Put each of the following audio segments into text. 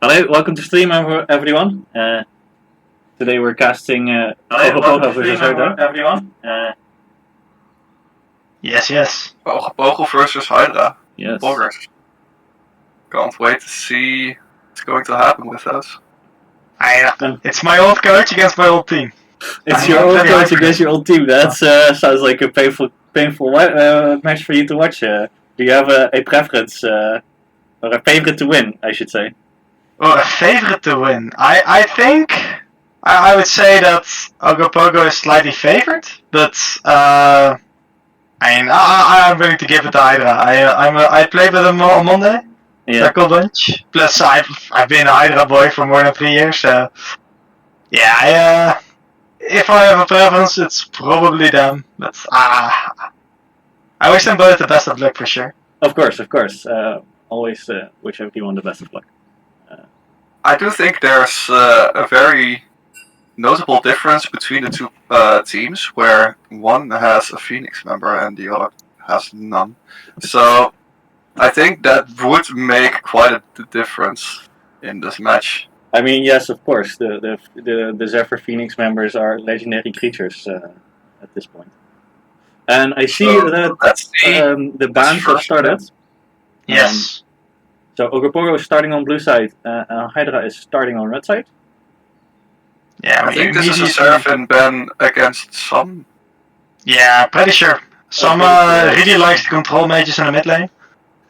Hello, welcome to stream, everyone. Today we're casting Ogopogo versus Hydra. Everyone. Yes. Ogopogo versus Hydra. Yes. Boggers. Can't wait to see what's going to happen with us. It's my old coach against my old team. It's your old coach against your old team. That sounds like a painful match for you to watch. Do you have a preference or a favorite to win? I should say. Oh, a favorite to win. I think I would say that Ogopogo is slightly favored, but I'm willing to give it to Hydra. I played with him on Monday. Yeah. Cool bunch. Plus, I've been a Hydra boy for more than 3 years, so yeah. If I have a preference, it's probably them. But I wish them both the best of luck for sure. Of course. Always wish everyone the best of luck. I do think there's a very notable difference between the two teams, where one has a Phoenix member and the other has none. So I think that would make quite a difference in this match. I mean, yes, of course. The Zephyr Phoenix members are legendary creatures at this point. And I see that the bans have started. Yes. So Ogopogo is starting on blue side, Hydra is starting on red side. Yeah, I think this is a Seraphim ban against some. Yeah, pretty sure. Some really likes to control mages in the mid lane,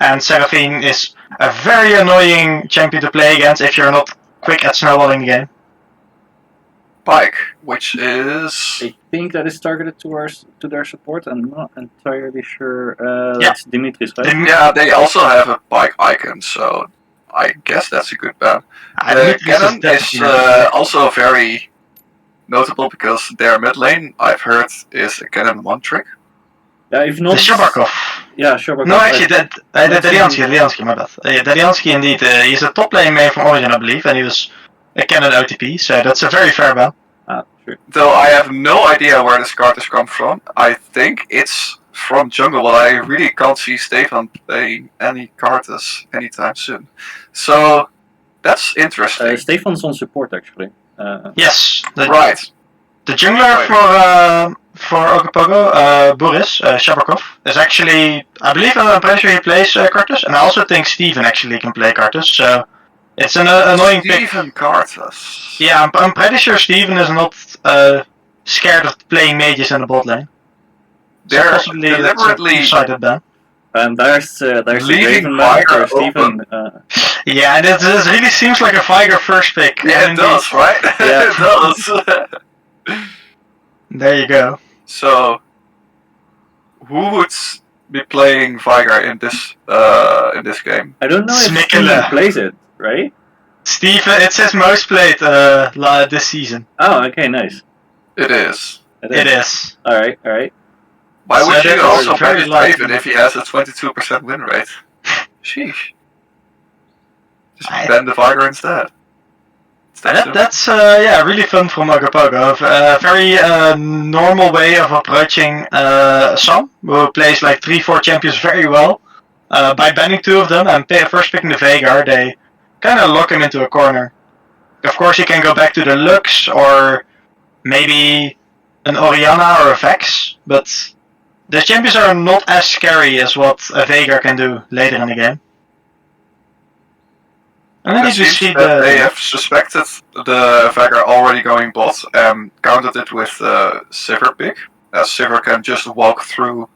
and Seraphim is a very annoying champion to play against if you're not quick at snowballing the game. Pike, which is... I think that is targeted to their support. I'm not entirely sure. That's Dimitri's, right? Yeah, they also have a Pike icon, so I guess that's a good ban. The cannon is also very notable because their mid lane, I've heard, is a cannon one trick. Yeah, if not... The Shabakov. Yeah, Shabakov. No, actually, Deliansky, my bad. Deliansky, indeed, he's a top lane main from Origin, I believe, and he was a cannon OTP, so that's a very fair ban. True. Though I have no idea where this card has come from. I think it's from jungle, but I really can't see Stefan playing any cards anytime soon. So that's interesting. Stefan's on support, actually. Yes. Right. The jungler for Ogopogo, Boris Shabakov, is actually, I'm pretty sure he plays Kartus, and I also think Steven actually can play Kartus, so it's an annoying pick. Steven Kartus. Yeah, I'm pretty sure Steven is not scared of playing mages in the bot lane. They're possibly deliberately decided then. And there's leaving Viger Steven. Yeah, and it really seems like a Viger first pick. Yeah, it does, right? Yeah. It does. There you go. So, who would be playing Viger in this game? I don't know if Smikkele Steven plays it, right? Steven, it says most played this season. Oh, okay, nice. It is. It is. Alright. Why So would you that also is play very Raven if he has a 22% win rate? Sheesh. Just ban the Viger instead. That's really fun from Ogopogo. A very normal way of approaching Sam, who plays like 3-4 champions very well. By banning 2 of them and first picking the Veigar, they kind of lock him into a corner. Of course, he can go back to the Lux or maybe an Orianna or a Vex, but the champions are not as scary as what a Veigar can do later in the game. And then It seems that they have suspected the Veigar already going bot and countered it with Zephyr pick, as Zephyr can just walk through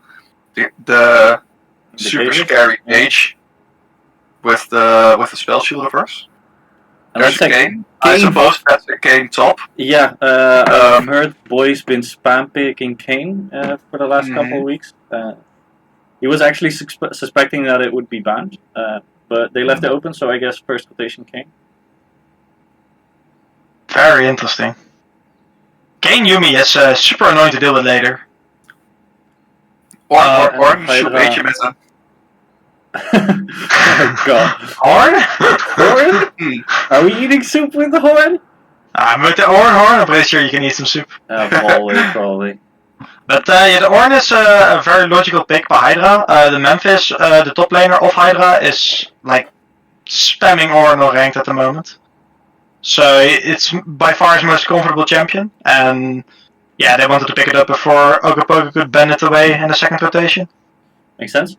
the super scary mage with the spell shield reverse. There's a Kane. I suppose that's a Kane top. Yeah, I've heard boys been spam picking Kane for the last couple of weeks. He was actually suspecting that it would be banned, but they left it open, so I guess first rotation Kane. Very interesting. Kane Yumi is super annoying to deal with later. Or shoot HMS. Oh god. Horn? Horn? Are we eating soup with the horn? With the Horn, I'm pretty sure you can eat some soup. Probably. But the Ornn is a very logical pick by Hydra. The Memphis, the top laner of Hydra, is like spamming Orin or ranked at the moment. So it's by far his most comfortable champion, and yeah, they wanted to pick it up before Ogopogo could ban it away in the second rotation. Makes sense.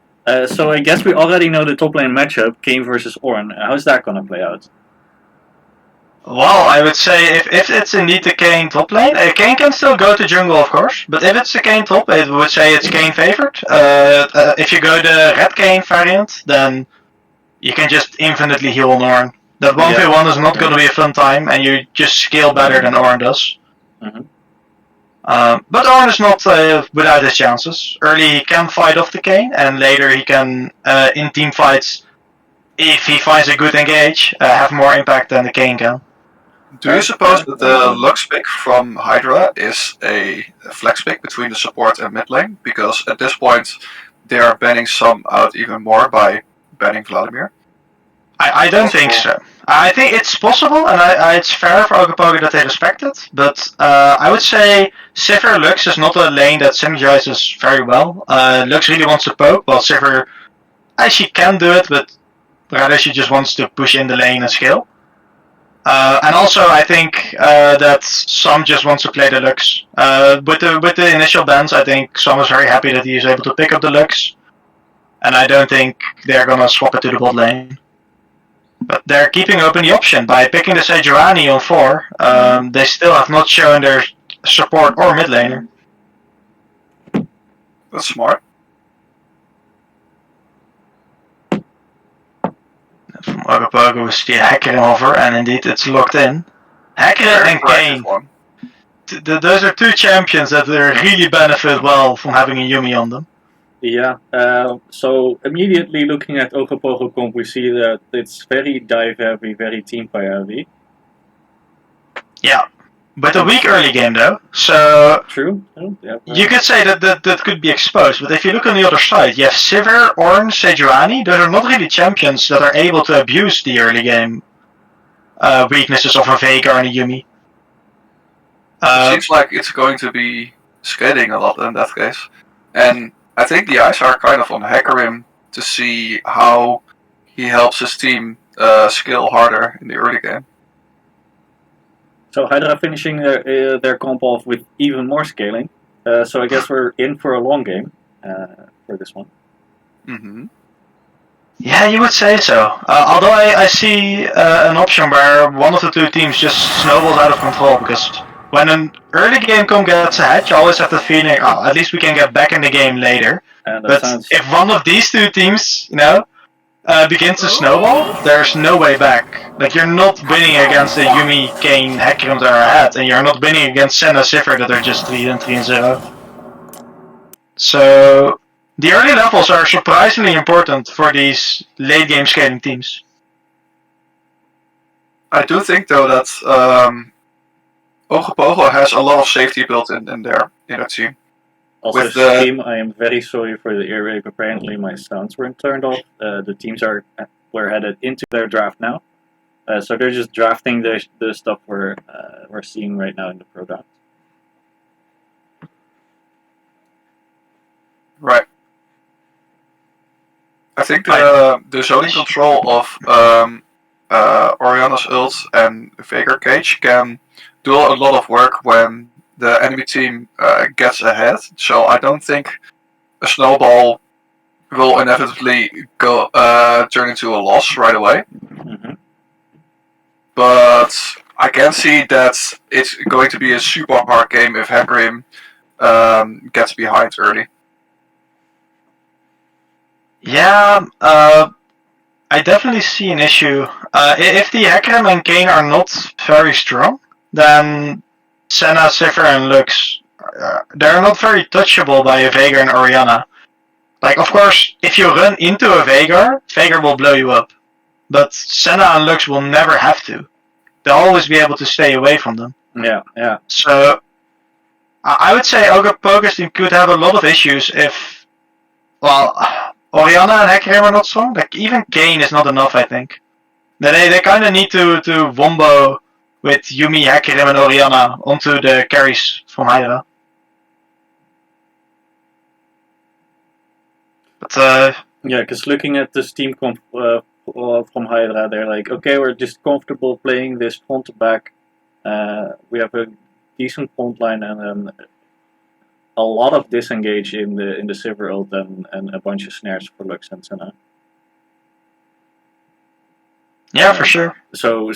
So I guess we already know the top lane matchup, Kane versus Ornn. How's that gonna play out? Well, I would say if it's indeed the Kane top lane, Kane can still go to jungle, of course. But if it's the Kane top, I would say it's Kane favored. If you go the red Kane variant, then you can just infinitely heal on Ornn. That 1v1 is not going to be a fun time, and you just scale better than Ornn does. Mm-hmm. But Ornn is not without his chances. Early he can fight off the Kane, and later he can, in team fights, if he finds a good engage, have more impact than the Kane can. Do you suppose that the Lux pick from Hydra is a flex pick between the support and mid lane? Because at this point, they are banning some out even more by banning Vladimir. I don't think so. I think it's possible, and it's fair for Ogopogo that they respect it, but I would say Zephyr Lux is not a lane that synergizes very well. Lux really wants to poke, while Zephyr, she can do it, but rather she just wants to push in the lane and scale. And also, I think that Sam just wants to play the Lux. With the initial bans, I think Sam is very happy that he is able to pick up the Lux, and I don't think they're gonna swap it to the bot lane. But they're keeping open the option by picking the Sejuani on 4. They still have not shown their support or mid laner. That's smart. From Ogopogo is the Hecarim over, and indeed it's locked in. Hecarim and Kane. Those are two champions that really benefit well from having a Yuumi on them. Yeah, so immediately looking at Ogopogo comp, we see that it's very dive heavy, very team play heavy. Yeah, but a weak early game though, so True. Yeah. You could say that could be exposed, but if you look on the other side, you have Zephyr, Ornn, Sejuani. Those are not really champions that are able to abuse the early game weaknesses of a Veigar and a Yuumi. It seems like it's going to be scaling a lot in that case. And I think the eyes are kind of on Hecarim to see how he helps his team scale harder in the early game. So Hydra finishing their comp off with even more scaling. So I guess we're in for a long game for this one. Mm-hmm. Yeah, you would say so. Although I see an option where one of the two teams just snowballs out of control, because when an early game comp gets ahead, you always have the feeling, oh, at least we can get back in the game later. But if one of these two teams, begins to snowball, there's no way back. Like, you're not winning against the Yuumi, Kane, Hecarim that are ahead, and you're not winning against Senna, Zephyr that are just 3-0. So the early levels are surprisingly important for these late game scaling teams. I do think though that Ogopogo has a lot of safety built in their team. Also, stream, I am very sorry for the ear rape. Apparently, my sounds weren't turned off. The teams were headed into their draft now, so they're just drafting the stuff we're seeing right now in the product. Right. I think the zoning control of Orianna's ult and Veigar Cage can do a lot of work when the enemy team gets ahead. So I don't think a snowball will inevitably go turn into a loss right away. Mm-hmm. But I can see that it's going to be a super hard game if Hecarim gets behind early. Yeah, I definitely see an issue. If the Hecarim and Kane are not very strong, then Senna, Zephyr, and Lux, they're not very touchable by a Veigar and Orianna. Like, of course, if you run into a Veigar, Veigar will blow you up. But Senna and Lux will never have to. They'll always be able to stay away from them. Yeah. So, I would say Ogopogo's team could have a lot of issues if, well, Orianna and Hecarim are not strong. Like, even Kane is not enough, I think. They kind of need to wombo with Yuumi, Hecarim, and Orianna onto the carries from Hydra. But yeah, because looking at the Steam comp from Hydra. They're like, okay, we're just comfortable playing this front to back. We have a decent front line and then a lot of disengage in the Zephyr ult and a bunch of snares for Lux and Senna. Yeah, for sure. So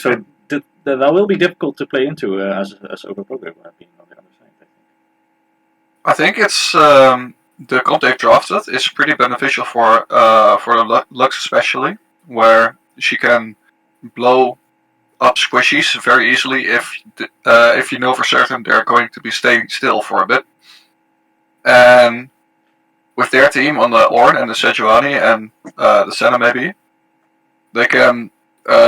that will be difficult to play into as Ogopogo being on the other side. I think it's the comp they've drafted is pretty beneficial for the Lux especially, where she can blow up squishies very easily if you know for certain they're going to be staying still for a bit. And with their team on the Ornn and the Sejuani and the Senna maybe, they can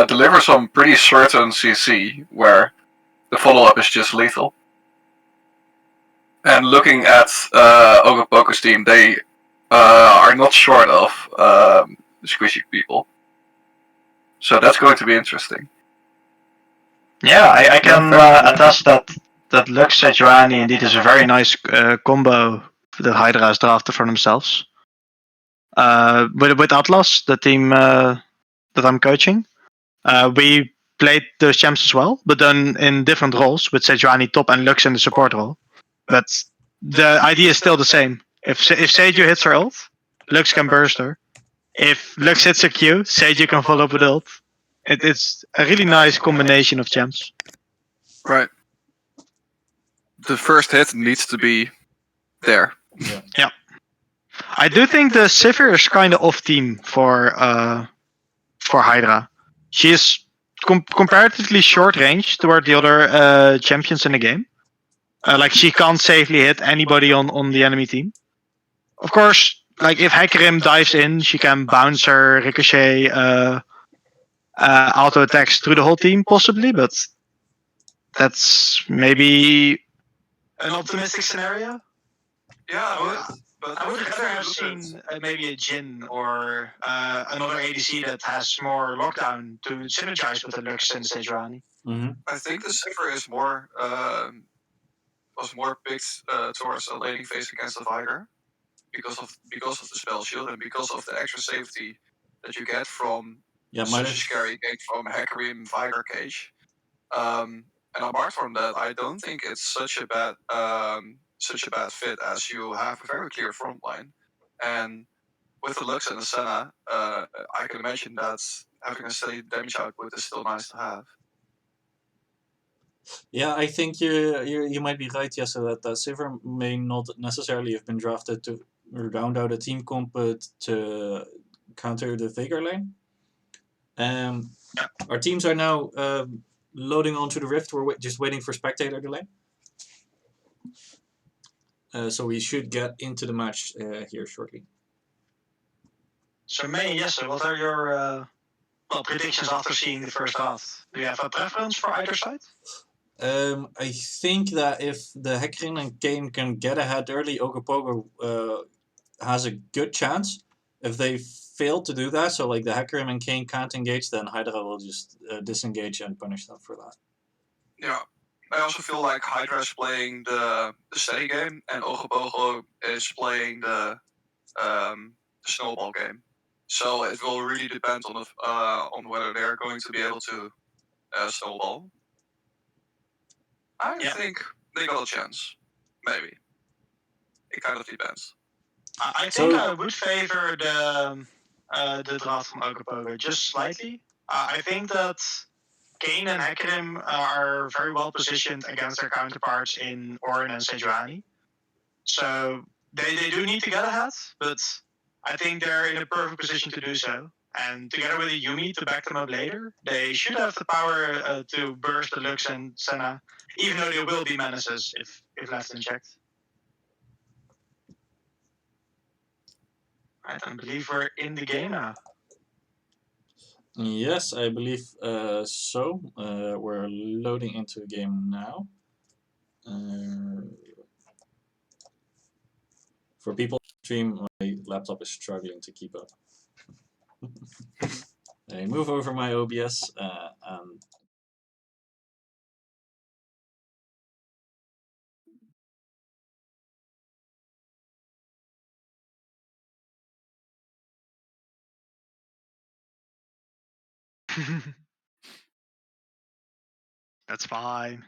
deliver some pretty certain CC where the follow-up is just lethal. And looking at Ogopogo's team, they are not short of squishy people. So that's going to be interesting. Yeah, I can attest that Lux Sejuani indeed is a very nice combo that Hydra has drafted for themselves. With Atlas, the team that I'm coaching, we played those champs as well, but then in different roles with Sejuani top and Lux in the support role. But the idea is still the same. If Seju hits her ult, Lux can burst her. If Lux hits a Q, Seju can follow up with ult. It's a really nice combination of champs. Right. The first hit needs to be there. Yeah. I do think the Zephyr is kind of off team for Hydra. She is comparatively short range toward the other champions in the game. Like she can't safely hit anybody on the enemy team. Of course, like if Hecarim dives in, she can bounce her, ricochet, auto attacks through the whole team possibly, but that's maybe an optimistic scenario. Yeah, I would rather have seen maybe a Jhin or another ADC that has more lockdown to synergize with the Lux and the Sejuani. I think the Zephyr is was more picked towards a laning phase against the Hydra because of the spell shield and because of the extra safety that you get from such a scary game from Hecarim Viger Cage. And apart from that, I don't think it's such a bad fit as you have a very clear front line. And with the Lux and the Senna, I can imagine that having a steady damage output is still nice to have. Yeah, I think you might be right, Jesse, that Zephyr may not necessarily have been drafted to round out a team comp, but to counter the Veigar lane. Our teams are now loading onto the Rift. We're just waiting for spectator delay. So we should get into the match here shortly. So May, yes, what are your predictions after seeing the first half? Do you have a preference for either side? I think that if the Hecarim and Kayn can get ahead early, Ogopogo has a good chance. If they fail to do that, so like the Hecarim and Kayn can't engage, then Hydra will just disengage and punish them for that. Yeah, I also feel like Hydra is playing the steady game, and Ogopogo is playing the snowball game. So it will really depend on whether they're going to be able to snowball. I think they got a chance. Maybe. It kind of depends. I think I would favor the draft from Ogopogo just slightly. I think that Kayn and Hecarim are very well positioned against their counterparts in Ornn and Sejuani. So they do need to get ahead, but I think they're in a perfect position to do so. And together with a Yuumi to back them up later, they should have the power to burst the Lux and Senna, even though they will be menaces if left unchecked. Right, I believe we're in the game now. Yes, I believe so. We're loading into the game now. For people on stream, my laptop is struggling to keep up. I move over my OBS and That's fine.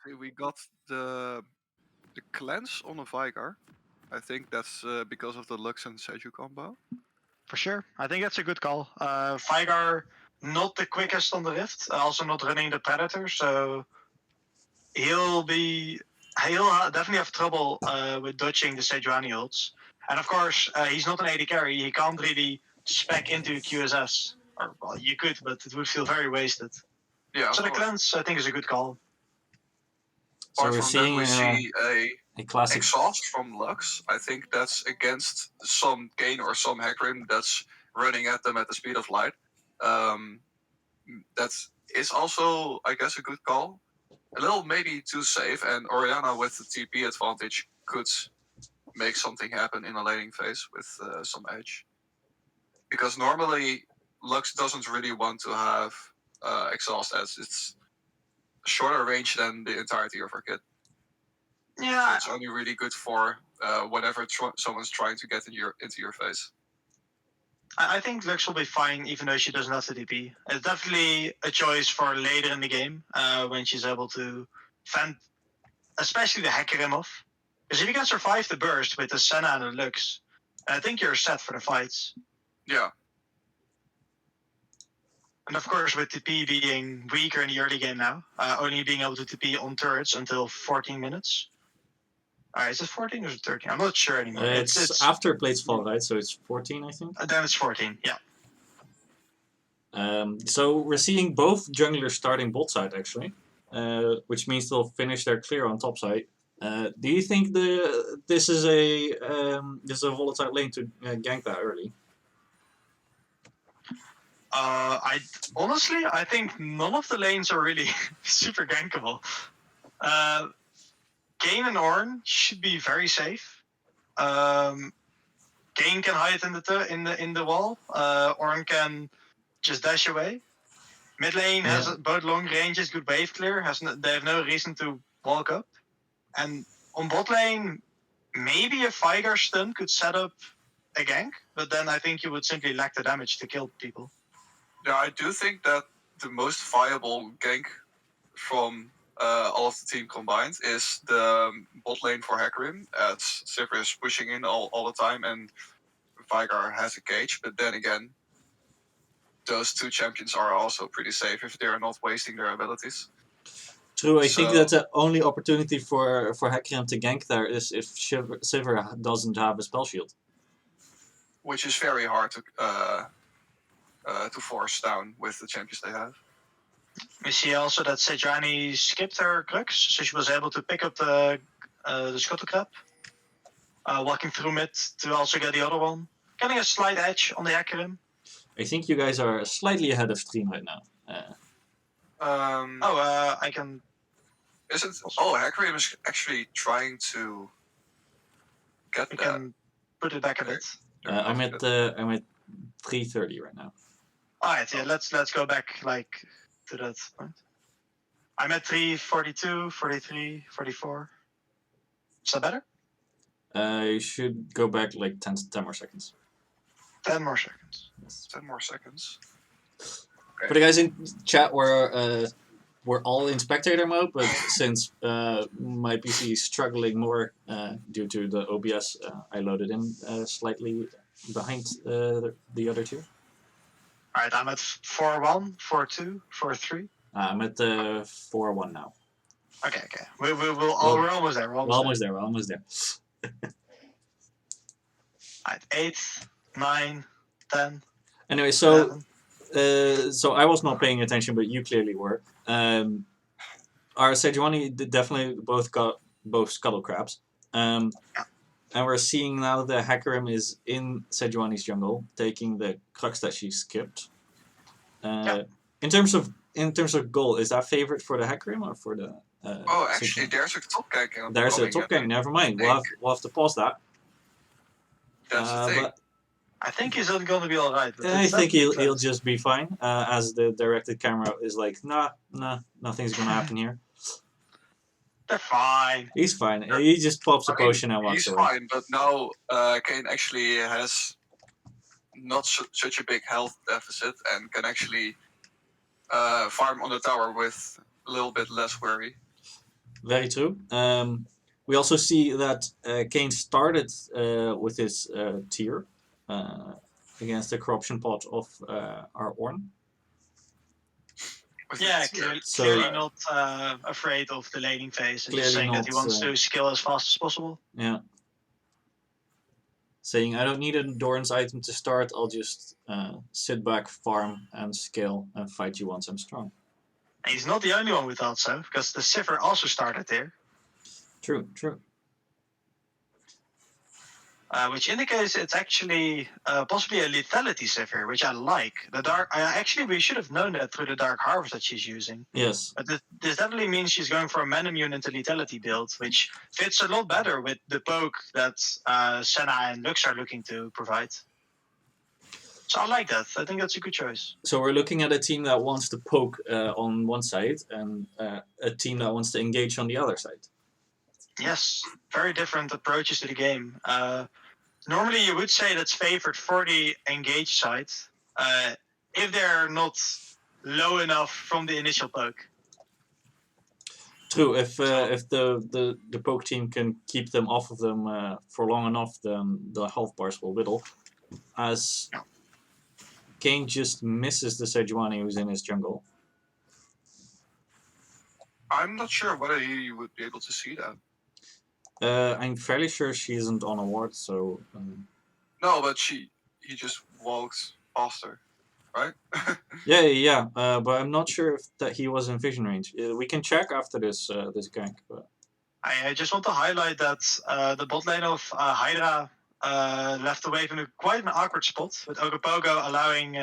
Okay, we got the cleanse on a Vigar. I think that's because of the Lux and Seju combo. For sure. I think that's a good call. Vigar, not the quickest on the Rift, also not running the Predator, so he'll definitely have trouble with dodging the Sejuani ults. And of course, he's not an AD carry. He can't really spec into QSS. Or, well, you could, but it would feel very wasted. Yeah. So the cleanse, I think, is a good call. So Apart we're from seeing that, we see a classic. exhaust from Lux. I think that's against some Kayn or some Hecarim that's running at them at the speed of light. That is also, I guess, a good call. A little maybe too safe, and Orianna with the TP advantage could make something happen in a laning phase with some edge. Because normally Lux doesn't really want to have exhaust, as it's shorter range than the entirety of her kit. Yeah. So it's only really good for whenever someone's trying to get into your face. I think Lux will be fine, even though she doesn't have the DP. It's definitely a choice for later in the game, when she's able to fend, especially the Hecarim off. Because if you can survive the burst with the Senna and the Lux, I think you're set for the fights. Yeah. And of course, with TP being weaker in the early game now, only being able to TP on turrets until 14 minutes. Is it 14 or is it 13? I'm not sure anymore. It's after Blades Fall, right? So it's 14, I think. Then it's 14, yeah. So we're seeing both junglers starting bot side, actually, which means they'll finish their clear on top side. Do you think this is a volatile lane to gank that early? I think none of the lanes are really super gankable. Kayn and Ornn should be very safe. Kayn can hide in the wall. Ornn can just dash away. Mid lane has both long ranges, good wave clear. They have no reason to walk up. And on bot lane, maybe a Vigar stun could set up a gank, but then I think you would simply lack the damage to kill people. Yeah, I do think that the most viable gank from all of the team combined is the bot lane for Hecarim, as Zephyr is pushing in all the time and Vigar has a cage, but then again, those two champions are also pretty safe if they're not wasting their abilities. True, I think that the only opportunity for Hecarim to gank there is if Zephyr doesn't have a spell shield. Which is very hard to force down with the champions they have. We see also that Sejuani skipped her Crux, so she was able to pick up the Scuttle Crab, walking through mid to also get the other one. Getting a slight edge on the Hecarim. I think you guys are slightly ahead of stream right now. I can... Hecarim is actually trying to get that. Can put it back a bit. I'm at 3:30 right now. Alright, yeah, let's go back to that point. I'm at 3:42, 43, 44. Is that better? You should go back 10 more seconds. 10 more seconds. 10 more seconds. Okay. For the guys in chat, we're all in spectator mode, but since my PC is struggling more due to the OBS, I loaded in slightly behind the other two. Alright, I'm at 4-1, 4-2, 4-3. I'm at 4-1 now. Okay. We're almost there. We're almost there. Alright, 8, 9, 10. Anyway, so I was not paying attention, but you clearly were. Our Sejuani definitely got both Scuttle Crabs. And we're seeing now the Hecarim is in Sejuani's jungle, taking the Crux that she skipped. In terms of goal, is that favorite for the Hecarim or for the? Actually, there's a top gank. There's a top gank. Never mind. We'll have to pause that. That's the thing. I think he's going to be all right. I think he'll just be fine. As the directed camera is like, nah, nothing's gonna happen here. They're fine. He's fine. He just pops a potion and walks away. He's fine, but now Kayn actually has not such a big health deficit and can actually farm on the tower with a little bit less worry. Very true. We also see that Kane started with his tier against the corruption pot of our Ornn. Yeah, So- clearly not afraid of the laning phase. And just Clearly saying that he not, wants to skill as fast as possible. Yeah. Saying, I don't need an endurance item to start, I'll just sit back, farm, and scale, and fight you once I'm strong. And he's not the only one who thought so, because the Zephyr also started there. True. Which indicates it's actually possibly a lethality Zephyr, which I like. The dark. Actually, we should have known that through the Dark Harvest that she's using. Yes. But this definitely means she's going for a mana immune into lethality build, which fits a lot better with the poke that Senna and Lux are looking to provide. So I like that. I think that's a good choice. So we're looking at a team that wants to poke on one side, and a team that wants to engage on the other side. Yes, very different approaches to the game. Normally, you would say that's favored for the engaged side if they're not low enough from the initial poke. True, if the poke team can keep them off of them for long enough, then the health bars will whittle. As Kane just misses the Sejuani who's in his jungle. I'm not sure whether he would be able to see that. I'm fairly sure she isn't on a ward, so... No, but he just walks faster, right? Yeah, but I'm not sure if that he was in vision range. We can check after this gank. But... I just want to highlight that the bot lane of Hydra left the wave in quite an awkward spot, with Ogopogo allowing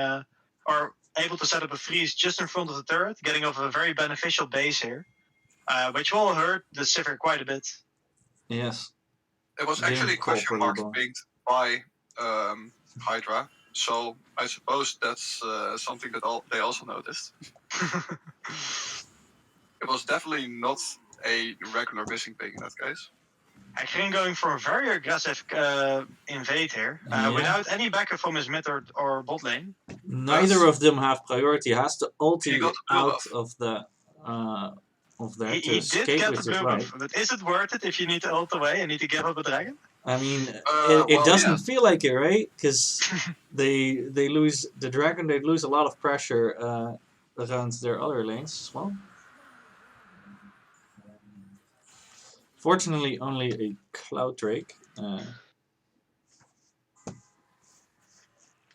or able to set up a freeze just in front of the turret, getting off a very beneficial base here, which will hurt the Zephyr quite a bit. Yes. It was Didn't actually question mark call pinged by Hydra, so I suppose that's something that they also noticed. It was definitely not a regular missing ping in that case. Actually going for a very aggressive invade here, without any backup from his mid or bot lane. Neither of them have priority. Has to ulti He got the out buff. of the to He did escape get with the his blue life. buff, but is it worth it if you need to ult away and need to give up a dragon? I mean, well, it doesn't yeah. feel like it, right? Because they lose the dragon. They lose a lot of pressure around their other lanes as well. Fortunately, only a Cloud Drake.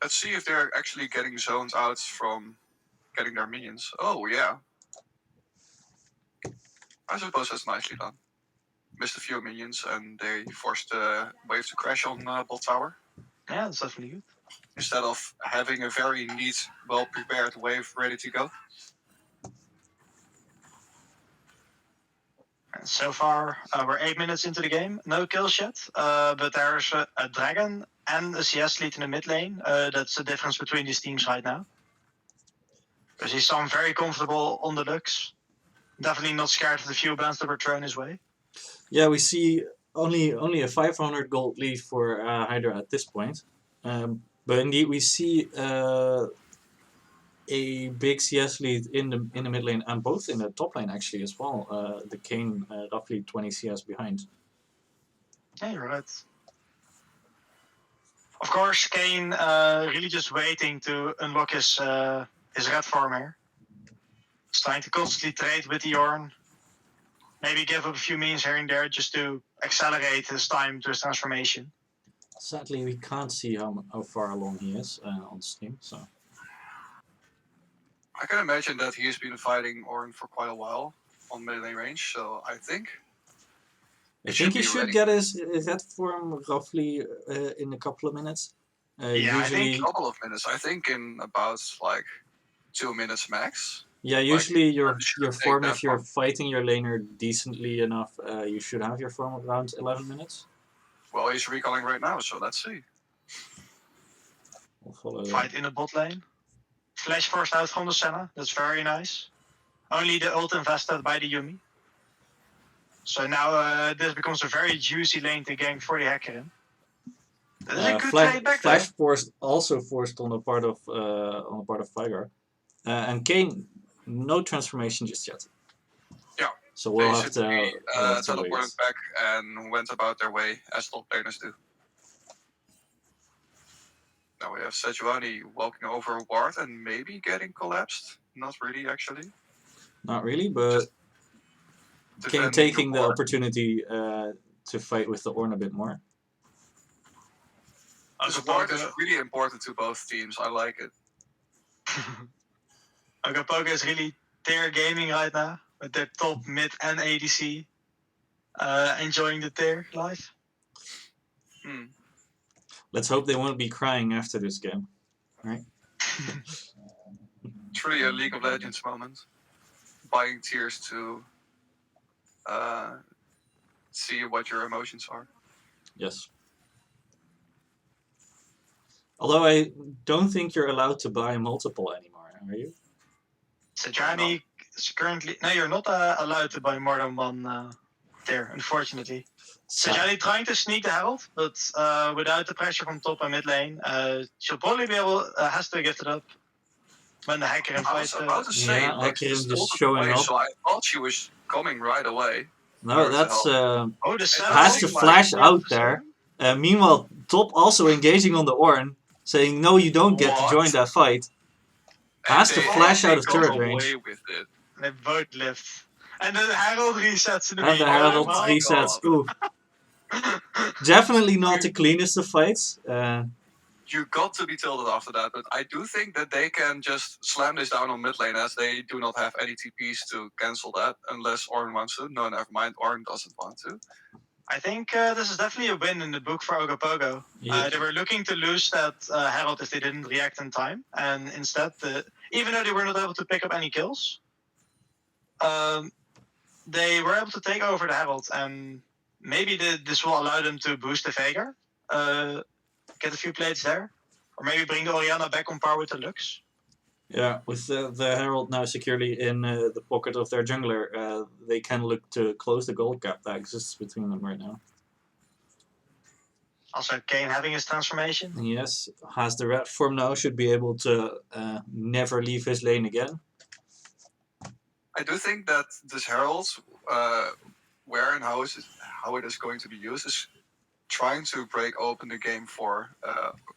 Let's see if they're actually getting zones out from getting their minions. Oh, yeah. I suppose that's nicely done. Missed a few minions and they forced the wave to crash on bot tower. Yeah, that's definitely good. Instead of having a very neat, well-prepared wave ready to go. And so far, we're 8 minutes into the game. No kills yet, but there's a dragon and a CS lead in the mid lane. That's the difference between these teams right now. Because he's some very comfortable on the Lux. Definitely not scared of the few bans that were thrown his way. Yeah, we see only a 500 gold lead for Hydra at this point. But indeed, we see a big CS lead in the mid lane and both in the top lane actually as well. The Kane roughly 20 CS behind. Yeah, you're right. Of course, Kane really just waiting to unlock his red farm here. He's trying to constantly trade with the Ornn. Maybe give up a few minions here and there just to accelerate his time to his transformation. Sadly, we can't see how far along he is on stream. So I can imagine that he has been fighting Ornn for quite a while on mid lane range, so I think I He think should he be should ready. get his red form roughly in a couple of minutes. Yeah, I Usually, a couple of minutes. I think in about like 2 minutes max. usually your shouldn't take form, that if you're long. fighting your laner decently enough, you should have your form around 11 minutes. Well, he's recalling right now, so let's see. We'll follow that. Fight in the bot lane. Flash forced out from the Senna. That's very nice. Only the ult invested by the Yuumi. So now this becomes a very juicy lane to gank for the Hecarim. That is a good trade back Flash though. forced also forced on the part of Vigar, and Kane, no transformation just yet. Yeah. So we'll They have to simply wait. teleported back and went about their way as top laners do. Now we have Sejuani walking over a ward and maybe getting collapsed. Not really, actually. Not really, but Kane Defending taking the ward. opportunity to fight with the Ornn a bit more. This ward is really important to both teams. I like it. Ogopogo is really tier gaming right now with their top, mid, and ADC enjoying the tier life. Let's hope they won't be crying after this game, right? Truly a League of Legends moment. Buying tiers to see what your emotions are. Yes. Although I don't think you're allowed to buy multiple anymore, are you? Sejuani is currently... No, you're not allowed to buy more than one tier, unfortunately. Sejuani trying to sneak the Herald, but without the pressure from top and mid lane, she'll probably be able... has to get it up when the Hecarim I was fight... about to say, yeah, look, Hecarim she's just ulted showing away, up. so I thought she was coming right away. No, that's the has to flash out there. Meanwhile, top also engaging on the Ornn, saying no, you don't get to join that fight. Has to flash out of turret range. With it. They both lift. And the Herald resets in the And the Herald my resets. God. Ooh. Definitely not the cleanest of fights. You got to be tilted after that, but I do think that they can just slam this down on mid lane as they do not have any TPs to cancel that unless Ornn wants to. No, never mind. Ornn doesn't want to. I think this is definitely a win in the book for Ogopogo. Yeah. They were looking to lose that Herald if they didn't react in time, and instead, even though they were not able to pick up any kills, they were able to take over the Herald, and maybe this will allow them to boost the Veigar, get a few plates there, or maybe bring the Orianna back on par with the Lux. Yeah, with the Herald now securely in the pocket of their jungler, they can look to close the gold gap that exists between them right now. Also, Kane having his transformation. Yes, has the red form now, should be able to never leave his lane again. I do think that this Herald, where and how it is going to be used, is trying to break open the game for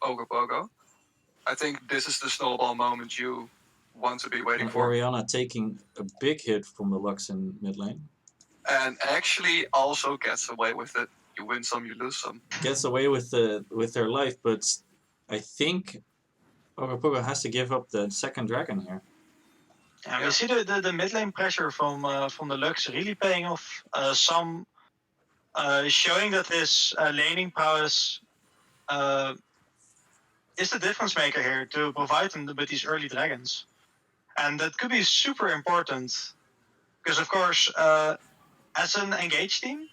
Ogopogo. I think this is the snowball moment you want to be waiting for. Orianna taking a big hit from the Lux in mid lane. And actually also gets away with it. You win some, you lose some. Gets away with their life, but I think Ogopogo has to give up the second dragon here. And we see the mid lane pressure from the Lux really paying off. Some showing that his laning prowess is the difference maker here to provide them with these early dragons. And that could be super important because, of course, as an engaged team,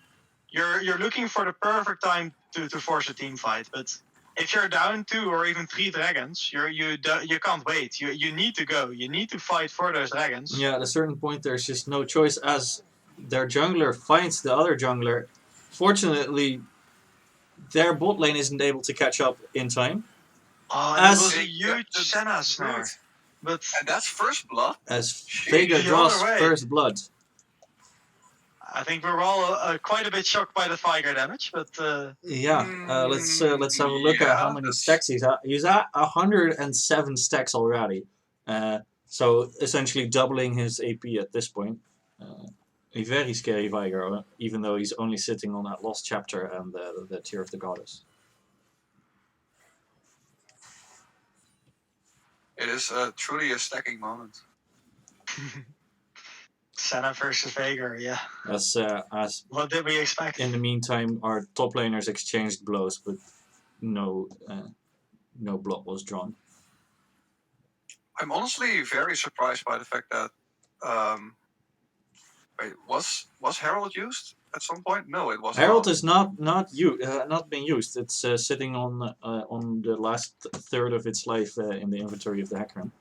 you're looking for the perfect time to force a team fight. But if you're down 2 or even 3 dragons, you can't wait. You need to go. You need to fight for those dragons. Yeah, at a certain point, there's just no choice as their jungler finds the other jungler. Fortunately, their bot lane isn't able to catch up in time. Oh, and it was a huge Senna snare. But and that's first blood. As Veigar draws first blood. I think we're all quite a bit shocked by the Veigar damage, but let's have a look at how many stacks he's at. He's at 107 stacks already. So essentially doubling his AP at this point. A very scary Veigar, even though he's only sitting on that lost chapter and the Tear of the Goddess. It is truly a stacking moment. Senna versus Veigar, yeah. As what did we expect? In the meantime, our top laners exchanged blows, but no blood was drawn. I'm honestly very surprised by the fact that wait, was Herald used at some point? No, it wasn't. Herald is not being used. It's sitting on the last third of its life in the inventory of the Hecarim.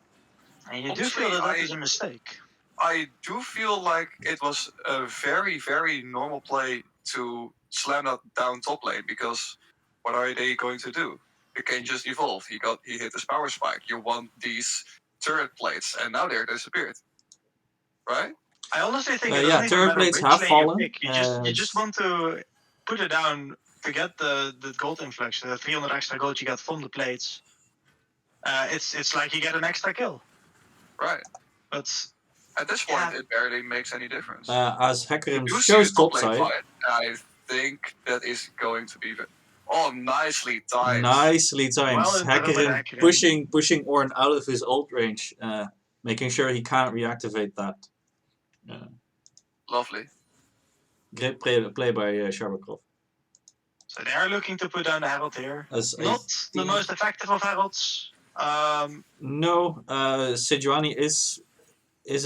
And you do feel that is a mistake. I do feel like it was a very, very normal play to slam that down top lane because what are they going to do? The Kane just evolved. He hit his power spike. You want these turret plates, and now they're disappeared. Right? I honestly think it Yeah, doesn't even turret matter plates which have lane fallen. you pick. You just want to put it down to get the gold influx, the 300 extra gold you get from the plates. It's like you get an extra kill. Right. But at this point, it barely makes any difference. As Hecarim You shows see the top topside. lane fight. I think that is going to be. Nicely timed. Nicely timed. Well Hecarim pushing Ornn out of his ult range, making sure he can't reactivate that. Lovely. Great play by Sharbakrov. So they are looking to put down the Herald here. As Not the most effective of Heralds. No, Sejuani is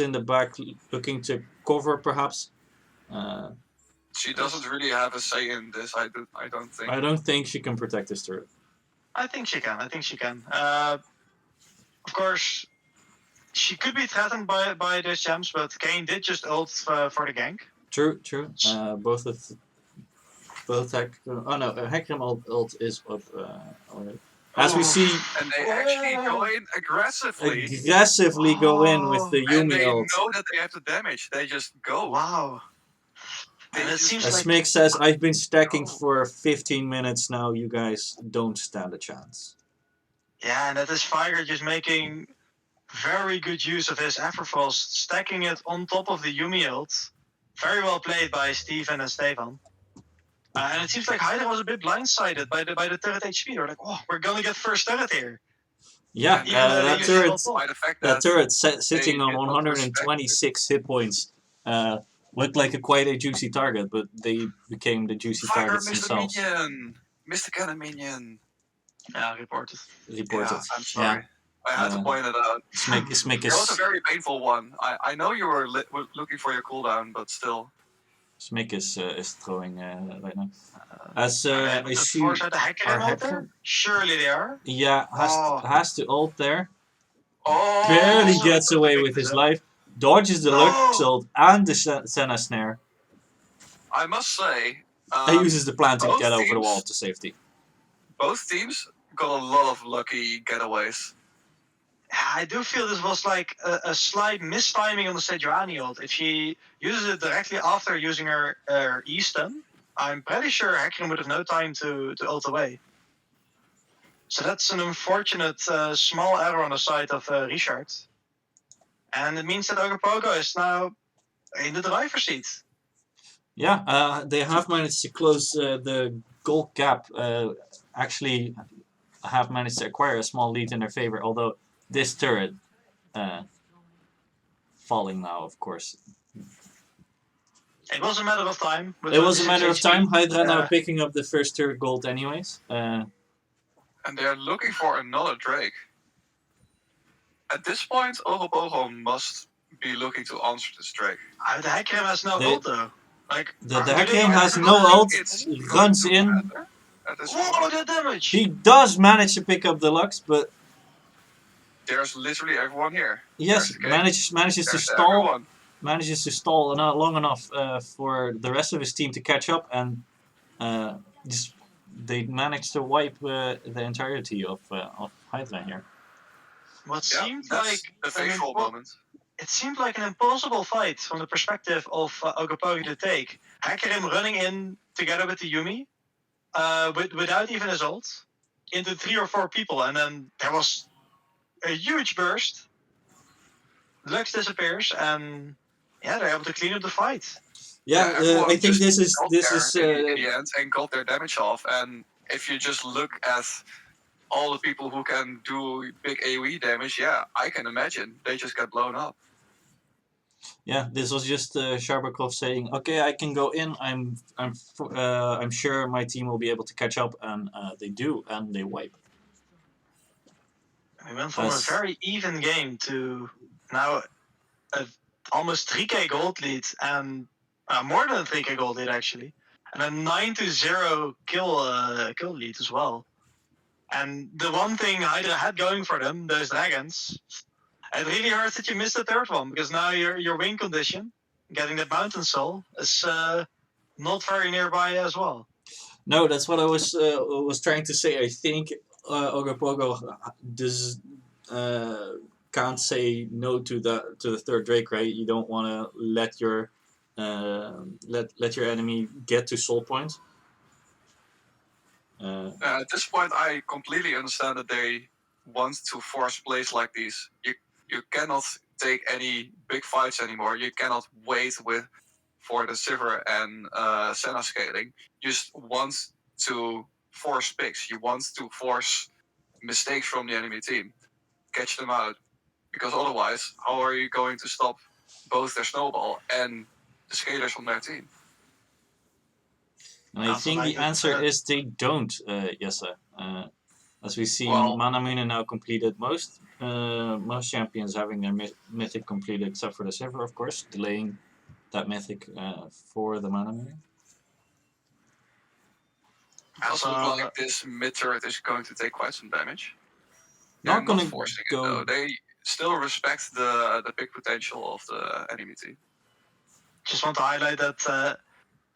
in the back looking to cover perhaps. She doesn't really have a say in this. I don't think. I don't think she can protect this turret. I think she can. Of course, she could be threatened by those gems, but Kane did just ult for the gank. True. Hecarim ult is up already. As we see, and they actually go in aggressively. Go in with the Yuumi and they ult. know that they have the damage. They just go. Wow. And it seems as like Smig says, I've been stacking for 15 minutes now. You guys don't stand a chance. Yeah, and that is Fire just making very good use of his Everfrost, stacking it on top of the Yuumi ult. Very well played by Steven and Stefan. And it seems like Hydra was a bit blindsided by the turret HP. They're like, oh, we're gonna get first turret here. Yeah, that turret sitting on get 126 hit points looked like quite a juicy target, but they became the juicy targets themselves. Mr. Cannon minion. Yeah, reported. Yeah, I'm sorry. I had to point it out. Smig It was a very painful one. I know you were looking for your cooldown, but still. Smig is throwing right now. As I see, are the Hecarim? Surely they are. Yeah, has to ult there. Oh, Barely gets away with his life. Dodges the Lux ult and the Senna snare. I must say, he uses the plan to get over the wall to safety. Both teams got a lot of lucky getaways. I do feel this was like a slight mistiming on the Sejuani ult. If she uses it directly after using her E-stun, I'm pretty sure Hecarim would have no time to ult away. So that's an unfortunate small error on the side of Richard. And it means that Ogopogo is now in the driver's seat. Yeah, they have managed to close the gold gap. Actually, have managed to acquire a small lead in their favor, although this turret falling now, of course. It was a matter of time. It was a matter of time. Hydra now picking up the first turret gold anyways. And they're looking for another Drake. At this point, Ogopogo must be looking to answer this Drake. The Hecarim has no ult though. Like the Hecarim has no ult, runs in. Whoa, the damage! He does manage to pick up the Lux, but there's literally everyone here. Yes, manages to stall. Everyone. Manages to stall long enough for the rest of his team to catch up, and they managed to wipe the entirety of Hydra here. What seemed like a fateful moment. It seemed like an impossible fight from the perspective of Ogopogo to take. Hecarim running in together with the Yuumi, without even his ult, into 3 or 4 people, and then there was a huge burst. Lux disappears, and they're able to clean up the fight. Yeah, I think this is in the end and got their damage off. And if you just look at all the people who can do big AoE damage, I can imagine they just got blown up. Yeah, this was just Sharbakrov saying, "Okay, I can go in. I'm sure my team will be able to catch up," and they do, and they wipe. We went from a very even game to now almost 3k gold lead, and more than a 3k gold lead actually, and a 9-0 kill lead as well. And the one thing Hydra had going for them, those dragons, it really hurts that you missed the third one, because now your win condition, getting that mountain soul, is not very nearby as well. No, that's what I was trying to say. I think Ogopogo does can't say no to the third Drake, right? You don't want to let your let your enemy get to soul point. At this point, I completely understand that they want to force plays like these. You cannot take any big fights anymore. You cannot wait for the Zephyr and Senna scaling. You just want to force picks. You want to force mistakes from the enemy team, catch them out, because otherwise, how are you going to stop both their snowball and the scalers on their team? And I think the answer is they don't, Jesse. As we see, Manamune now completed most champions having their mythic completed, except for the Zephyr, of course, delaying that mythic for the Manamune. I also look like this mid turret is going to take quite some damage. They're not forcing it though. They still respect the big potential of the enemy team. Just want to highlight that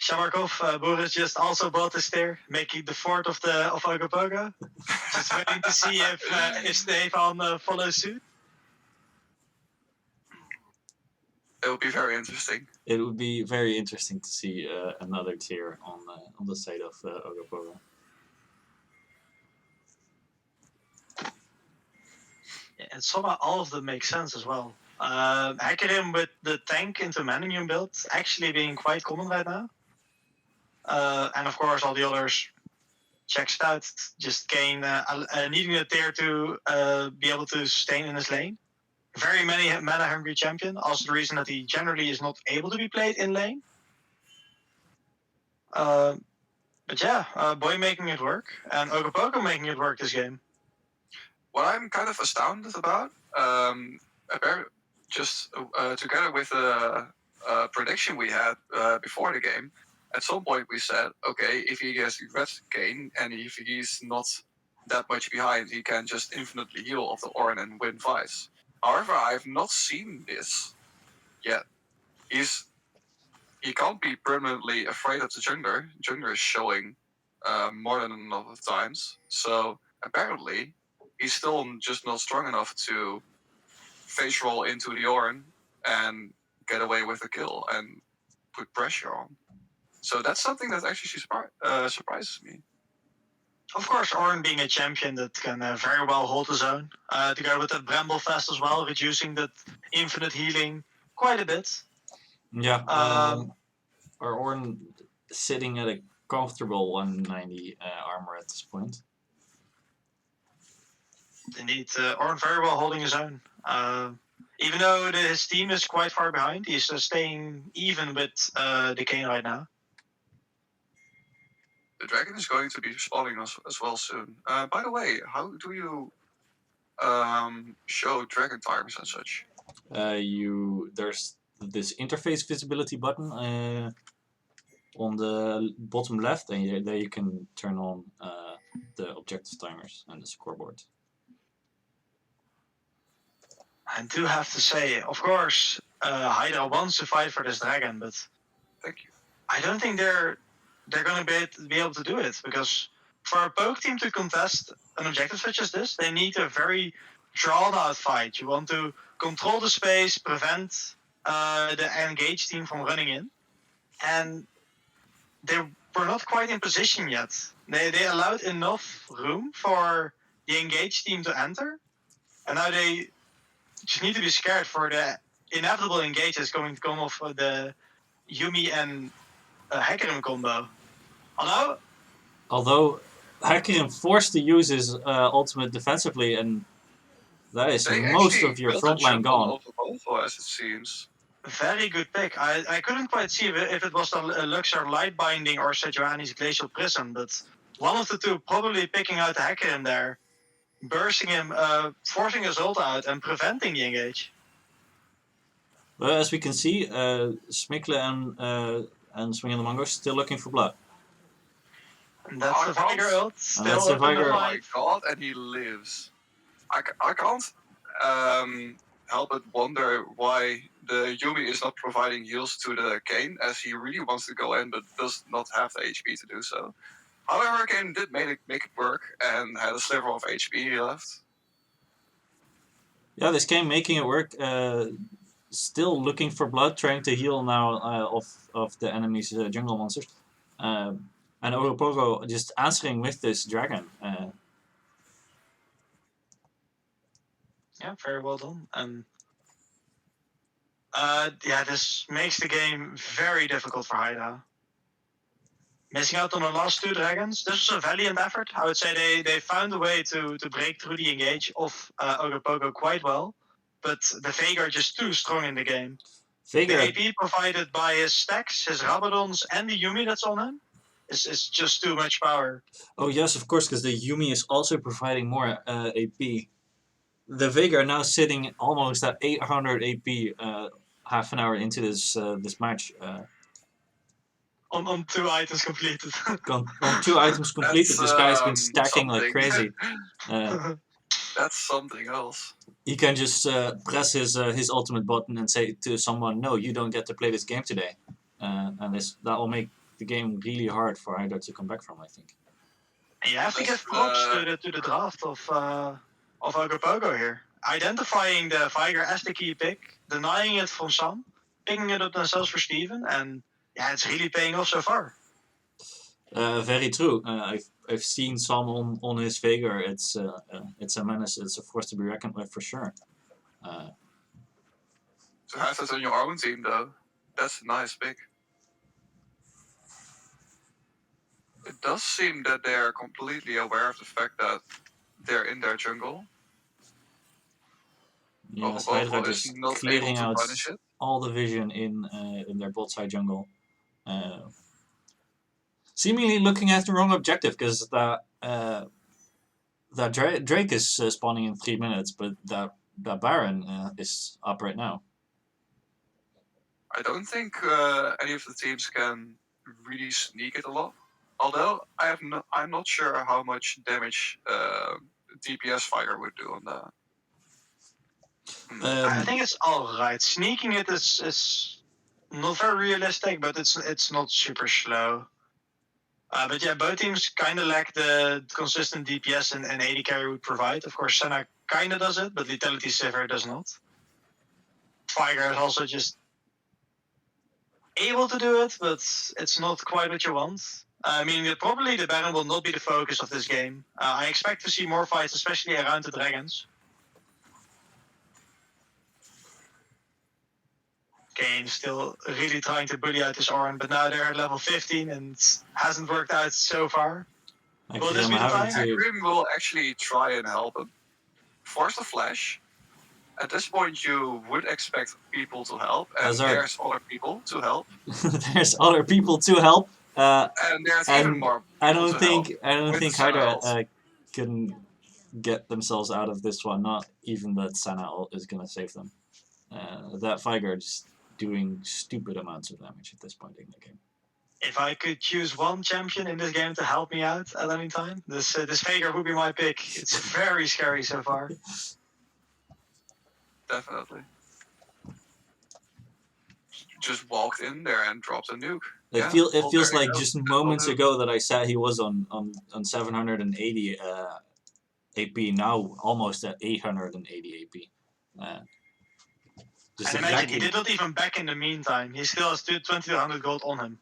Shamarkov, Boris just also bought the stair, making the fourth of Ogopogo. Just waiting to see if Stefan follows suit. It would be very interesting. It would be very interesting to see another tier on the side of Ogopogo. Yeah, and somehow all of them make sense as well. Hecarim with the tank into Maninium build actually being quite common right now. And of course all the others checks it out. Just Kane needing a tier to be able to sustain in his lane. Very many mana hungry champion. Also the reason that he generally is not able to be played in lane. But yeah, Boy making it work and Ogopogo making it work this game. What I'm kind of astounded about, just together with a prediction we had before the game, at some point we said, okay, if he gets red gain and if he's not that much behind, he can just infinitely heal off the Orin and win fights. However, I've not seen this yet. He can't be permanently afraid of the jungler. Jungler is showing more than enough times. So apparently, he's still just not strong enough to face roll into the Orin and get away with a kill and put pressure on. So that's something that actually surprises me. Of course, Orin being a champion that can very well hold his own, together with that Bramble Fest as well, reducing that infinite healing quite a bit. Yeah, our Orin sitting at a comfortable 190 armor at this point. Indeed, Orin very well holding his own. Even though his team is quite far behind, he's staying even with the Kane right now. The dragon is going to be spawning as well soon. By the way, how do you show dragon timers and such? There's this interface visibility button on the bottom left, and there you can turn on the objective timers and the scoreboard. I do have to say, of course, Hydra wants to fight for this dragon, but thank you. I don't think they're going to be able to do it, because for a poke team to contest an objective such as this, they need a very drawn out fight. You want to control the space, prevent the engaged team from running in, and they were not quite in position yet. They allowed enough room for the engaged team to enter, and now they just need to be scared for the inevitable engage that's going to come off the Yumi and Hecarim combo. Although Hecarim forced to use his ultimate defensively, and that is most of your frontline gone. As it seems. Very good pick. I couldn't quite see if it was the Luxor Light Binding or Sejuani's Glacial Prism, but one of the two probably picking out the Hecarim there, bursting him, forcing his ult out, and preventing the engage. Well, as we can see, Smikle and Swing of the Mongoose still looking for blood. And that's the Viger ult. That's the Viger. Oh my god, and he lives. I can't help but wonder why the Yumi is not providing heals to the Kane, as he really wants to go in but does not have the HP to do so. However, Kane did make it work and had a sliver of HP left. Yeah, this game making it work. Still looking for blood, trying to heal now of the enemy's jungle monsters. And Ogopogo just answering with this dragon. Yeah, very well done. And yeah, this makes the game very difficult for Hydra. Missing out on the last 2 dragons. This was a valiant effort. I would say they found a way to break through the engage of Ogopogo quite well. But the Veigar just too strong in the game. Veigar, The AP provided by his stacks, his Rabadons, and the Yumi that's on him is just too much power. oh yes, of course, because the Yumi is also providing more AP. The Veigar now sitting almost at 800 AP half an hour into this match. On 2 items completed. On 2 items completed, this guy's been stacking like something. crazy. That's something else. He can just press his ultimate button and say to someone, "No, you don't get to play this game today," and that will make the game really hard for Hydra to come back from. I think. You have to give props to the draft of Ogopogo here. Identifying the Veigar as the key pick, denying it from Sam, picking it up themselves for Steven, and yeah, it's really paying off so far. Very true. I've seen some on his Veigar. It's a menace. It's a force to be reckoned with for sure. To have that on your own team, though, that's a nice pick. It does seem that they are completely aware of the fact that they're in their jungle. Yes, Ogopogo Hydra is just not clearing able to out punish it. all the vision in their bot side jungle. Seemingly looking at the wrong objective because that Drake is spawning in 3 minutes, but that Baron is up right now. I don't think any of the teams can really sneak it a lot. Although I'm not sure how much damage DPS Veigar would do on that. I think it's alright. Sneaking it is not very realistic, but it's not super slow. But yeah, both teams kind of lack the consistent DPS and AD carry would provide. Of course, Senna kind of does it, but Lethality Zephyr does not. Veigar is also just able to do it, but it's not quite what you want. I mean, probably the Baron will not be the focus of this game. I expect to see more fights, especially around the dragons. Kane still really trying to bully out his Ornn, but now they're at level 15 and it hasn't worked out so far. Will this be the time? Grim will actually try and help him. Force the flash. At this point, you would expect people to help, and there's other people to help. There's other people to help. And there's even more. I don't think Hydra can get themselves out of this one. Not even that Senna is gonna save them. That Veigar just doing stupid amounts of damage at this point in the game. If I could choose one champion in this game to help me out at any time, this Veigar would be my pick. It's very scary so far. Definitely. Just walked in there and dropped a nuke. It feels like just moments ago that I said he was on 780 AP, now almost at 880 AP. And imagine, he did not even back in the meantime. He still has 2200 gold on him.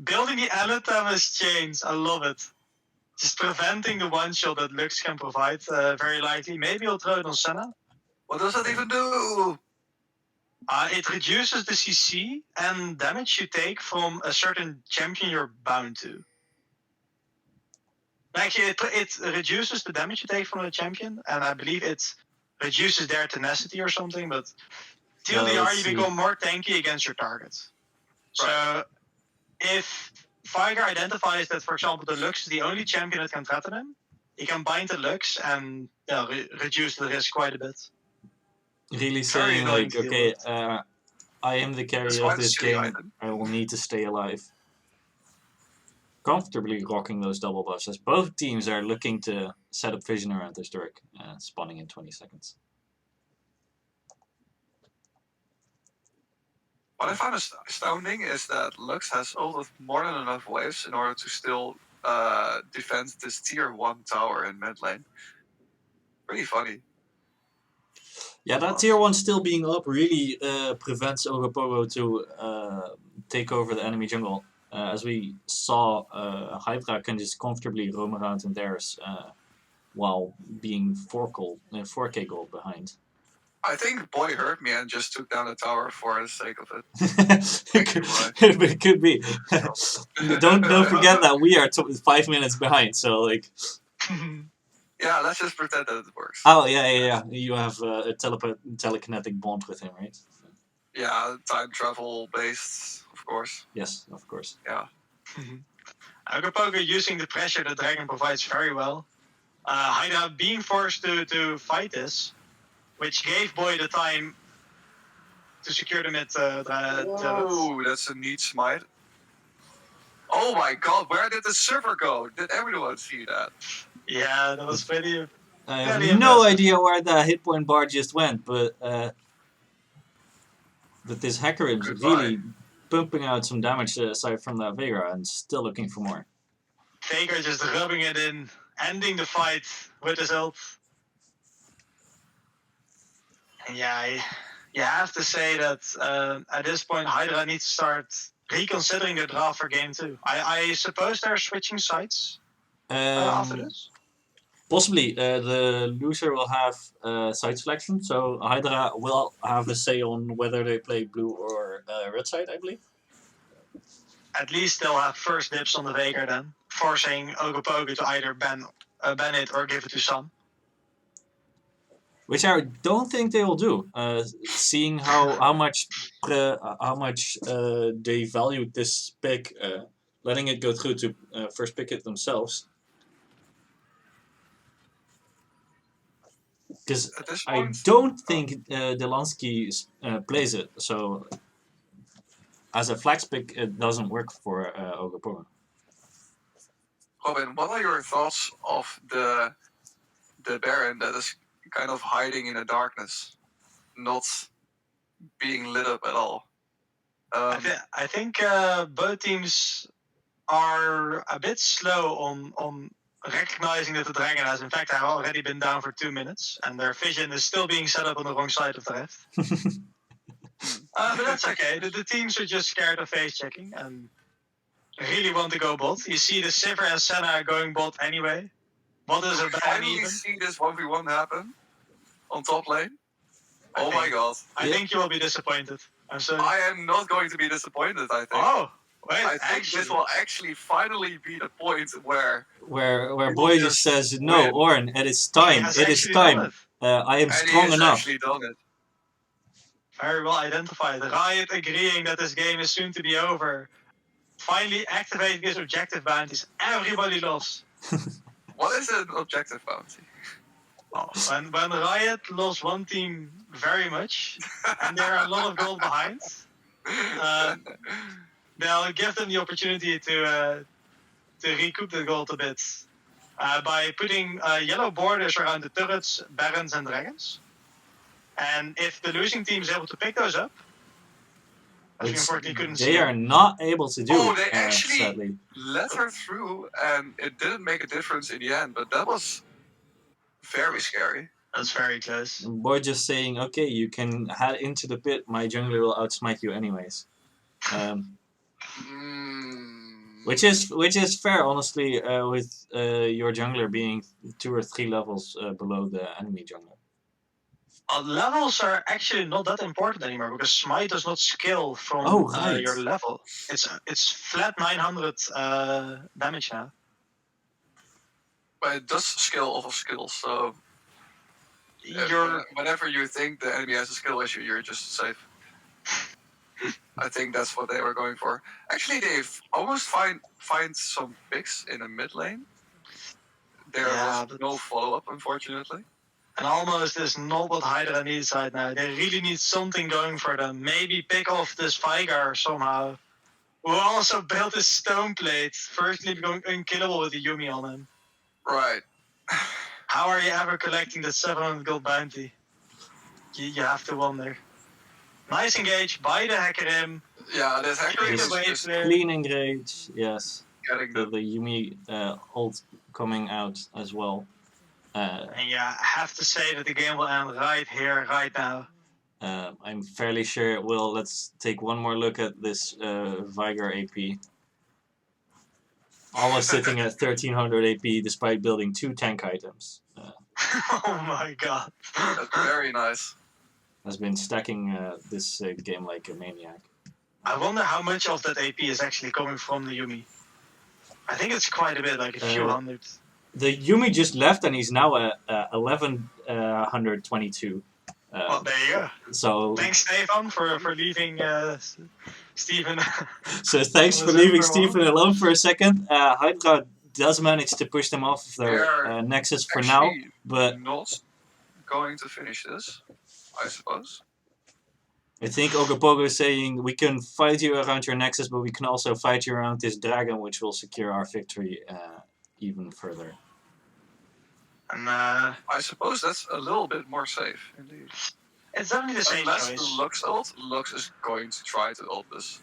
Building the Anatomus chains, I love it. Just preventing the one shot that Lux can provide, very likely. Maybe he'll throw it on Senna. What does that even do? It reduces the CC and damage you take from a certain champion you're bound to. Actually, it reduces the damage you take from a champion, and I believe it reduces their tenacity or something, but TLDR, you become more tanky against your targets. So, if Veigar identifies that, for example, the Lux is the only champion that can threaten him, he can bind the Lux and reduce the risk quite a bit. Really saying, like, okay, I am the carrier of this game, I will need to stay alive. Comfortably rocking those double buffs, as both teams are looking to set up vision around this Dirk, spawning in 20 seconds. What I find astounding is that Lux has ulted more than enough waves in order to still defend this tier 1 tower in mid lane. Pretty funny. Yeah, that tier 1 still being up really prevents Ogopogo to take over the enemy jungle. As we saw, Hydra can just comfortably roam around in theirs while being 4K gold behind. I think Boy heard me and just took down the tower for the sake of it. It could be. Don't forget that we are 5 minutes behind, so like. Yeah, let's just pretend that it works. Oh yeah. You have a telekinetic bond with him, right? Yeah, time travel based, of course. Yes, of course. Yeah. Ogopogo using the pressure the dragon provides very well. Hydra being forced to fight this, which gave Boy the time to secure the mid Oh, that's a neat smite. Oh my god, where did the Zephyr go? Did everyone see that? Yeah, that was pretty. I have no idea where the hit point bar just went, but this hacker is really pumping out some damage aside from that Vega and still looking for more. Vega just rubbing it in, ending the fight with his ult. And yeah, you have to say that at this point Hydra needs to start reconsidering their draft for game 2. I suppose they're switching sides after this? Possibly. The loser will have side selection, so Hydra will have a say on whether they play blue or red side, I believe. At least they'll have first dibs on the Vega then, forcing Ogopogo to either ban it or give it to Sam. Which I don't think they will do, seeing how much they valued this pick, letting it go through to first pick it themselves. Because I don't think Delansky plays it, so as a flex pick, it doesn't work for Ogopogo. Robin, what are your thoughts of the Baron that is kind of hiding in the darkness, not being lit up at all? I think both teams are a bit slow on recognizing that the dragon has in fact already been down for 2 minutes, and their vision is still being set up on the wrong side of the rift. But that's okay. The teams are just scared of face checking and really want to go bot. You see the Zephyr and Senna going bot anyway. What is a ban even? See this 1v1 happen on top lane? Oh my god. I think you will be disappointed. I'm sorry. I am not going to be disappointed, I think. Oh, wait, I think this will actually finally be the point where Boy just says, no, Oren, it is time. It is time. I am strong enough. Actually done it. Very well identified. Riot agreeing that this game is soon to be over. Finally activating his objective bounties. Everybody loves. What is an objective bounty? Oh, when Riot loves one team very much, and there are a lot of gold behind, they'll give them the opportunity to recoup the gold a bit by putting yellow borders around the turrets, barons, and dragons. And if the losing team is able to pick those up, as we unfortunately couldn't see. They are not able to do it. They actually sadly let her through, and it didn't make a difference in the end, but that was very scary. That's very close. Boy just saying, okay, you can head into the pit, my jungler will outsmite you anyways. Which is fair, honestly, with your jungler being 2 or 3 levels below the enemy jungler. Levels are actually not that important anymore because Smite does not scale from your level. It's flat 900 damage now. But it does scale off of skills, so whenever you think the enemy has a skill issue, you're just safe. I think that's what they were going for. Actually, they've almost find some picks in the mid lane. There was no follow-up, unfortunately. And almost is not what Hydra needs right now. They really need something going for them. Maybe pick off this Vigar somehow. Who also built his stone plate, firstly becoming unkillable with the Yumi on him. Right. How are you ever collecting the 700 gold bounty? You have to wonder. Nice engage by the Hecarim. Yeah, this Hecarim is clean engage, yes. getting the them. Yumi ult coming out as well. And yeah, I have to say that the game will end right here, right now. I'm fairly sure it will. Let's take one more look at this Viger AP. Almost sitting at 1300 AP despite building 2 tank items. Oh my god. That's very nice. Has been stacking this game like a maniac. I wonder how much of that AP is actually coming from the Yumi. I think it's quite a bit, like a few hundred. The Yumi just left and he's now at 1122. Well, there you go. So thanks, Stefan, for leaving Steven. So thanks for leaving Steven alone for a second. Hydra does manage to push them off of their Nexus for now, but not going to finish this, I suppose. I think Ogopogo is saying we can fight you around your Nexus, but we can also fight you around this dragon, which will secure our victory even further. And I suppose that's a little bit more safe, indeed. It's definitely the same Unless choice. Lux ult, Lux is going to try to ult this.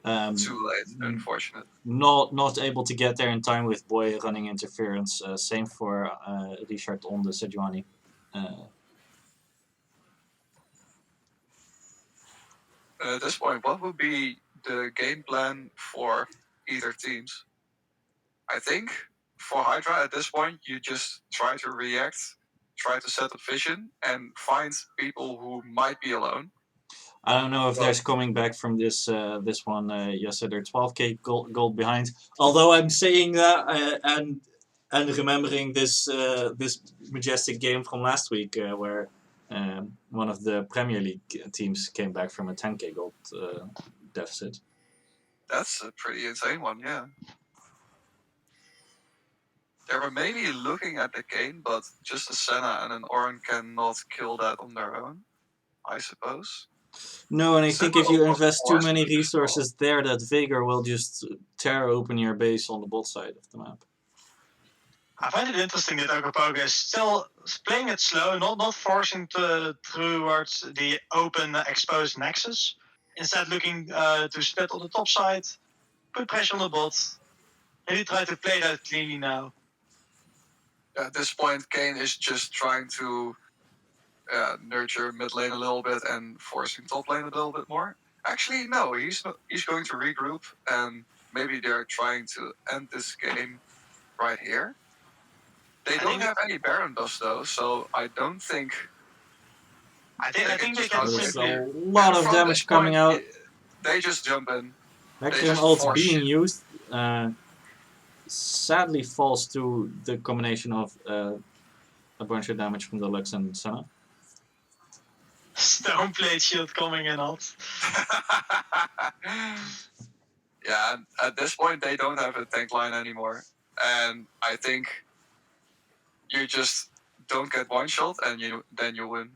Too late, unfortunate. Not able to get there in time with Boy running interference. Same for Richard on the Sejuani. At this point, what would be the game plan for either teams? I think for Hydra at this point, you just try to react, try to set up vision, and find people who might be alone. I don't know if there's coming back from this this one. Yes, they're 12k gold behind. Although I'm saying that and remembering this this majestic game from last week where one of the Premier League teams came back from a 10k gold deficit. That's a pretty insane one, yeah. They were maybe looking at the game, but just a Senna and an Oran cannot kill that on their own, I suppose. No, and I think if you invest too many resources there, that Veigar will just tear open your base on the bot side of the map. I find it interesting that Ogopogo is still playing it slow, not forcing towards the open, exposed nexus. Instead, looking to split on the top side, put pressure on the bot, really try to play that cleanly now. At this point, Kane is just trying to nurture mid lane a little bit and forcing top lane a little bit more. Actually, no, he's going to regroup, and maybe they're trying to end this game right here. They don't have any Baron buffs though, so I don't think. I think they can There's simply. a lot of damage coming out. They just jump in. Hecarim ult being used sadly falls to the combination of a bunch of damage from the Lux and Senna. Stoneplate shield coming in hot. Yeah, at this point they don't have a tank line anymore, and I think you just don't get one shot and then you win.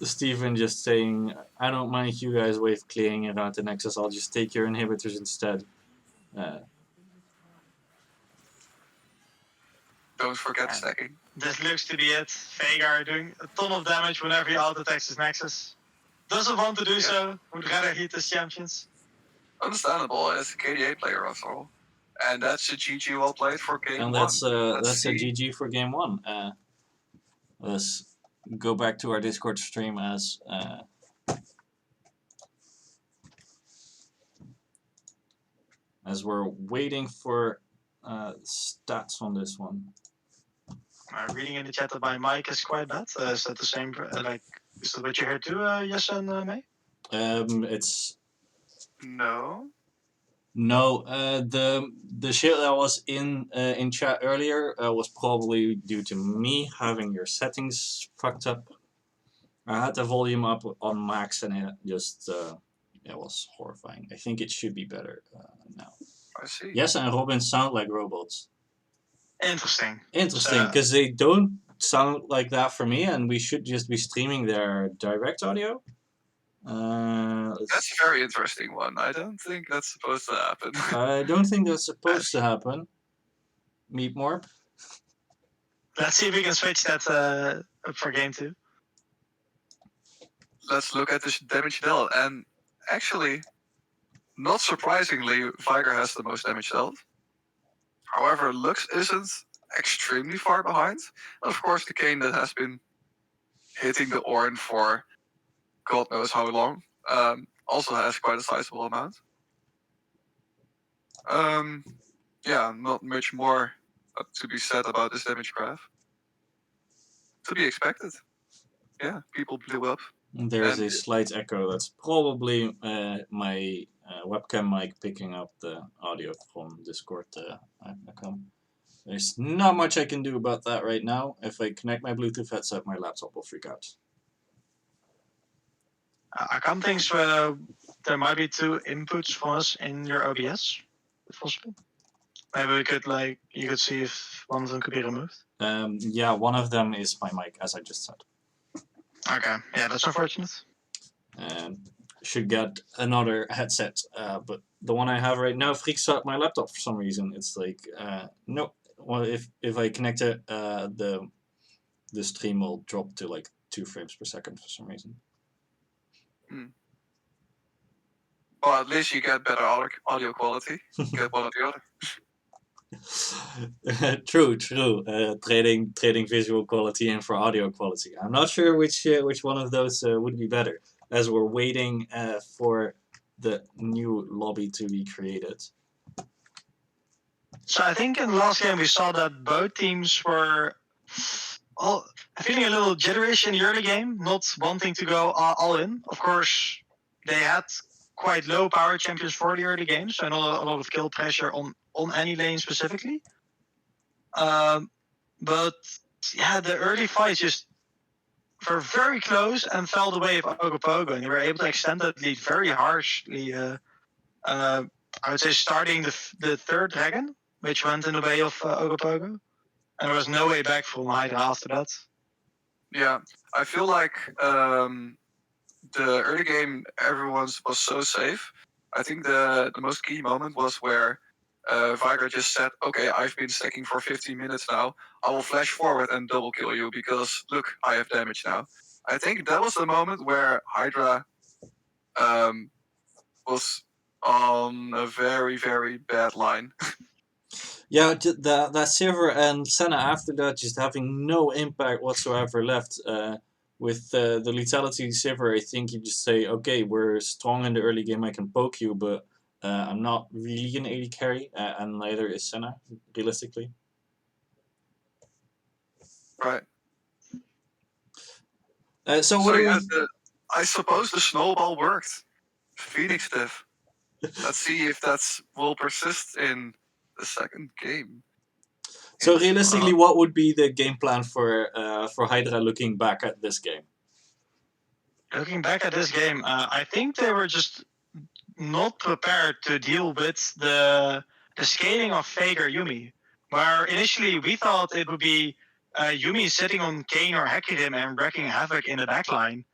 Steven just saying, I don't mind you guys wave clearing around the Nexus, I'll just take your inhibitors instead. Don't forget stacking. This looks to be it. Veigar doing a ton of damage whenever he auto-attacks his Nexus. Doesn't want to do so, would rather hit his champions. Understandable, as a KDA player after all. And that's a GG well played for game and one. that's a GG for game one. Let's go back to our Discord stream as we're waiting for stats on this one. Reading in the chat that my mic is quite bad. Is that the same? Is that what you heard too, Yes and May? It's no. The shit that was in chat earlier was probably due to me having your settings fucked up. I had the volume up on max and it just it was horrifying. I think it should be better now. I see. Yes, and Robin sound like robots. Interesting, because they don't sound like that for me, and we should just be streaming their direct audio. That's a very interesting one. I don't think that's supposed to happen. I don't think that's supposed to happen. Meet Morp. Let's see if we can switch that up for game 2. Let's look at this damage dealt, and actually, not surprisingly, Viger has the most damage dealt. However, Lux isn't extremely far behind. And of course, the Kane that has been hitting the Ornn for God knows how long also has quite a sizable amount. Yeah, not much more to be said about this damage graph. To be expected. Yeah, people blew up. There's And a slight echo. That's probably my webcam mic picking up the audio from Discord account. There's not much I can do about that right now. If I connect my Bluetooth headset, my laptop will freak out. I can't think there might be 2 inputs from us in your OBS, if possible. Maybe we could you could see if one of them could be removed. Yeah, one of them is my mic, as I just said. Okay, yeah, that's unfortunate. Should get another headset, but the one I have right now freaks out my laptop for some reason. It's like no. Well, if I connect it, the stream will drop to like 2 frames per second for some reason. Well, at least you get better audio quality. Get one or the other. True. Trading visual quality in for audio quality. I'm not sure which one of those would be better, as we're waiting for the new lobby to be created. So I think in the last game we saw that both teams were feeling a little jitterish in the early game, not wanting to go all in. Of course, they had quite low power champions for the early game, so not a lot of kill pressure on any lane specifically. But yeah, the early fights just were very close and fell the way of Ogopogo, and they were able to extend that lead very harshly. I would say starting the third dragon, which went in the way of Ogopogo, and there was no way back from Hydra after that. Yeah, I feel like the early game everyone was so safe. I think the most key moment was where Viger just said, okay, I've been stacking for 15 minutes now. I will flash forward and double kill you because, look, I have damage now. I think that was the moment where Hydra was on a very, very bad line. Yeah, that Zephyr and Senna after that just having no impact whatsoever left. With the lethality Zephyr, I think you just say, okay, we're strong in the early game, I can poke you, but I'm not really an AD carry, and neither is Senna, realistically. Right. So what yeah, I suppose the snowball worked. Phoenix Div. Let's see if that will persist in the second game. So realistically, what would be the game plan for Hydra looking back at this game? Looking back at this game, I think they were just not prepared to deal with the scaling of Fager Yuumi. Where initially we thought it would be Yuumi sitting on Kane or Hecarim and wreaking havoc in the backline.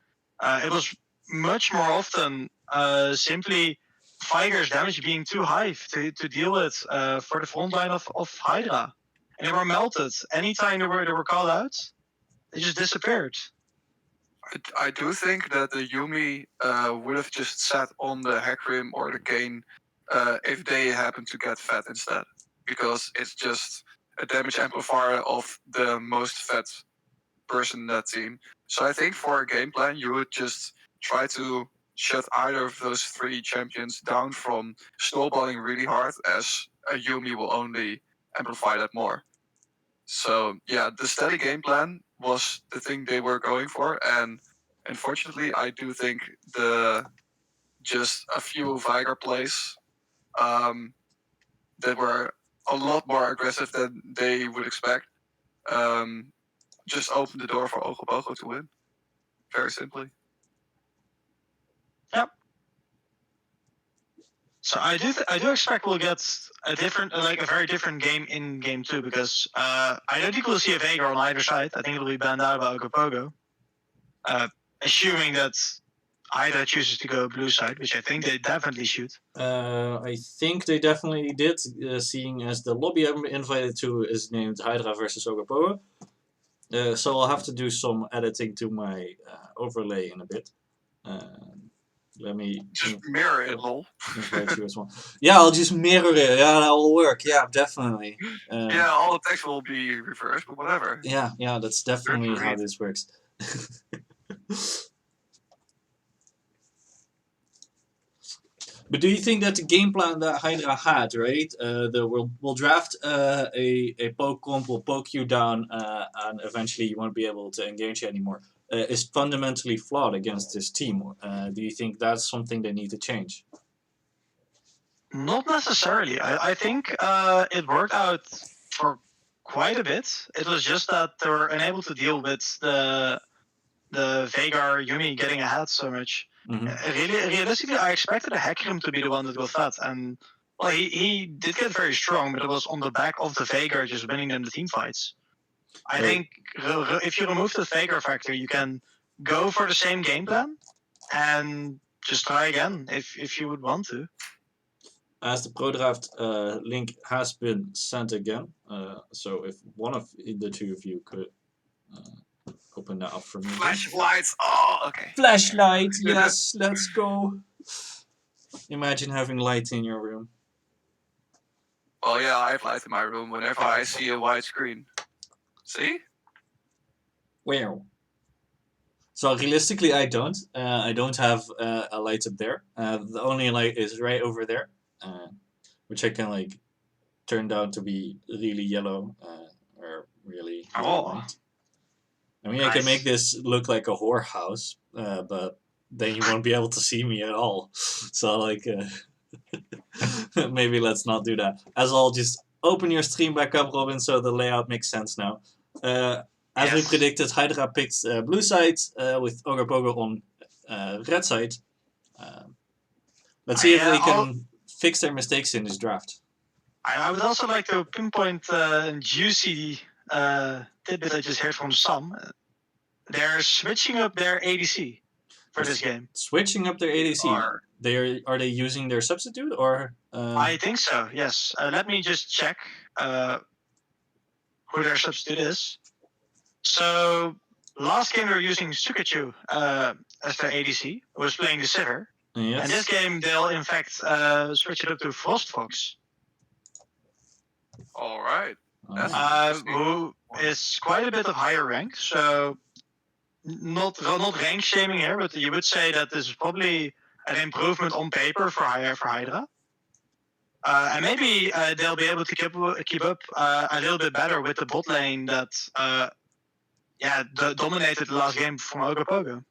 It was much more often simply Fager's damage being too high to deal with for the front line of Hydra. And they were melted. Anytime they were called out, they just disappeared. I do think that the Yuumi would have just sat on the Hecarim or the Kane if they happen to get fed instead. Because it's just a damage amplifier of the most fed person in that team. So I think for a game plan, you would just try to shut either of those 3 champions down from snowballing really hard, as a Yuumi will only amplify that more. So yeah, the steady game plan was the thing they were going for, and unfortunately, I do think just a few Viger plays that were a lot more aggressive than they would expect just opened the door for Ogopogo to win. Very simply. Yep. So I do expect we'll get a very different game in game 2, because I don't think we'll see a Veigar on either side. I think it'll be banned out by Ogopogo. Assuming that Hydra chooses to go blue side, which I think they definitely should. I think they definitely did, seeing as the lobby I'm invited to is named Hydra versus Ogopogo. So I'll have to do some editing to my overlay in a bit. Let me Just mirror it, lol. invite you as well. Yeah, I'll just mirror it. Yeah, that will work. Yeah, definitely. Yeah, all the text will be reversed, but whatever. Yeah, that's definitely how read. this works. But do you think that the game plan that Hydra had, right? We'll draft a poke comp, we'll poke you down, and eventually you won't be able to engage anymore, is fundamentally flawed against this team. Do you think that's something they need to change? Not necessarily. I think it worked out for quite a bit. It was just that they were unable to deal with the Veigar Yumi getting ahead so much. Realistically, I expected a Hecarim to be the one that got fed, and well, he did get very strong, but it was on the back of the Veigar just winning them the team fights. I think if you remove the Veigar factor, you can go for the same game plan and just try again if you would want to. As the Pro Draft link has been sent again, so if one of the two of you could open that up for me. Flashlights. Oh, okay. Flashlight. Yes, let's go. Imagine having light in your room. Oh yeah, I have light in my room whenever I see a white screen. See? Wow. So realistically, I don't. I don't have a light up there. The only light is right over there, which I can like turn down to be really yellow or really white. I mean, I can make this look like a whorehouse, but then you won't be able to see me at all. So like, maybe let's not do that. As I'll just open your stream back up, Robin, so the layout makes sense now. As we predicted, Hydra picked blue side with Ogopogo on red side. Let's see if they can fix their mistakes in this draft. I would also like to pinpoint a juicy tidbit I just heard from Sam. They're switching up their ADC for this game. Switching up their ADC? Are they using their substitute or? I think so. Yes. Let me just check who their substitute is. So last game they were using Sukachu as their ADC, who was playing the Zephyr. Yes. And this game they'll in fact switch it up to Frostfox. All right. Who is quite a bit of higher rank, so not rank shaming here, but you would say that this is probably an improvement on paper for Hydra. And maybe they'll be able to keep up a little bit better with the bot lane that dominated the last game from Ogopogo.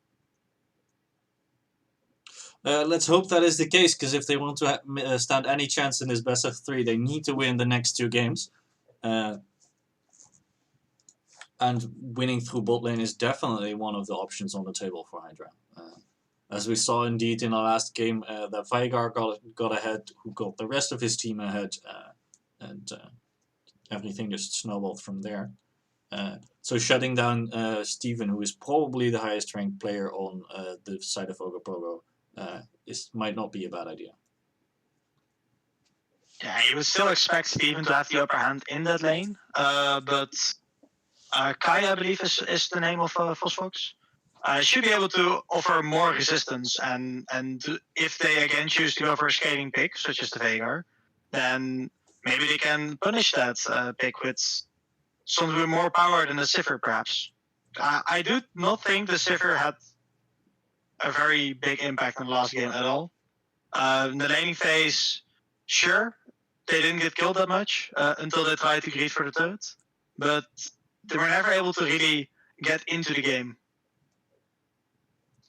Let's hope that is the case, because if they want to stand any chance in this best of 3, they need to win the next 2 games. And winning through bot lane is definitely one of the options on the table for Hydra. As we saw indeed in our last game, that Veigar got ahead, who got the rest of his team ahead, and everything just snowballed from there. So shutting down Steven, who is probably the highest ranked player on the side of Ogopogo, might not be a bad idea. Yeah, you would still expect Steven to have the upper hand in that lane, but Kai, I believe, is the name of Frostfox. Should be able to offer more resistance, and if they again choose to go for a scaling pick, such as the Veigar, then maybe they can punish that pick with something with more power than the Zephyr, perhaps. I do not think the Zephyr had a very big impact in the last game at all. In the laning phase, sure, they didn't get killed that much until they tried to greed for the turret, but they were never able to really get into the game.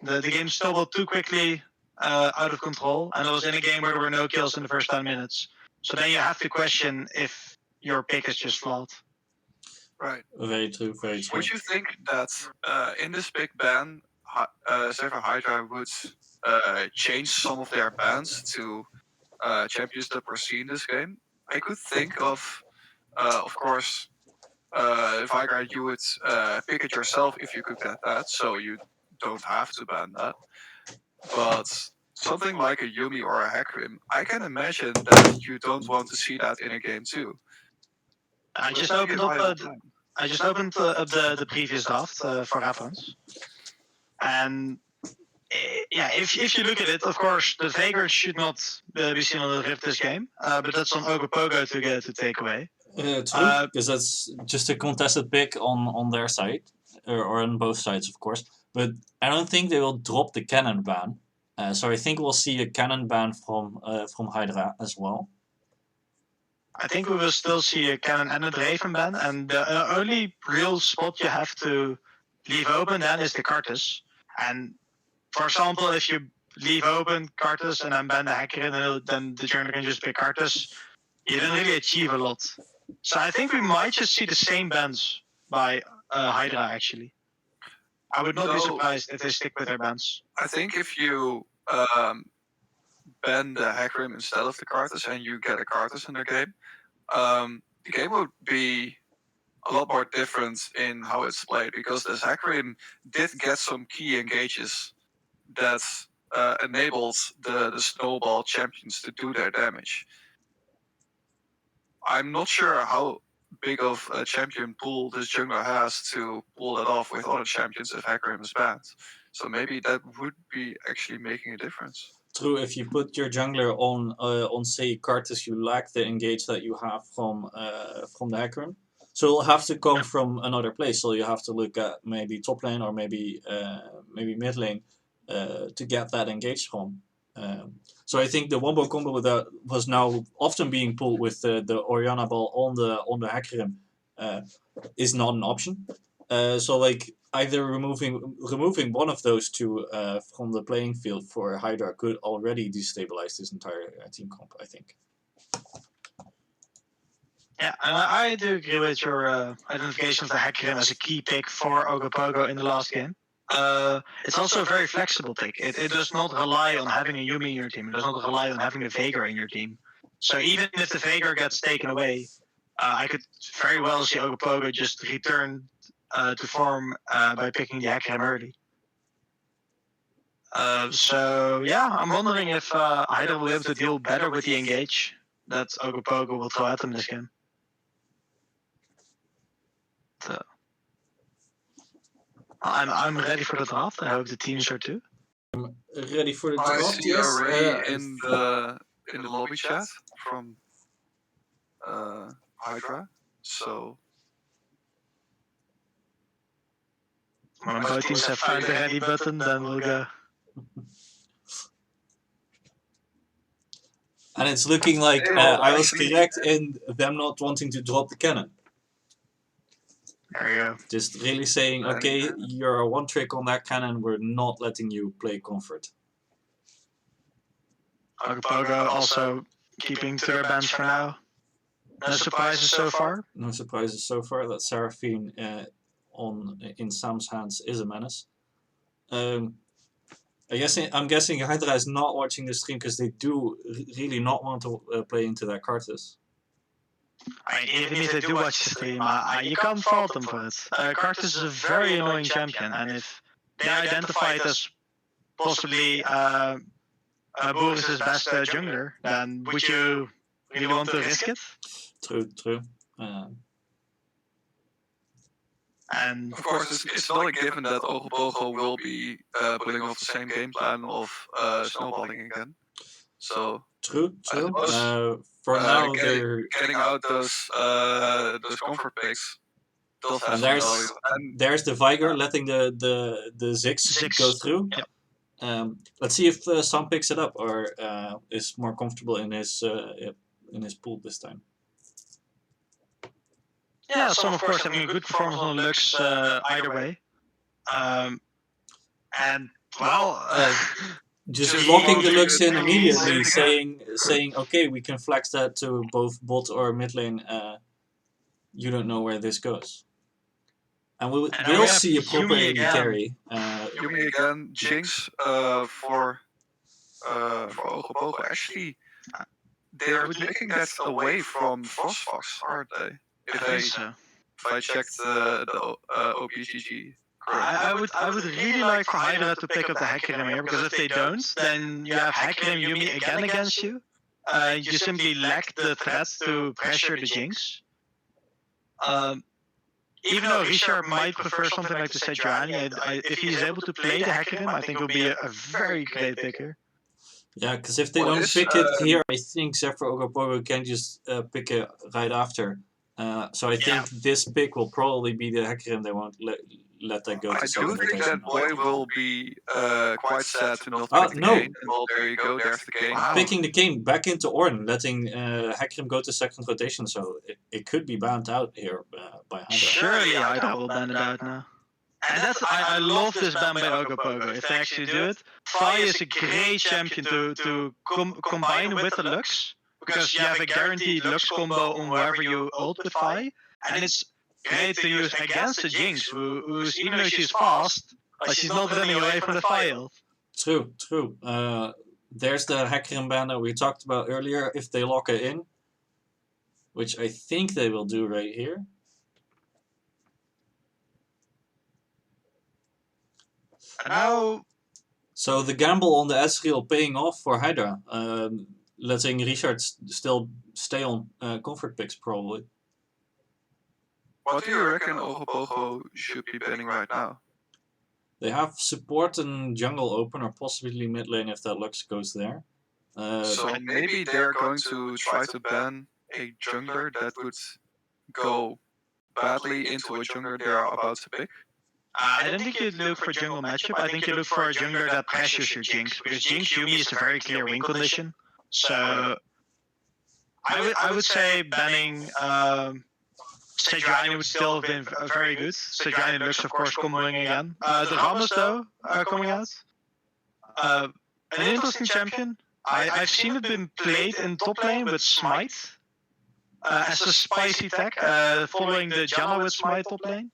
The game snowballed too quickly out of control, and it was in a game where there were no kills in the first 10 minutes. So then you have to question if your pick is just flawed. Right. Very true, very true. Would you think that in this big ban, Zephyr Hydra would change some of their bans to champions that were seen this game? I could think of course, Veigar, you would pick it yourself if you could get that, so you don't have to ban that. But something like a Yumi or a Hecarim, I can imagine that you don't want to see that in a game too. I just opened up the previous draft for reference, and yeah, if you look at it, of course, the Vagrant should not be seen on the Rift this game, but that's on Ogopogo to take away. True, because that's just a contested pick on their side, or on both sides, of course. But I don't think they will drop the cannon ban. So I think we'll see a cannon ban from Hydra as well. I think we will still see a cannon and a Draven ban, and the only real spot you have to leave open then is the Cartus. And for example, if you leave open Cartus and then ban the Hacker, then the jungler can just pick Cartus, you don't really achieve a lot. So I think we might just see the same bans by Hydra, actually. I would not be surprised if they stick with their bans. I think if you ban the Hackrim instead of the Cartus and you get a Cartus in the game, the game would be a lot more different in how it's played, because this Hackrim did get some key engages that enabled the snowball champions to do their damage. I'm not sure how big of a champion pool this jungler has to pull that off with other champions if Hackrim is banned. So maybe that would be actually making a difference. True, if you put your jungler on say Cartus, you lack the engage that you have from the Hackrim. So it'll have to come from another place. So you have to look at maybe top lane or maybe mid lane to get that engage from. So I think the wombo combo that was now often being pulled with the Oriana ball on the Hackrim is not an option. So like either removing one of those two from the playing field for Hydra could already destabilize this entire team comp, I think. Yeah, and I do agree with your identification of the Hackrim as a key pick for Ogopogo in the last game. It's also a very flexible pick. It does not rely on having a Yumi in your team. It does not rely on having a Veigar in your team. So even if the Veigar gets taken away, I could very well see Ogopogo just return to form by picking the Hackrim early. So yeah, I'm wondering if Hydra will be able to deal better with the engage that Ogopogo will throw at them this game. So I'm ready for the draft. I hope the teams are too. Ready for the I draft? see Yes. already in the lobby chat from Hydra. So when both teams have found the ready button, then we'll go. And it's looking like I was correct in them not wanting to drop the cannon. There you go. Just really saying, okay, you're a one trick on that cannon, we're not letting you play comfort. Ogopogo also keeping to their bans for now. No surprises so far. No surprises so far that Seraphine in Sam's hands is a menace. I'm guessing Hydra is not watching the stream because they do really not want to play into that Cartus. I mean, even if they do watch the stream, you can't fault them for it. Cartus is a very annoying champion, and if they identify it as possibly Boris's best jungler, then would you really want to risk it? True. And of course, it's not a given that Ogopogo will be pulling off the same game plan of snowballing again. So true. For now, they're getting out those comfort picks. And there's the Veigar letting the Ziggs go through. Yep. Let's see if Sam picks it up or is more comfortable in his pool this time. Yeah, Sam of course having a good performance on Lux either way. And well, just locking the Lux in immediately, saying okay, we can flex that to both bot or mid lane. You don't know where this goes. And we'll see a proper AD carry. Yumi again, Jinx for Ogopogo. Actually, they're taking that away from Frostfox, aren't they? If I checked the OPGG. I would really like for Hydra to pick up the Hackrim here, because if they don't, then you have Hackrim Yumi again against you. You simply lack the threat to pressure the Jinx. even though Richard might prefer something like the Sejuani, if he's able to play the Hecarim, I think it will be a very great pick here. Yeah, because if they don't pick it here, I think Zephyr Ogopogo can just pick it right after. So I think this pick will probably be the Hecarim. They won't let that go to I do second think rotation. that boy will be quite sad to not pick the no. Kane. Well, there you go, there's the Kane. Wow. Picking the King back into Ornn, letting Hecarim go to second rotation, so it could be banned out here by Hydra. Surely Hydra will ban it out now. And that's I love this ban by Ogopogo. If they actually do it, Fi is a great champion to combine with the Lux, because you have a guaranteed Lux combo on wherever you ult with Fi, and it's great to use against the Jinx, who's, even though she's fast, she's not running away from the Fi ult. True. There's the Hecarim ban that we talked about earlier, if they lock it in, which I think they will do right here. Now, so the gamble on the Ezreal paying off for Hydra, letting Richard still stay on comfort picks probably. What do you reckon Ogopogo should be banning right now? They have support and jungle open, or possibly mid lane if that Lux goes there. So maybe they're going to try to ban a jungler that would go badly into a jungler they're about to pick. I don't think you'd look for jungle matchup. I think you look for a jungler that pressures your Jinx, because Jinx Yumi is a very clear win condition. So I would say banning Sejuani would still have been very good. Sejuani Lux, of course, comboing again. The Rammus, though, are coming out. An interesting champion. I've seen it been played in top lane with Smite as a spicy tech, following the Janna with Smite top lane.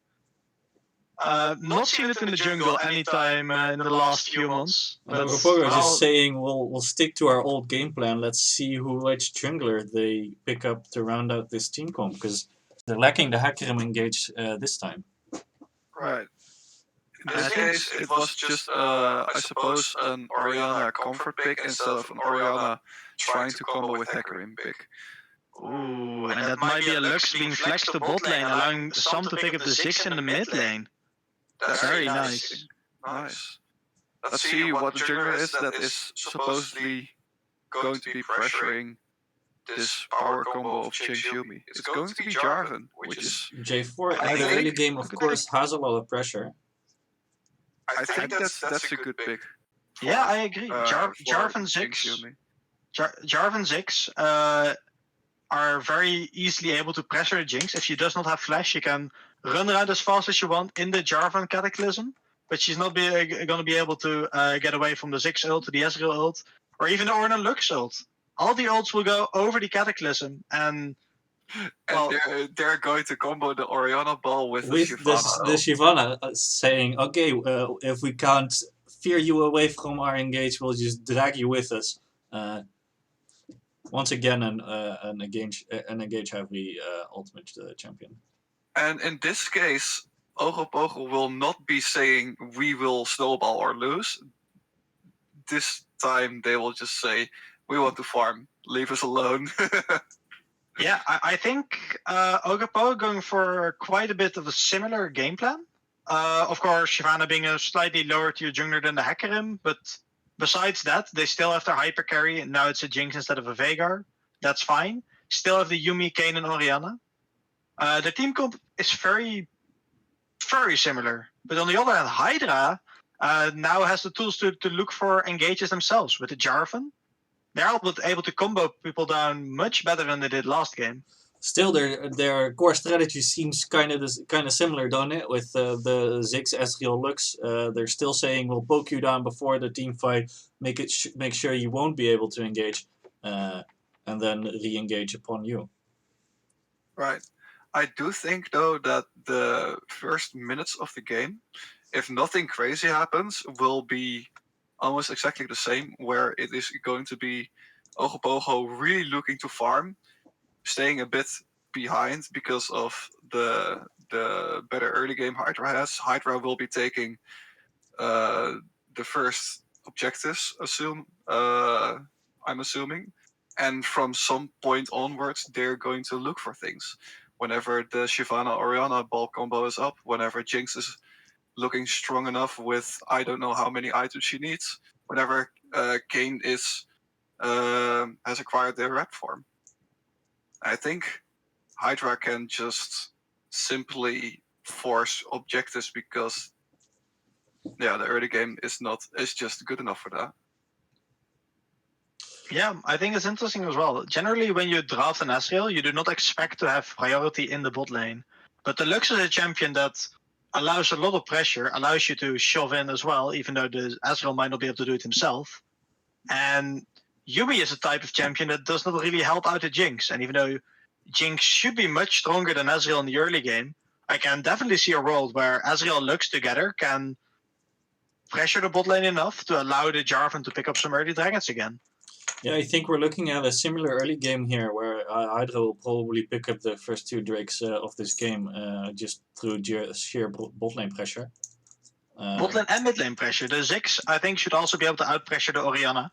Not seen it in the jungle anytime in the last few months. Ogopogo is just saying we'll stick to our old game plan. Let's see which jungler they pick up to round out this team comp, because they're lacking the Hecarim engage this time. Right. In this case, it was just, I suppose, an Orianna comfort pick instead of an Orianna trying to combo with Hecarim pick. Ooh, and that might be a Lux being flexed to bot lane, allowing some to pick up the Ziggs in the mid lane. That's very nice. Nice. Let's see what the jungler is that is supposedly going to be pressuring this power combo of Jinx Yumi. It's going to be Jarvan, which is... J4 at the early game, of course, has a lot of pressure. I think that's a good pick. Yeah, I agree. Jarvan Ziggs are very easily able to pressure the Jinx. If she does not have flash, you can run around as fast as you want in the Jarvan Cataclysm, but she's not going to be able to get away from the Ziggs ult, the Ezreal ult, or even the Ornn Lux ult. All the ults will go over the Cataclysm, and they're going to combo the Orianna ball with the Shyvana saying, okay, if we can't fear you away from our engage, we'll just drag you with us. Once again, an engage heavy ultimate champion. And in this case, Ogopogo will not be saying we will snowball or lose. This time they will just say, we want to farm, leave us alone. Yeah, I think Ogopogo going for quite a bit of a similar game plan. Of course, Shyvana being a slightly lower tier jungler than the Hecarim, but besides that, they still have their hyper carry, and now it's a Jinx instead of a Veigar. That's fine. Still have the Yumi, Kayn, and Orianna. The team comp is very, very similar. But on the other hand, Hydra now has the tools to look for engages themselves with the Jarvan. They're able to combo people down much better than they did last game. Still, their core strategy seems kind of similar, don't it? With the Ziggs, Ezreal, Lux, they're still saying we'll poke you down before the team fight, make sure you won't be able to engage, and then re-engage upon you. Right. I do think though that the first minutes of the game, if nothing crazy happens, will be almost exactly the same, where it is going to be Ogopogo really looking to farm, staying a bit behind because of the better early game Hydra has. Hydra will be taking the first objectives, I'm assuming, and from some point onwards they're going to look for things. whenever the Shyvana Orianna ball combo is up, whenever Jinx is looking strong enough with I don't know how many items she needs, whenever Kayn is has acquired their red form. I think Hydra can just simply force objectives because the early game is just good enough for that. Yeah, I think it's interesting as well. Generally, when you draft an Ezreal, you do not expect to have priority in the bot lane. But the Lux is a champion that allows a lot of pressure, allows you to shove in as well, even though the Ezreal might not be able to do it himself. And Yuumi is a type of champion that does not really help out the Jinx. And even though Jinx should be much stronger than Ezreal in the early game, I can definitely see a world where Ezreal and Lux together can pressure the bot lane enough to allow the Jarvan to pick up some early dragons again. Yeah, I think we're looking at a similar early game here, where Hydra will probably pick up the first 2 drakes of this game just through sheer bot lane pressure. Bot lane and mid lane pressure. The Ziggs, I think, should also be able to outpressure the Orianna.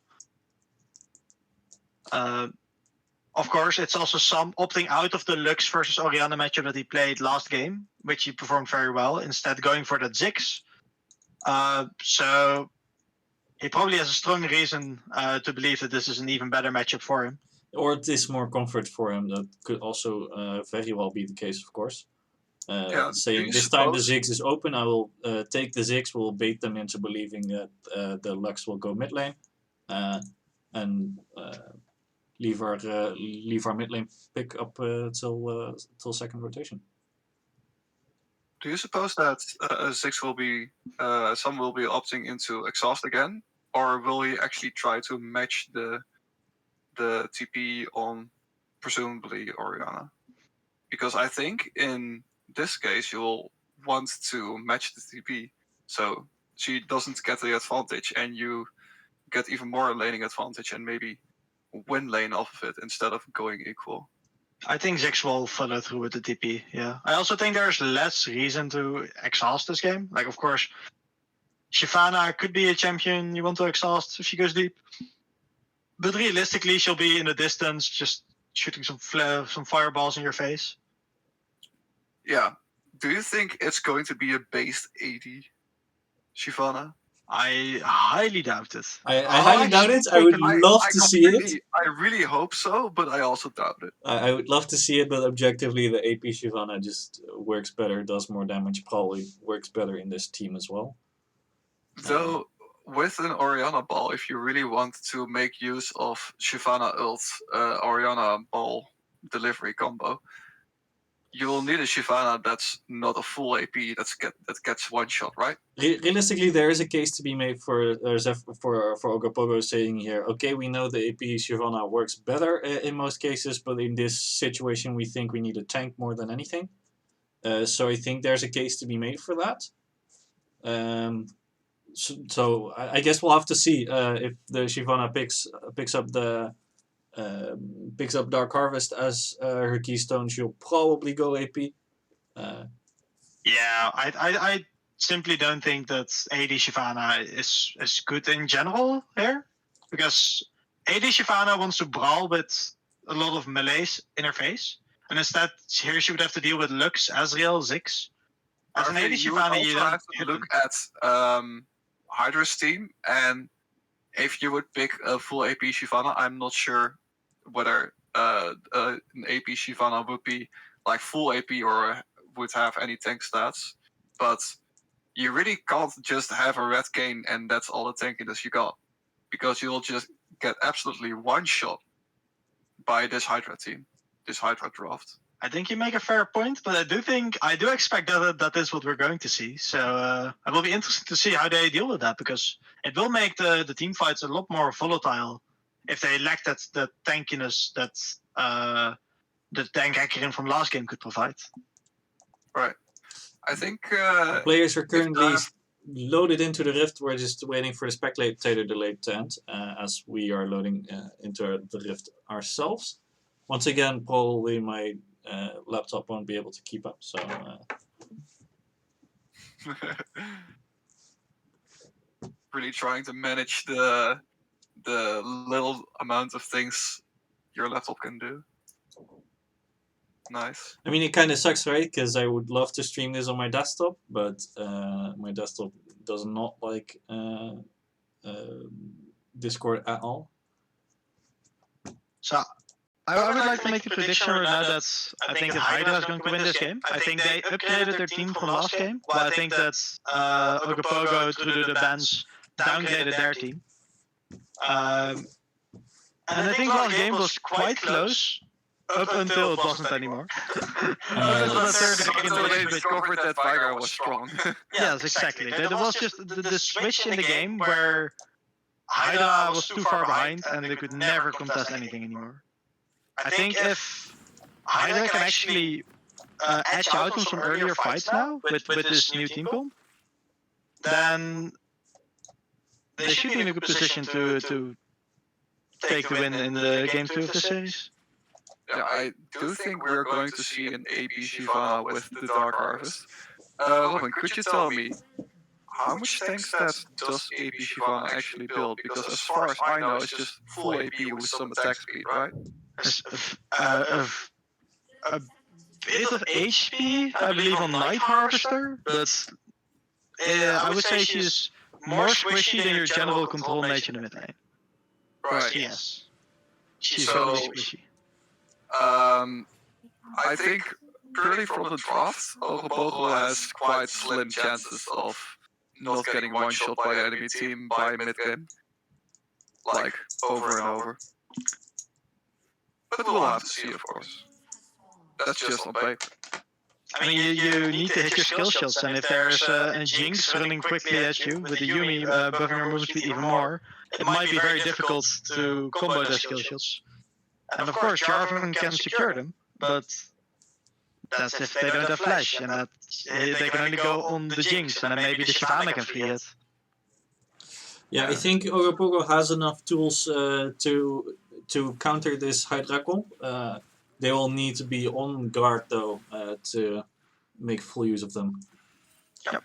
Of course, it's also some opting out of the Lux versus Orianna matchup that he played last game, which he performed very well, instead going for that Ziggs. So he probably has a strong reason to believe that this is an even better matchup for him. Or it is more comfort for him. That could also very well be the case, of course. Saying this time the Ziggs is open, I will take the Ziggs, will bait them into believing that the Lux will go mid lane, and leave our mid lane pick up till second rotation. Do you suppose that Ziggs will be some will be opting into exhaust again, or will he actually try to match the TP on presumably Orianna? Because I think in this case you'll want to match the TP so she doesn't get the advantage and you get even more laning advantage and maybe win lane off of it instead of going equal. I think Ziggs will follow through with the TP, yeah. I also think there's less reason to exhaust this game. Like, of course, Shyvana could be a champion you want to exhaust if she goes deep. But realistically, she'll be in the distance, just shooting some fireballs in your face. Yeah. Do you think it's going to be a based AD, Shyvana? I highly doubt it. I highly doubt it. I would love to see it. I really hope so, but I also doubt it. I would love to see it, but objectively, the AP Shyvana just works better, does more damage, probably works better in this team as well. Though, with an Orianna ball, if you really want to make use of Shyvana ult, Orianna ball delivery combo, you will need a Shyvana that's not a full AP that gets one shot, right? Realistically, there is a case to be made for Zephyr, for Ogopogo saying here, okay, we know the AP Shyvana works better in most cases, but in this situation, we think we need a tank more than anything. So I think there's a case to be made for that. So I guess we'll have to see if the Shyvana picks up Dark Harvest as her keystone. She'll probably go AP. Yeah, I simply don't think that AD Shyvana is good in general here, because AD Shyvana wants to brawl with a lot of melees in her face, and instead here she would have to deal with Lux, Ezreal, Ziggs. As an AD Shyvana, you don't have to look at Hydra's team, and if you would pick a full AP Shyvana, I'm not sure whether an AP Shyvana would be like full AP or would have any tank stats, but you really can't just have a red Kayn and that's all the tankiness you got, because you'll just get absolutely one shot by this Hydra team, this Hydra draft. I think you make a fair point, but I do expect that is what we're going to see. So it will be interesting to see how they deal with that, because it will make the team fights a lot more volatile if they lack that tankiness that the tank Hecarim from last game could provide. Right. I think players are currently loaded into the Rift. We're just waiting for the spectator delay to end as we are loading into the Rift ourselves. Once again, probably my laptop won't be able to keep up. So really trying to manage the little amount of things your laptop can do. Nice. I mean, it kind of sucks, right? Because I would love to stream this on my desktop, but my desktop does not like Discord at all. So I would like to make the prediction right now that I think that Hydra is going to win this game. I think they upgraded their team from last game, while I think that Ogopogo through the bans downgraded their team. And I think last game was quite close, up until it wasn't anymore. Until the third Until they game, discovered that Hydra was strong. yes, exactly. There was just the switch in the game where Hydra was too far behind and they could never contest anything anymore. I think if Hydra can actually edge out on some earlier fights now with this new team comp, then they should be in a good position to take the win in the game 2 of the series. Yeah, I do think we're going to see an AB Shyvana with the Dark Harvest. Robin, could you tell me how much tank stats does AB Shyvana actually build? Because as far as I know, it's just full AP with some attack speed, right? A bit of HP, I believe, on Night Harvester, but I would say she's more squishy than your general control mage in the mid lane. Right. Yes. She's So- really squishy. I think purely from the draft, Ogopogo has quite slim chances of not getting one shot by the enemy team by mid game. Like, over and over. But we'll have to see, of course. That's just on paper. I mean, you need to hit your skill shots, and if there's a Jinx running quickly at you, with the Yumi buffing her movement speed even more, it might be very difficult to combo those skill shots. And of course, Jarvan can secure them, but that's if they don't have flash, and that they can only go on the Jinx, and then maybe the Shyvana can free it. Yeah, I think Ogopogo has enough tools to counter this Hydra comp. They will need to be on guard though to make full use of them. Yep.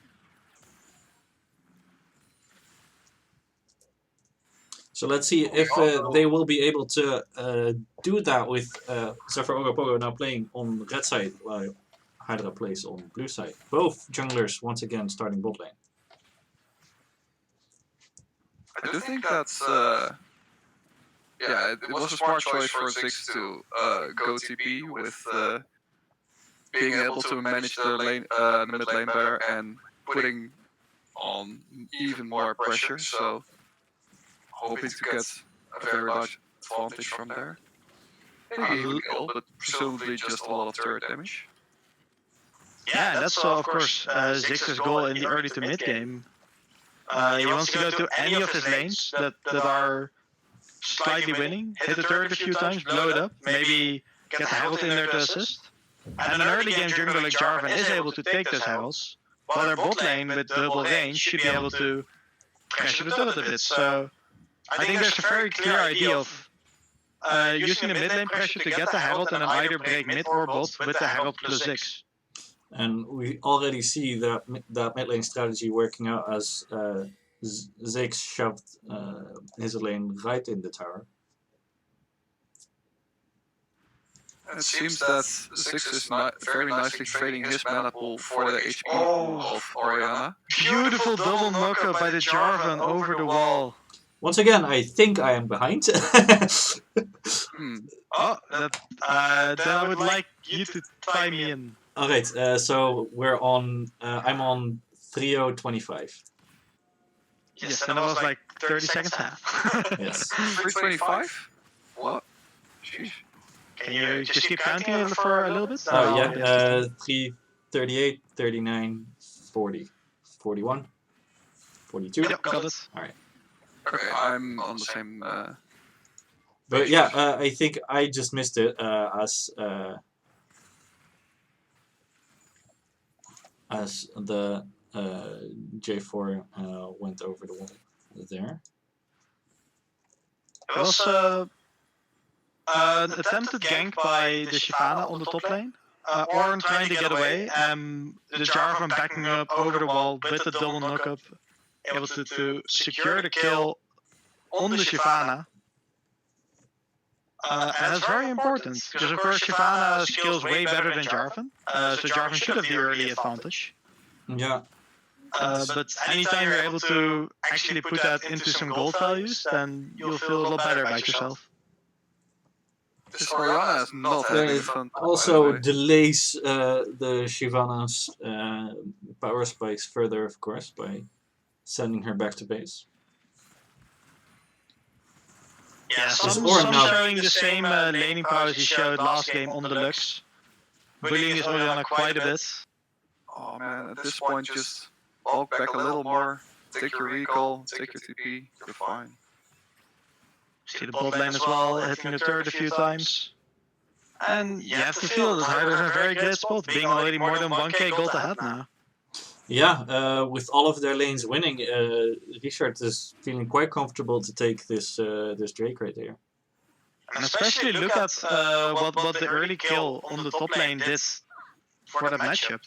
So let's see if they will be able to do that with Zephyr Ogopogo now playing on red side while Hydra plays on blue side. Both junglers once again starting bot lane. I do think that's yeah, it was a smart choice for Ziggs to go TP with being able to manage the lane, the mid lane better and putting on even more pressure. So hoping to get a very large advantage from there. Maybe even kill, but presumably just a lot of turret damage. Yeah, and that's of course Ziggs' goal in the early to mid game. He wants to go to any of his lanes that are slightly winning, hit the turret a few times, blow it up, maybe get the Herald in there to assist. And an early game jungler like Jarvan is able to take those Heralds, while their bot lane with double range should be able to pressure the turret a bit. So I think there's a very clear idea of using the mid lane pressure to get the Herald and then either break mid or bot with the Herald plus Ziggs. And we already see that mid lane strategy working out as Ziggs shoved his lane right in the tower. It seems that Ziggs is very nicely trading his mana pool for the HP of Orianna. Beautiful double knockup by the Jarvan over the wall. Once again, I think I am behind. Oh, then I would like you to tie me in. Alright, so we're on. I'm on 3025. Yes, and it was like 30 seconds half. Yes. 325? What? Jeez. Can you just keep counting for a little bit? Oh yeah, 338, 39, 40, 41, 42. Yep, got it. Alright. Okay, I'm on the same. But yeah, I think I just missed it as the J4 went over the wall there. It was an attempted gank by the Shyvana on the top lane. Ornn trying to get away, the Jarvan backing up over the wall with the double knockup, able to secure the kill on the Shyvana. And that's very important, because of course Shyvana skills way better than Jarvan, so Jarvan should have the early advantage. Yeah. But anytime you're able to actually put that into some gold values, then you'll feel a lot better about yourself. This Orianna is not There having is fun. also by the way. delays the Shyvana's power spikes further, of course, by sending her back to base. Yeah, some Ornn now- showing the same laning powers he showed last game on the Lux. Bullying his Orianna quite a bit. Oh man, at this point, just walk back a little more, take your recall, take your TP, you're fine. See the bot lane as well, hitting the turret a few times. And you have to feel that Hydra's in a very great spot, being already more than 1k gold ahead now. Yeah, with all of their lanes winning, Richard is feeling quite comfortable to take this this Drake right here. And especially look at what the early kill on the top lane did for that matchup.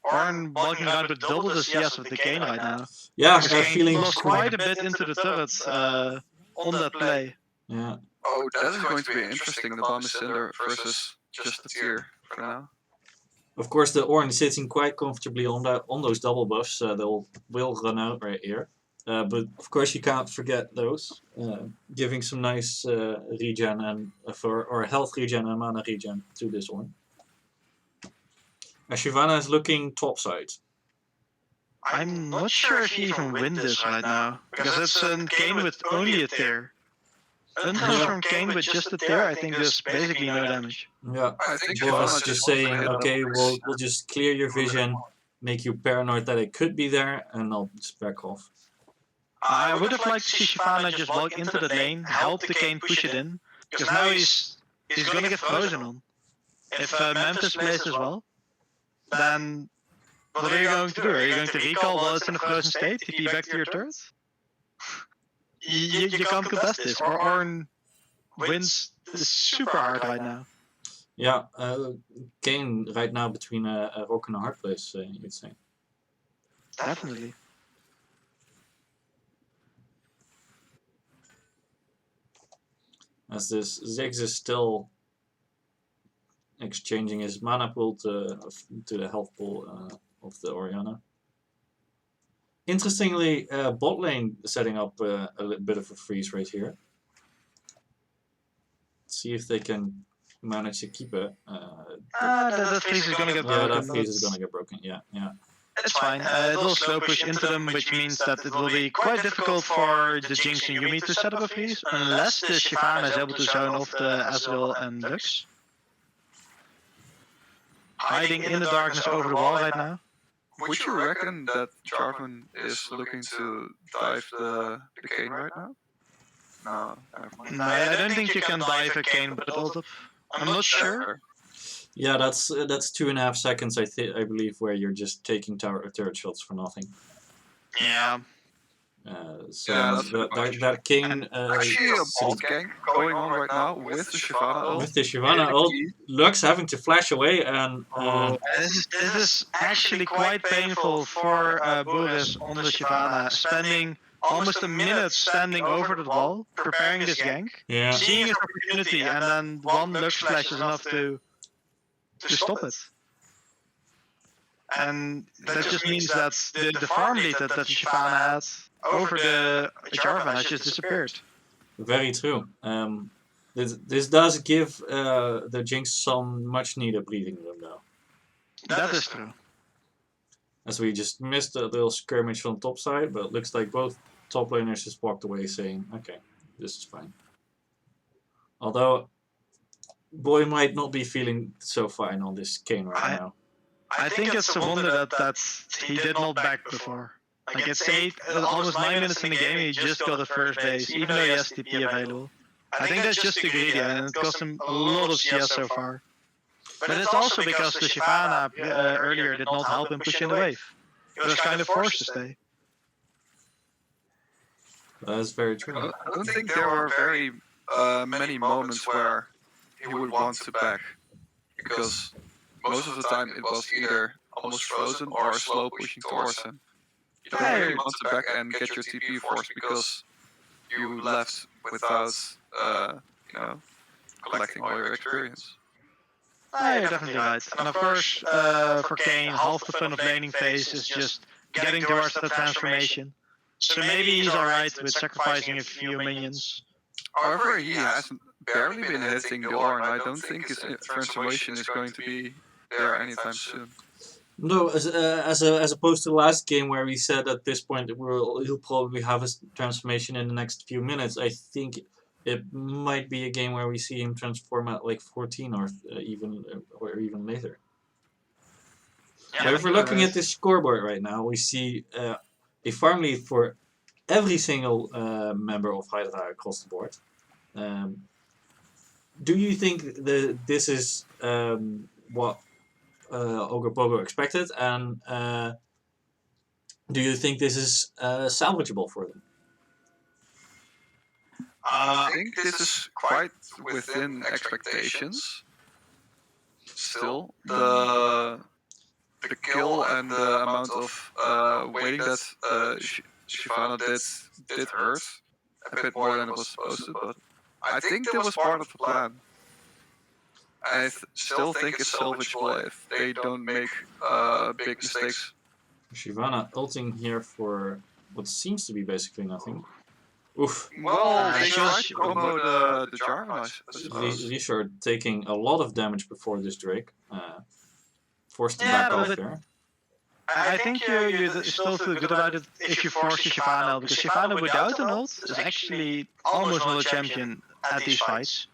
Ornn walking around with double the CS of the Kayn right now. Yeah, Feeling lost quite a bit into the turrets on that play. Yeah. Oh, that is going to be interesting, the Bomb Cinder versus just the tier for now. Of course, the Ornn is sitting quite comfortably on those double buffs. Will run out right here, but of course you can't forget those, giving some nice regen and or health regen and mana regen to this one. Shyvana is looking topside. I'm not sure if you even win this right now, because it's a Kayn with only a tier. Untouched from Kayn with just a tier, I think there's basically no damage. Yeah, I think Boris Shyvana just wants to saying, hit okay, them. we'll just clear your vision, make you paranoid that it could be there, and I'll just back off. I would have liked to see Shyvana just walk into the lane, help the Kayn push it in, because now he's gonna get frozen on. If Memphis plays as well, then what are you going to do? Are you going to recall while it's in a frozen state, TP back to your turret? You can't contest this, or Ornn wins super hard right now. Yeah, Kayn right now between a rock and a hard place, you'd say. Definitely. As this Ziggs is still exchanging his mana pool to the health pool of the Orianna. Interestingly, bot lane setting up a little bit of a freeze right here. See if they can manage to keep it. That freeze is gonna get broken. Yeah, that freeze is gonna get broken. Yeah. It's fine. It will slow push into them, which means that it will be quite difficult for the Jinx and Yuumi to set up a freeze, unless the Shyvana is able to zone off the Ezreal and Lux. Hiding in the darkness over the wall right now. Would you reckon that Jarvan is looking to dive the Kayn right now? No, never mind. No, I don't think you can dive a Kayn with ult up. I'm not sure. Yeah, that's 2.5 seconds, I believe, where you're just taking turret shots for nothing. Yeah. So Yeah, that's that King Actually, a bolt gang going on right now with the Shyvana ult. with the Shyvana ult, Lux having to flash away, and This is actually quite painful for Boris on the Shyvana, spending almost a minute standing over the wall, preparing this gank, yeah, seeing his opportunity, and then one Lux flash is enough to stop it. And that just means that the farm lead that Shyvana had over the Jarvan has just disappeared. very true. This does give the Jinx some much needed breathing room though. That is true. As we just missed a little skirmish from top side, but it looks like both top laners just walked away saying, okay, this is fine. Although, Boy might not be feeling so fine on this Kayn right now. I think it's a wonder that he did not back before. Like it's almost 9 minutes in the game, he just got the first base, even though he has TP available. I think that's just too greedy, and it cost him a lot of CS so far. But it's also because the Shyvana earlier did not help him push in the wave. He was kind of forced to stay. That's very true. I don't think there were very many moments where he would want to back, because most of the time it was either almost frozen or slow pushing towards him. You don't really want to back and get your TP forced because you left without, collecting all your experience. Yeah, you're definitely right. And of course, for Kane, half the fun of laning phase is just getting towards the transformation. So maybe he's alright with sacrificing a few minions. However, he has barely been hitting the ore, and I don't think his transformation is going to be there anytime soon. No, as opposed to the last game where we said at this point he'll probably have his transformation in the next few minutes. I think it might be a game where we see him transform at like 14 or even later. Yeah, But if we're looking at this scoreboard right now, we see a farm lead for every single member of Hydra across the board. Do you think this is what Ogopogo expected, and do you think this is salvageable for them? I think this is quite within expectations. Still, the kill and the amount of waiting that Shyvana did hurt a bit more than it was supposed to, but I think that was part of the plan. I still think it's salvageable if they don't make big mistakes. Shyvana ulting here for what seems to be basically nothing. Oof. Well, they tried to combo the Jarvan, I suppose. Richard taking a lot of damage before this Drake. Forced to Yeah, back off but there. I think you still feel good about it if you force the Shyvana, because Shyvana without an ult is actually almost not a champion at these fights.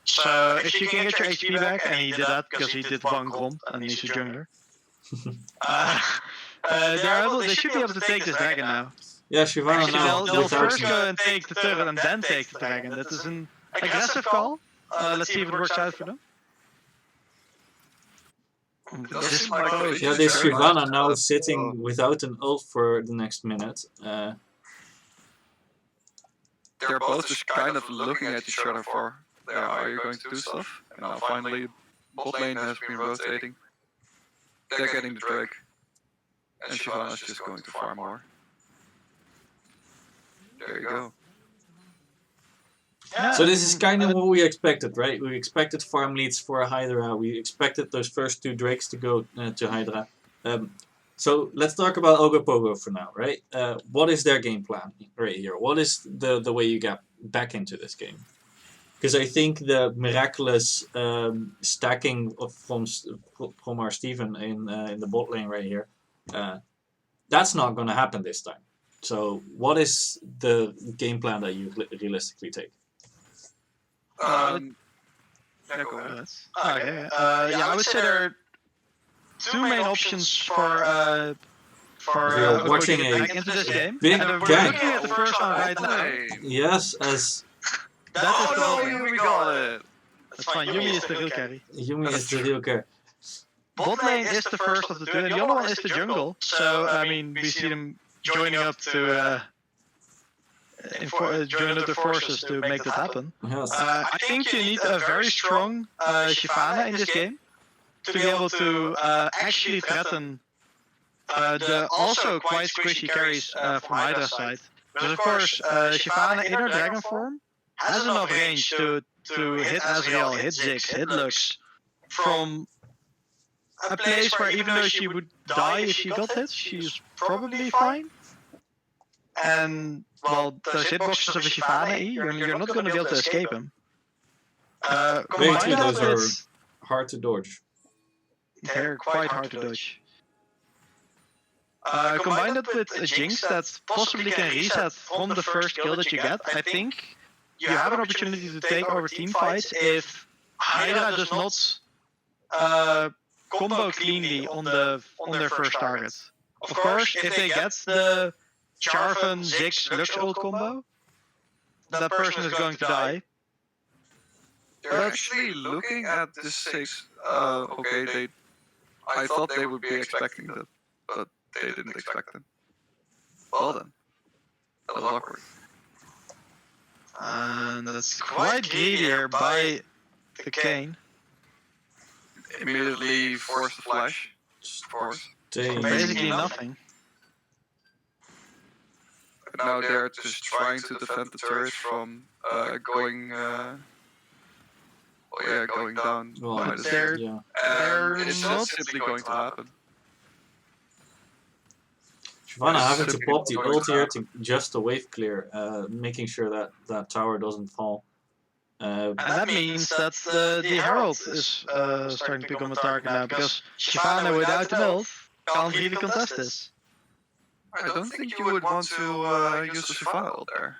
So if you can get your HP back, and he did that because he did one Gromp and he's a jungler, they should be able to take this dragon now. Yeah, Shyvana Actually, now they'll without first go and take the turret and then take the dragon. That is an aggressive call. Let's see if it works out for them. This is my coach. Yeah, this Shyvana now sitting without an ult for the next minute. They're both just kind of looking at each other for, are you going to do stuff? And now finally, bot lane has been rotating. They're getting the Drake. And Shyvana's just going to farm more. There you go. Yeah. So this is kind of what we expected, right? We expected farm leads for Hydra. We expected those first two Drakes to go to Hydra. So let's talk about Ogopogo for now, right? What is their game plan right here? What is the way you get back into this game? Because I think the miraculous stacking from our Steven in the bot lane right here, that's not going to happen this time. So what is the game plan that you realistically take? Yeah, go ahead. I would say there are two main options for We're watching a back into this game. big And we're gang. looking at the first one right now. Yes, as That is the bot lane. Yumi got it. That's fine. Yumi is the real carry. Yumi is the real guy. Bot lane is the first of the two, and the other one is the jungle. So I mean, we see them joining up to join up the forces to make that happen. Yes. I think you need a very strong Shyvana in this game to be able to actually threaten the also quite squishy carries from either side. Because of course, Shyvana in her dragon form has enough range to hit Azrael, hit Ziggs, hit Lux from a place where even though she would die if she got hit, she's probably fine. And well, those hitboxes of a Shyvana, you're not going to be able to escape him. Very Combine true, that those are with, hard to dodge. they're quite hard to dodge. Combine that with a Jinx that possibly can reset from the first kill that you get. I think you have an opportunity to take over team fights if Hydra does not combo cleanly on their first target. Of course, if they get the Jarvan, Ziggs, Lux ult combo, that person is going to die. They're actually looking at this 6. Okay, I thought they would be expecting that, but they didn't expect it. Well then, that was awkward. And that's quite greedy here by the Kane. Immediately forced the flash. Of course. Basically nothing. But now they're just trying to defend the turret from going going down Well, by the they're- stairs. yeah. they're It's not not simply going to happen. Shyvana It's having to simply pop the not going ult to here happen. to just a wave clear, making sure that that tower doesn't fall. And that means that the Herald is starting to become a target now, because Shyvana without the melt can't really contest this. I don't think you would want to use the Shyvana ult there.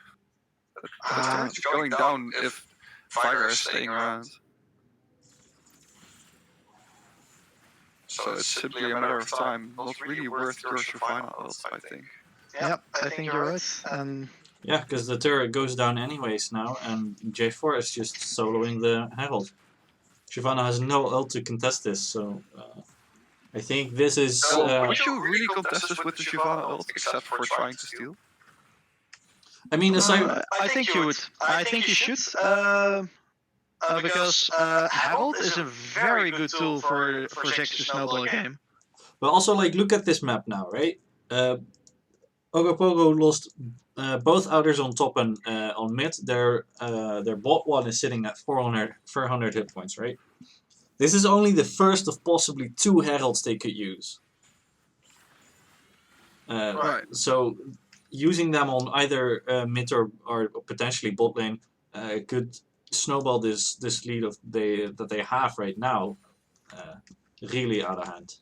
The turret's going down if Hydra is staying around. So it's simply a matter of time. Not really worth your Shyvana ult, I think. Yep, I think you're right. And Yeah, because the turret goes down anyways now, and J4 is just soloing the Herald. Shyvana has no ult to contest this, so I think this is. Would you really contest this with the Shyvana ult, except for trying to steal? I mean, aside. I think you would. I think you should. Because Herald is a very good tool for Zix to snowball a game. But also, like, look at this map now, right? Ogopogo lost both outers on top and on mid. Their bot one is sitting at 400 hit points, right? This is only the first of possibly 2 heralds they could use. Right. So using them on either mid or potentially bot lane could snowball this lead that they have right now really out of hand.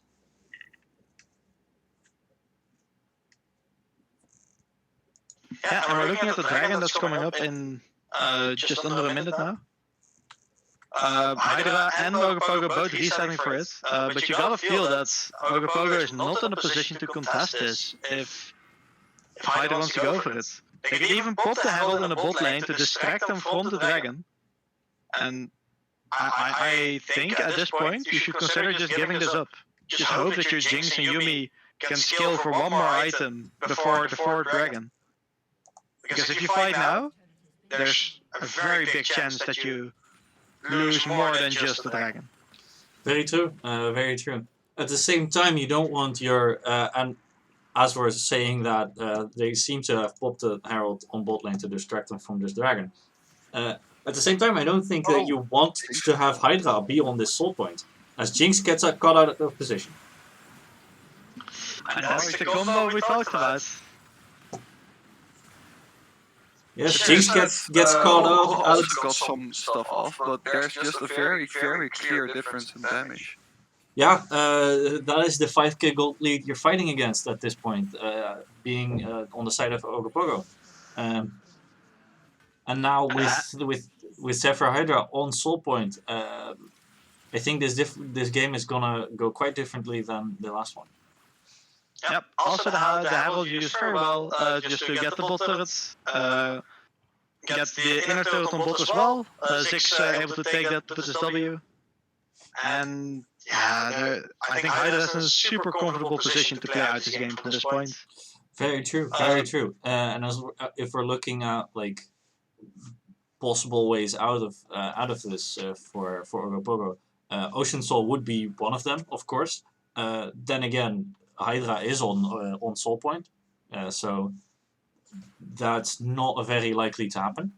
Yeah, and we're looking at the dragon that's coming up in just under a minute now. Hydra and Ogopogo both resetting for it, but you gotta feel that Ogopogo is not in a position to contest this if Hydra wants to go for it. They could even pop the Herald in the bot lane to distract them from the dragon. And I think at this point you should consider just giving this up. Just hope that your Jinx and Yuumi can skill for one more item before the 4th dragon. Because if you fight now, there's a very big chance that you lose more than just the dragon. Very true, very true. At the same time, you don't want your and as we're saying that they seem to have popped the Herald on bot lane to distract them from this dragon. At the same time, I don't think that you want to have Hydra be on this soul point, as Jinx gets caught out of position. And that's the combo we talked about. Yes, Jinx gets caught out. Also got some stuff off, but there's just a very, very clear difference in damage. Yeah, that is the 5k gold lead you're fighting against at this point, being on the side of Ogopogo. And now with Zephyr Hydra on soul point, I think this game is gonna go quite differently than the last one. Yep. Also, the Herald used very well just to get the bot turrets, get the inner turret on bot as well. Zix able to take that with his W. And yeah, I think Hydra is in a super comfortable position to clear out this game from this point. Very true, very true. And if we're looking at like possible ways out of this for Ogopogo, Ocean Soul would be one of them, of course. Then again, Hydra is on soul point, so that's not very likely to happen.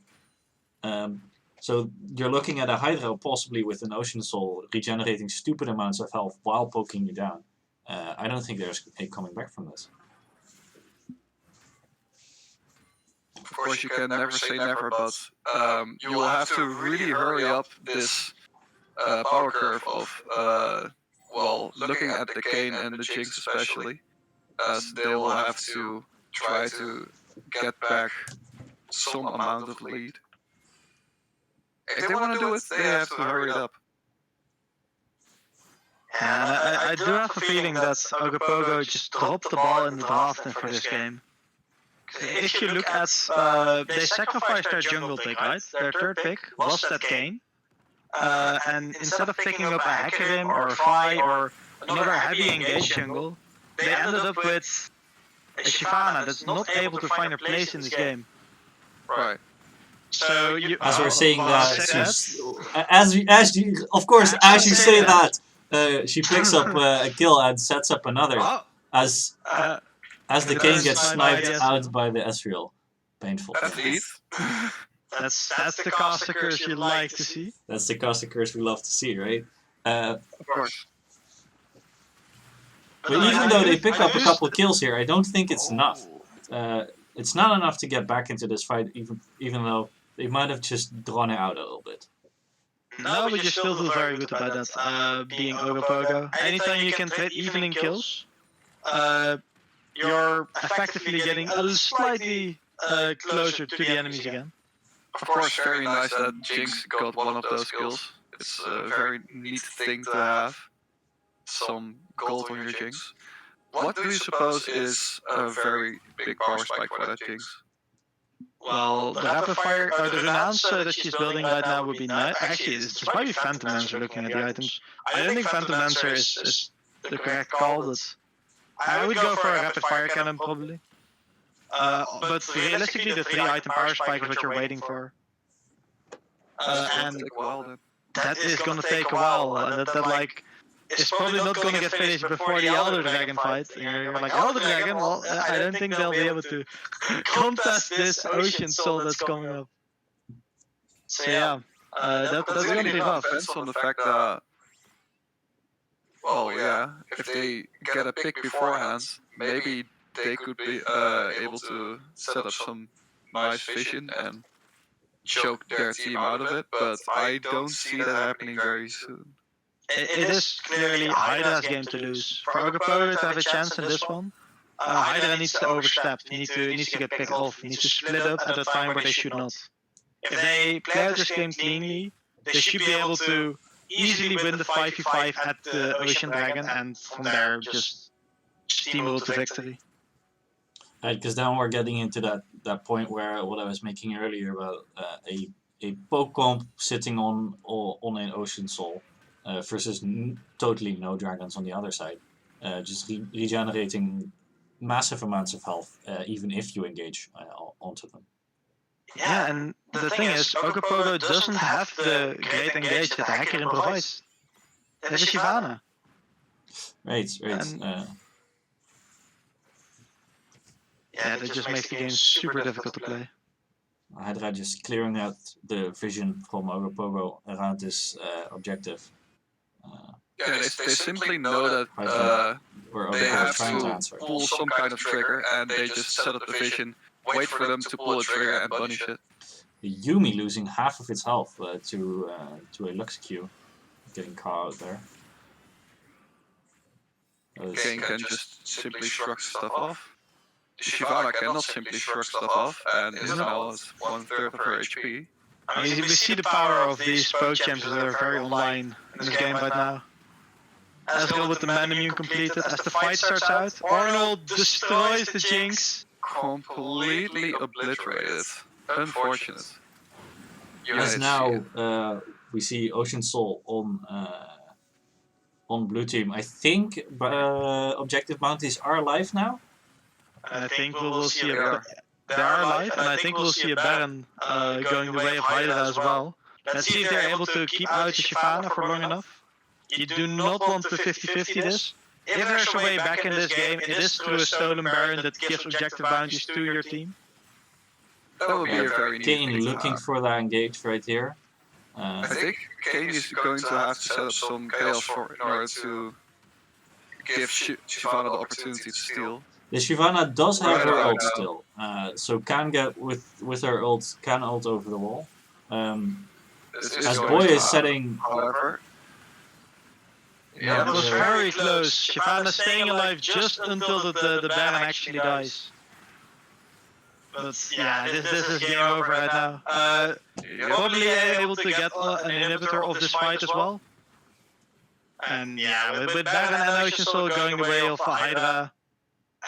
So you're looking at a Hydra possibly with an Ocean Soul regenerating stupid amounts of health while poking you down. I don't think there's a coming back from this. Of course, you can never say never, but you will have to really hurry up this power curve of looking at the Kayn and the Jinx especially, as they will have to try to get back some amount of lead. If they want to do it, they have to hurry it up. And I do have a feeling that Ogopogo just dropped the ball in the drafting for this game. If you look at, they sacrificed their jungle pick, right? Their 3rd pick was that Kayn. And instead of picking up a Hecarim or a Vi or another heavy engaged jungle, they ended up with a Shyvana that's not able to find her place in this game. Right. So as we're saying that, as you say that, she picks up a kill and sets up another. As the Kayn gets sniped out by the Ezreal. Painful. That's lead. That's the caster curse you like to see. That's the caster curse we love to see, right? Of course. But even though they pick up a couple of kills here, I don't think it's enough. It's not enough to get back into this fight, even though they might have just drawn it out a little bit. No, but you still feel very good about that. Being Ogopogo, anytime you can trade evening kills, you're effectively getting a slightly closer to the enemies again. Of course, very nice that Jinx got one of those kills. It's a very neat thing to have. Some gold on your Jinx. What do you suppose is a very big power spike for that Jinx? Well, the rapid fire or the renounce that she's building right now would be nice. Actually, it's probably Phantom Lancer looking at the items. I don't think Phantom Lancer is the correct call, but I would go for a rapid fire cannon probably. But realistically, the 3-item power spike is what you're waiting for. And that is gonna take a while. That like is probably not gonna get finished before the Elder Dragon fight. And you're like, Elder Dragon? Well, I don't think they'll be able to contest this Ocean Soul that's coming up. So yeah, that's gonna be rough. Depends on the fact that, well, yeah, if they get a pick beforehand, maybe they could be able to set up some nice vision and choke their team out of it, but I don't see that happening very soon. It is clearly Hydra's game to lose. For Ogopogo to have a chance in this one, Hydra needs to overstep. He needs to get picked off. He needs to split up at a time where they should not. If they play out this game cleanly, they should be able to easily win the 5v5 at the Ocean Dragon, and from there just steamroll to victory. Right, because then we're getting into that point where what I was making earlier about a poke comp sitting on an Ocean Soul versus totally no dragons on the other side, just regenerating massive amounts of health, even if you engage onto them. Yeah, and the thing is, Ogopogo doesn't have the great engage that the Hacker provides. There's a Shyvana. Right. Yeah, that just makes the game super difficult to play. Hydra just clearing out the vision from Ogopogo around this objective. Yeah, they simply know that they have to pull some kind of trigger, and they just set up the vision, wait for them to pull a trigger and punish it. Yumi losing half of its health to a Lux Q, getting caught out there. Kane can just simply shrug stuff off. Shyvana cannot simply shrug stuff off, and is now at 1/3 of her HP. I mean, we see the power of these poke champions that are very online in this game right now. Asriel with the man immune completed, as the fight starts out, Arnold destroys the Jinx. Completely obliterated. Unfortunate. As now we see Ocean Soul on blue team. I think objective bounties are alive now. I think we will see they are alive, and I think we'll see a Baron going the way of Hydra as well. Let's see if they're able to keep out the Shyvana for long enough. You do not want to 50-50 this. If there's a way back in this game, it is through a stolen Baron that gives objective bounties to your team. That would be a very neat Kane thing to looking have. for that engage right here. I think Kane is going to have to set up some chaos in order to give Shyvana the opportunity to steal. The Shyvana does have her ult still, so can get with her ult, can ult over the wall. As Boy is setting. However, That was very close. Shyvana staying alive just until the Baron actually dies. But yeah, this is game over right now. Probably able to get an inhibitor of this fight as well. And yeah, with Baron and Ocean Soul going the way of Hydra,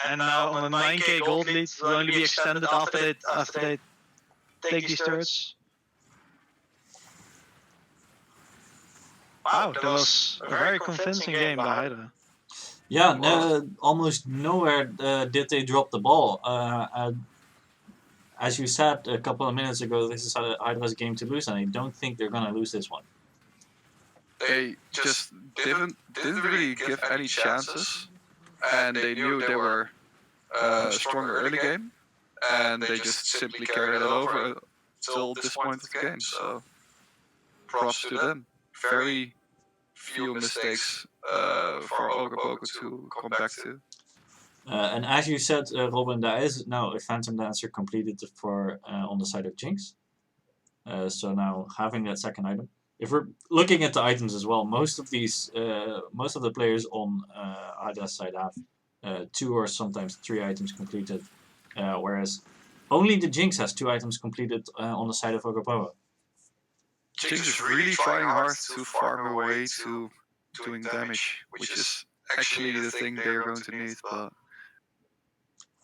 and now on the 9k gold lead will only be extended after they take these turrets. Wow, that was a very convincing game by Hydra. Yeah, no, almost nowhere did they drop the ball. As you said a couple of minutes ago, this is Hydra's game to lose, and I don't think they're gonna lose this one. they just didn't really give any chances, and they knew they were stronger early game, and they just simply carried it over till this point of the game. So props to them. Very few mistakes for Ogopogo to come back to. And as you said, Robin, there is now a Phantom Dancer completed for on the side of Jinx. So now having that second item. If we're looking at the items as well, most of the players on Hydra's side have 2 or sometimes 3 items completed, whereas only the Jinx has 2 items completed on the side of Ogopogo. Jinx is really trying hard to farm her way to doing damage, which is actually the thing they are going to need. But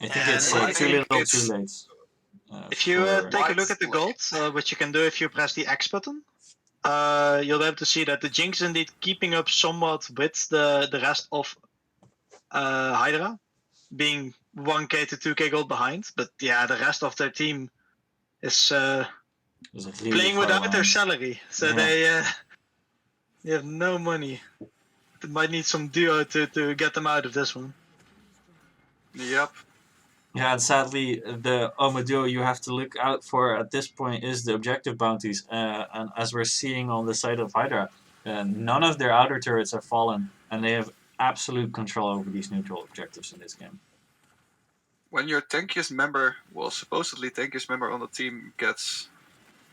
I think it's too little, too late. If you take a look at the gold, which you can do if you press the X button, you'll be able to see that the Jinx is indeed keeping up somewhat with the rest of Hydra, being 1k to 2k gold behind. But yeah, the rest of their team is Really playing without their behind. salary, so they have no money. They might need some duo to get them out of this one. yep. Yeah, and sadly, the only duo you have to look out for at this point is the objective bounties. And as we're seeing on the side of Hydra, none of their outer turrets have fallen, and they have absolute control over these neutral objectives in this game. When your tankiest member, well, supposedly tankiest member on the team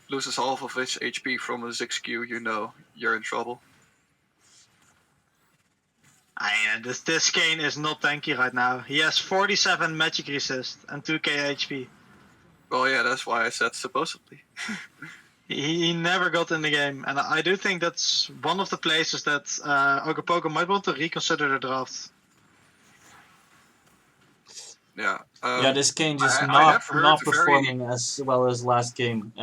loses half of his HP from a 6Q, you know you're in trouble. This Kane is not tanky right now. He has 47 magic resist and 2k HP. Well, yeah, that's why I said supposedly. He never got in the game, and I do think that's one of the places that Ogopogo might want to reconsider the draft. Yeah. This Kane just I not have heard performing as well as last game.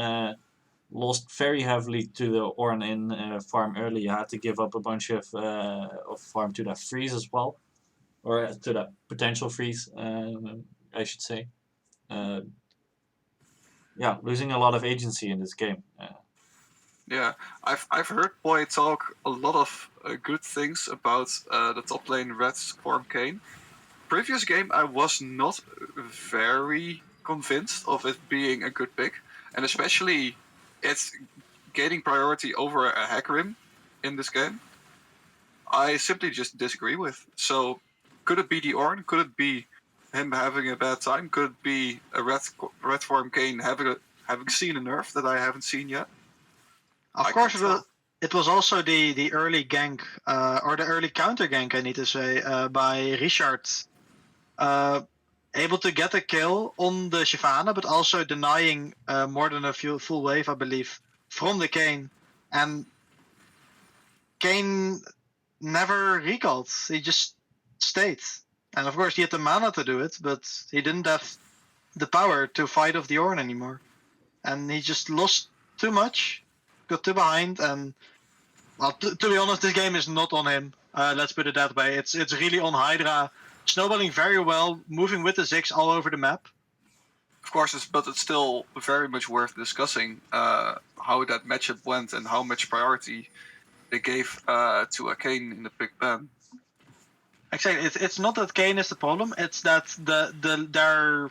Lost very heavily to the Ornn in farm early. You had to give up a bunch of farm to that freeze as well, or to that potential freeze, I should say. Losing a lot of agency in this game. Yeah, I've heard Boy talk a lot of good things about the top lane red Storm Kane. Previous game, I was not very convinced of it being a good pick, and especially it's gaining priority over a Hecarim in this game. I simply just disagree with. So, could it be the Ornn? Could it be him having a bad time? Could it be a red form Kane having seen a nerf that I haven't seen yet? Of course, it was also the early gank, or the early counter gank, I need to say, by Richard. Able to get a kill on the Shyvana, but also denying more than a full wave, I believe, from the Kane. And Kane never recalled. He just stayed. And of course, he had the mana to do it, but he didn't have the power to fight off the Ornn anymore. And he just lost too much, got too behind, and well, to be honest, this game is not on him. Let's put it that way. It's really on Hydra, snowballing very well, moving with the Ziggs all over the map. Of course, but it's still very much worth discussing how that matchup went and how much priority they gave to a Kane in the big ban. Exactly. It's not that Kane is the problem. It's that their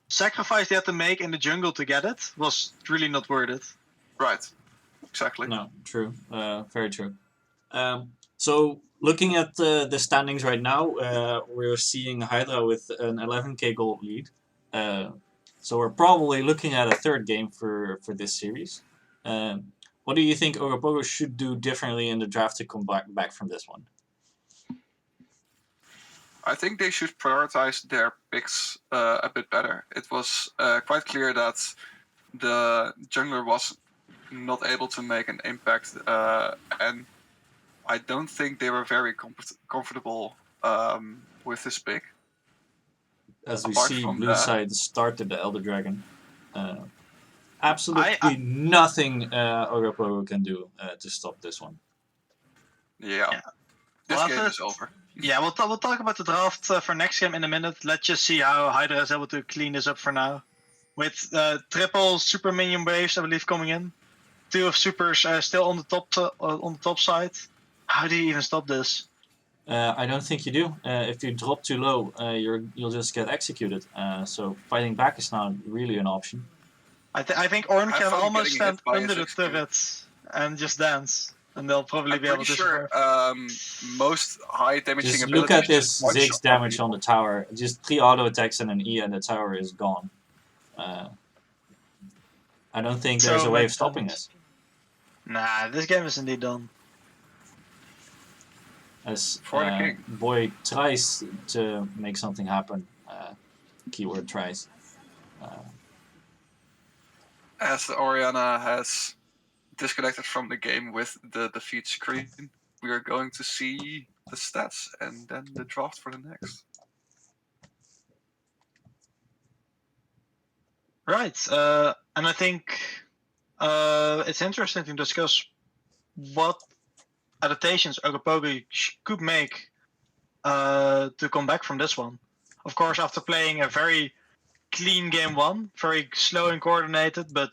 sacrifice they had to make in the jungle to get it was really not worth it. Right. Exactly. No, true. Very true. So looking at the standings right now, we're seeing Hydra with an 11k gold lead. So we're probably looking at a third game for this series. What do you think Ogopogo should do differently in the draft to come back from this one? I think they should prioritize their picks a bit better. It was quite clear that the jungler was not able to make an impact, and I don't think they were very comfortable with this pick. As we see, blue side started the Elder Dragon. Absolutely nothing Ogopogo can do to stop this one. Yeah. This game is over. Yeah, we'll talk about the draft for next game in a minute. Let's just see how Hydra is able to clean this up for now. With triple super minion waves, I believe, coming in. 2 of supers still on the top side. How do you even stop this? I don't think you do. If you drop too low, you'll just get executed. So fighting back is not really an option. I think Ornn Have can fun almost getting stand hit by under a the 6-2. turrets and just dance, and they'll probably I'm be able pretty to sure survive. most high damaging Just abilities look at this just one Ziggs shot damage on people. the tower. Just 3 auto attacks and an E, and the tower is gone. I don't think there's So a way much of stopping damage. this. Nah, this game is indeed done. As For the king. Boy tries to make something happen. Keyword tries. As the Oriana has disconnected from the game with the defeat screen, we are going to see the stats and then the draft for the next. Right, and I think it's interesting to discuss what adaptations Ogopogo could make to come back from this one. Of course, after playing a very clean game 1, very slow and coordinated, but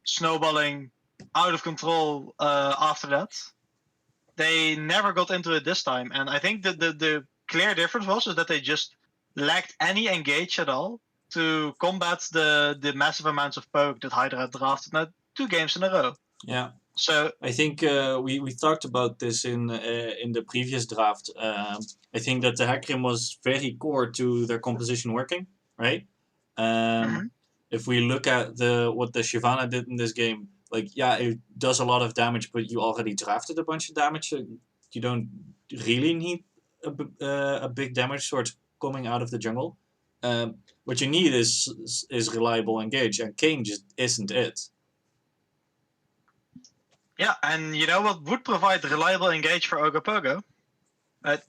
snowballing out of control after that, they never got into it this time. And I think that the clear difference was is that they just lacked any engage at all to combat the massive amounts of poke that Hydra had drafted now 2 games in a row. Yeah. So I think we talked about this in the previous draft. I think that the Hecarim was very core to their composition working, right? If we look at what the Shyvana did in this game, like it does a lot of damage, but you already drafted a bunch of damage. So you don't really need a big damage sword coming out of the jungle. What you need is reliable engage, and Kayn just isn't it. yeah, and you know what would provide reliable engage for Ogopogo?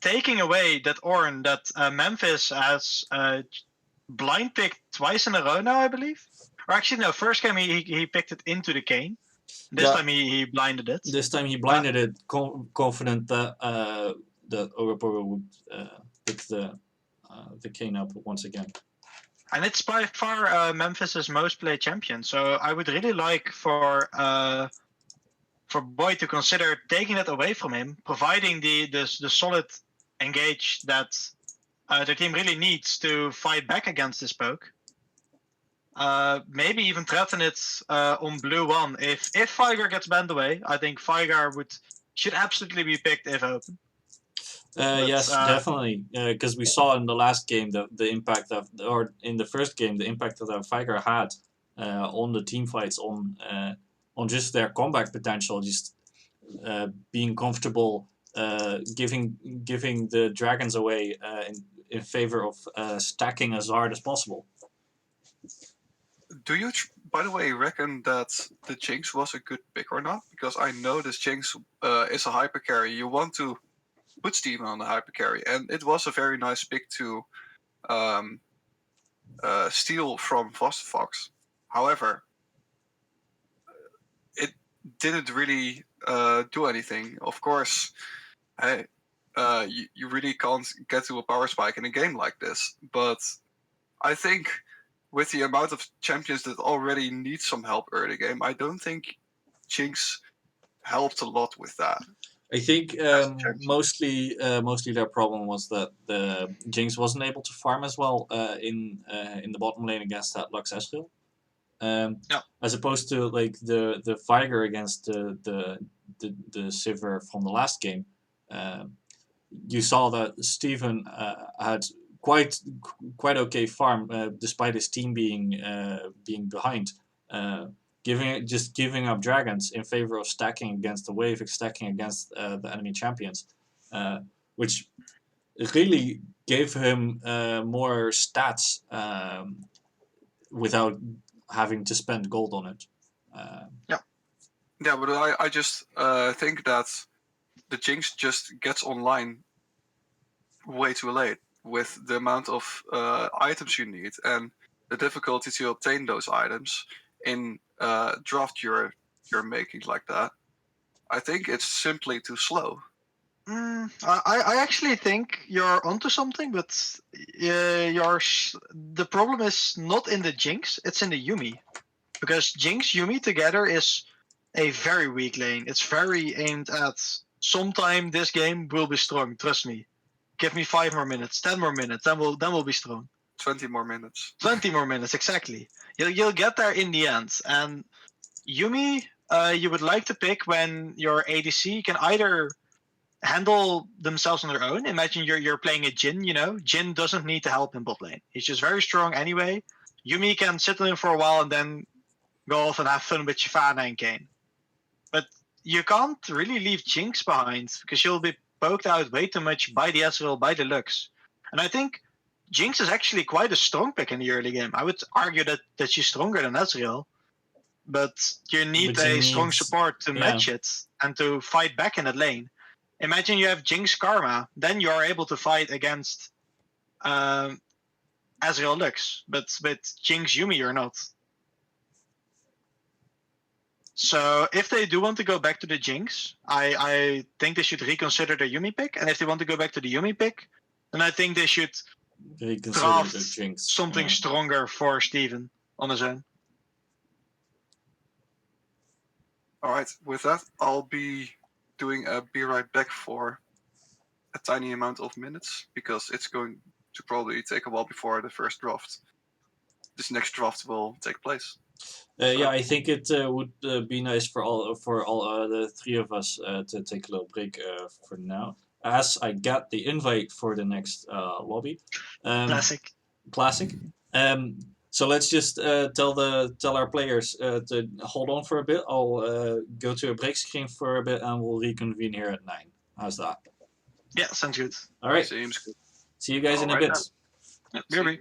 Taking away that Ornn that Memphis has blind picked twice in a row now, I believe. Or actually, no, first game he picked it into the Kayn. This time he blinded it. This time he blinded it, confident that Ogopogo would pick the Kayn up once again. And it's by far Memphis's most played champion. So I would really like for Boy to consider taking it away from him, providing the solid engage that the team really needs to fight back against this poke. Maybe even threaten it on blue 1. If Veigar gets banned away, I think Veigar should absolutely be picked if open. Yes, definitely. Because we saw in the last game the impact of, or in the first game, the impact that Veigar had on the team fights, on just their comeback potential, just being comfortable, giving the dragons away in favor of stacking as hard as possible. Do you, by the way, reckon that the Jinx was a good pick or not? Because I know this Jinx is a hyper carry. You want to put Steven on the hyper carry, and it was a very nice pick to steal from Fox. However, it didn't really do anything. Of course, you really can't get to a power spike in a game like this. But I think with the amount of champions that already need some help early game, I don't think Jinx helped a lot with that. I think mostly their problem was that the Jinx wasn't able to farm as well in the bottom lane against that Lux Ezreal. As opposed to like the Veigar against the Zephyr from the last game. You saw that Steven had quite okay farm despite his team being behind. Giving up dragons in favor of stacking against the wave, stacking against the enemy champions, which really gave him more stats without having to spend gold on it. Yeah, but I just think that the Jinx just gets online way too late with the amount of items you need and the difficulty to obtain those items in draft you're making like that. I think it's simply too slow. I actually think you're onto something, but the problem is not in the Jinx, it's in the Yuumi. Because Jinx Yuumi together is a very weak lane. It's very aimed at sometime this game will be strong, trust me. Give me 5 more minutes, 10 more minutes, then we'll be strong. 20 more minutes. 20 more minutes, exactly. You'll get there in the end. And Yuumi, you would like to pick when your ADC can either handle themselves on their own. Imagine you're playing a Jhin, Jhin doesn't need to help in bot lane. He's just very strong anyway. Yuumi can sit on him for a while and then go off and have fun with Shyvana and Kayn. But you can't really leave Jinx behind because she'll be poked out way too much by the Ezreal, by the Lux. And I think Jinx is actually quite a strong pick in the early game. I would argue that she's stronger than Ezreal, but you need strong support to match it and to fight back in that lane. Imagine you have Jinx Karma, then you are able to fight against Ezreal Lux, but with Jinx Yuumi you're not. So if they do want to go back to the Jinx, I think they should reconsider the Yuumi pick. And if they want to go back to the Yuumi pick, then I think they should draft something stronger for Steven on his own. Alright, with that, I'll be doing a be right back for a tiny amount of minutes, because it's going to probably take a while before the first draft. This next draft will take place. Yeah, I think it would be nice for all the three of us to take a little break for now, as I got the invite for the next lobby. Classic. So let's just tell our players to hold on for a bit. I'll go to a break screen for a bit, and we'll reconvene here at 9. How's that? Yeah, sounds good. All right. Seems good. See you guys in a bit. Yeah,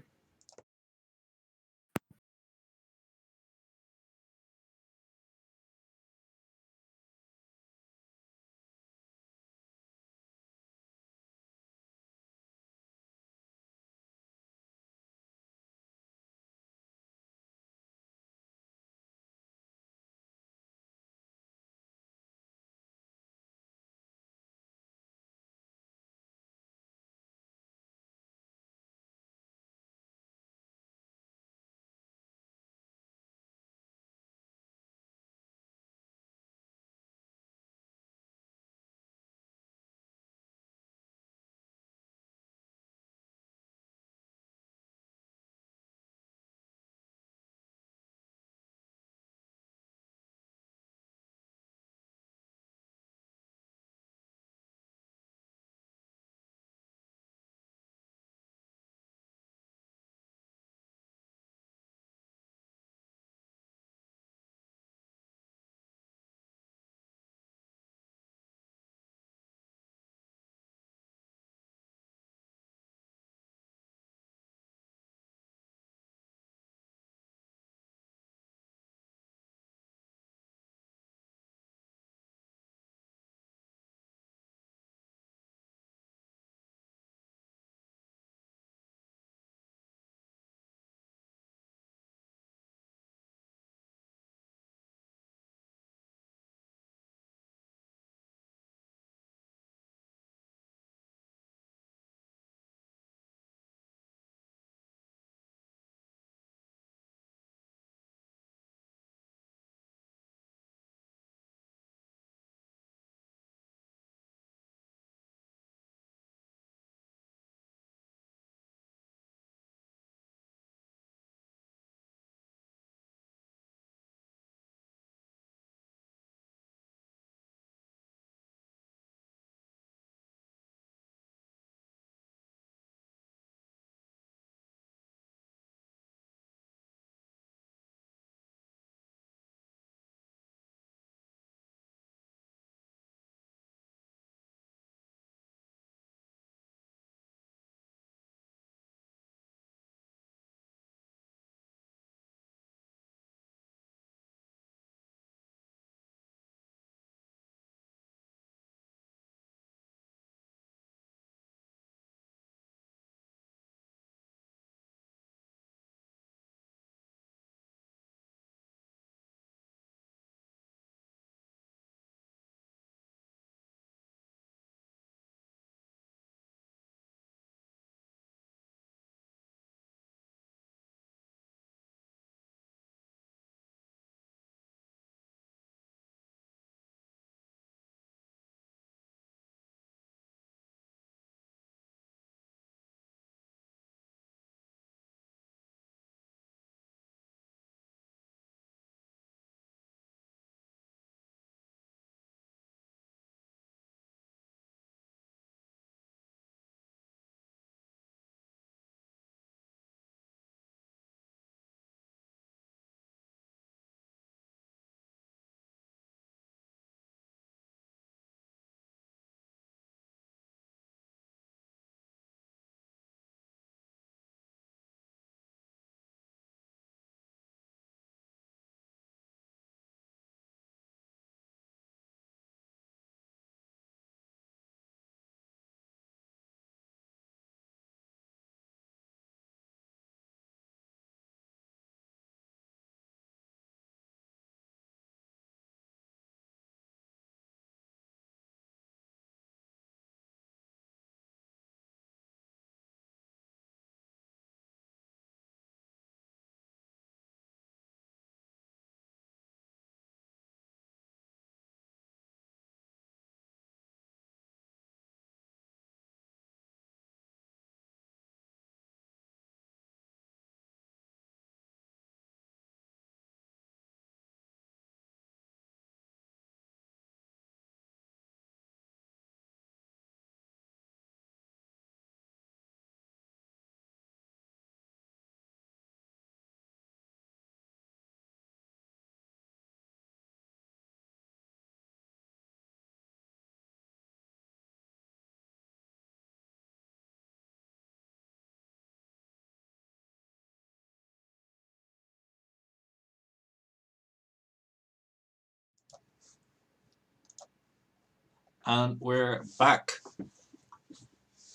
And we're back.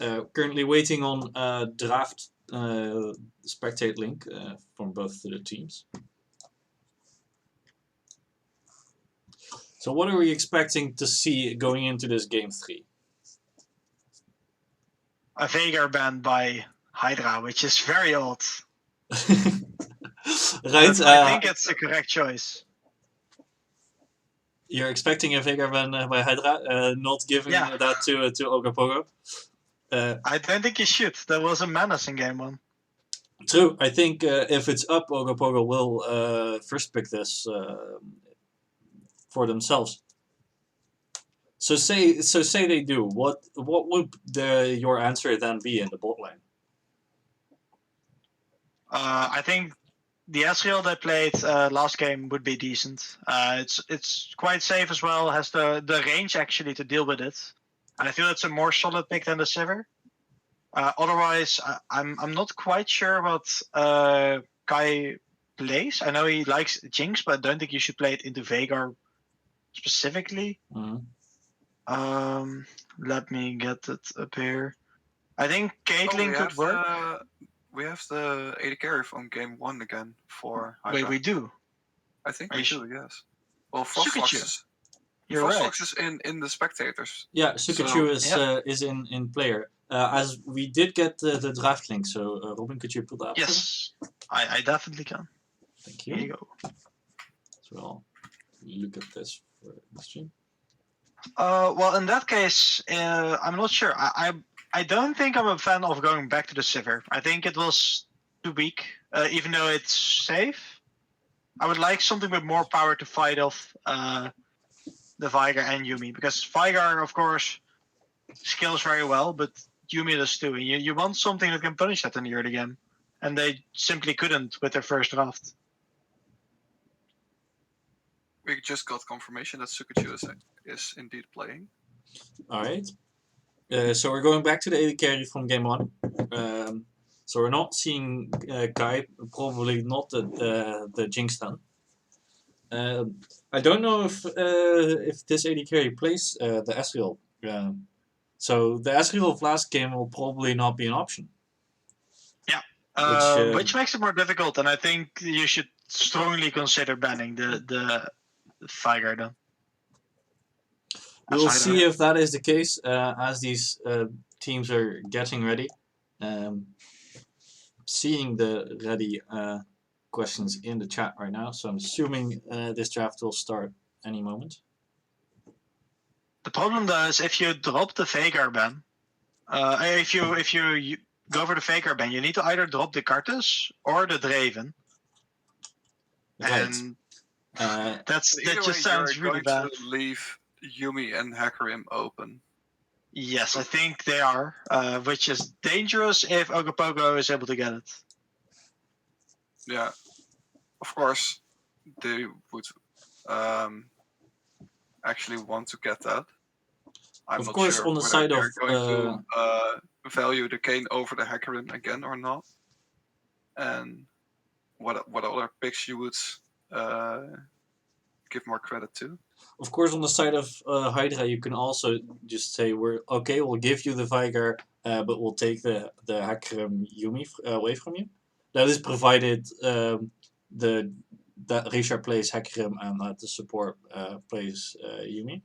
Currently waiting on draft spectate link from both the teams. So what are we expecting to see going into this game 3? A Veigar ban by Hydra, which is very old. Right. I think it's the correct choice. You're expecting a Veigar ban by Hydra, not giving that to Ogopogo. I don't think you should. There was a menace in game 1. True. I think if it's up, Ogopogo will first pick this for themselves. So say they do. What would your answer then be in the bot lane? I think the Ezreal they played last game would be decent. It's quite safe as well. Has the range actually to deal with it, and I feel it's a more solid pick than the Zephyr. Otherwise, I'm not quite sure what Kai plays. I know he likes Jinx, but I don't think you should play it into Veigar specifically. Let me get it up here. I think Caitlyn could work. We have the AD carry from game 1 again for Hydra. Wait, we do? I think we do, yes. Well, Sukachu. Frostfox is in the spectators. Yeah, Sukachu is in player. As we did get the draft link, so Robin, could you put that up? Yes, I definitely can. Thank you. Here you go. So I'll look at this for the stream. Well, in that case, I'm not sure. I don't think I'm a fan of going back to the Zephyr. I think it was too weak, even though it's safe. I would like something with more power to fight off the Veigar and Yuumi, because Veigar, of course, scales very well, but Yuumi does too. And you want something that can punish that in the early game, and they simply couldn't with their first draft. We just got confirmation that Sukachu is indeed playing. All right. So we're going back to the AD carry from game 1. So we're not seeing Kai, probably not the Jinx then. I don't know if this AD carry plays the Ezreal. So the Ezreal of last game will probably not be an option. Yeah, which makes it more difficult, and I think you should strongly consider banning the Veigar then. We'll see if that is the case as these teams are getting ready. Seeing the ready questions in the chat right now, so I'm assuming this draft will start any moment. The problem though is if you drop the Veigar ban, if you go for the Veigar ban, you need to either drop the Karthus or the Draven. Right. And that just sounds really bad. To leave Yuumi and Hecarim open. Yes, I think they are, which is dangerous if Ogopogo is able to get it. Yeah, of course, they would actually want to get that. I'm of not course, sure on the whether side they're of going to value the Kayn over the Hecarim again or not, and what other picks you would give more credit to. Of course, on the side of Hydra, you can also just say, we'll give you the Veigar, but we'll take the Hecarim Yuumi away from you. That is provided that Richard plays Hecarim and the support plays Yuumi.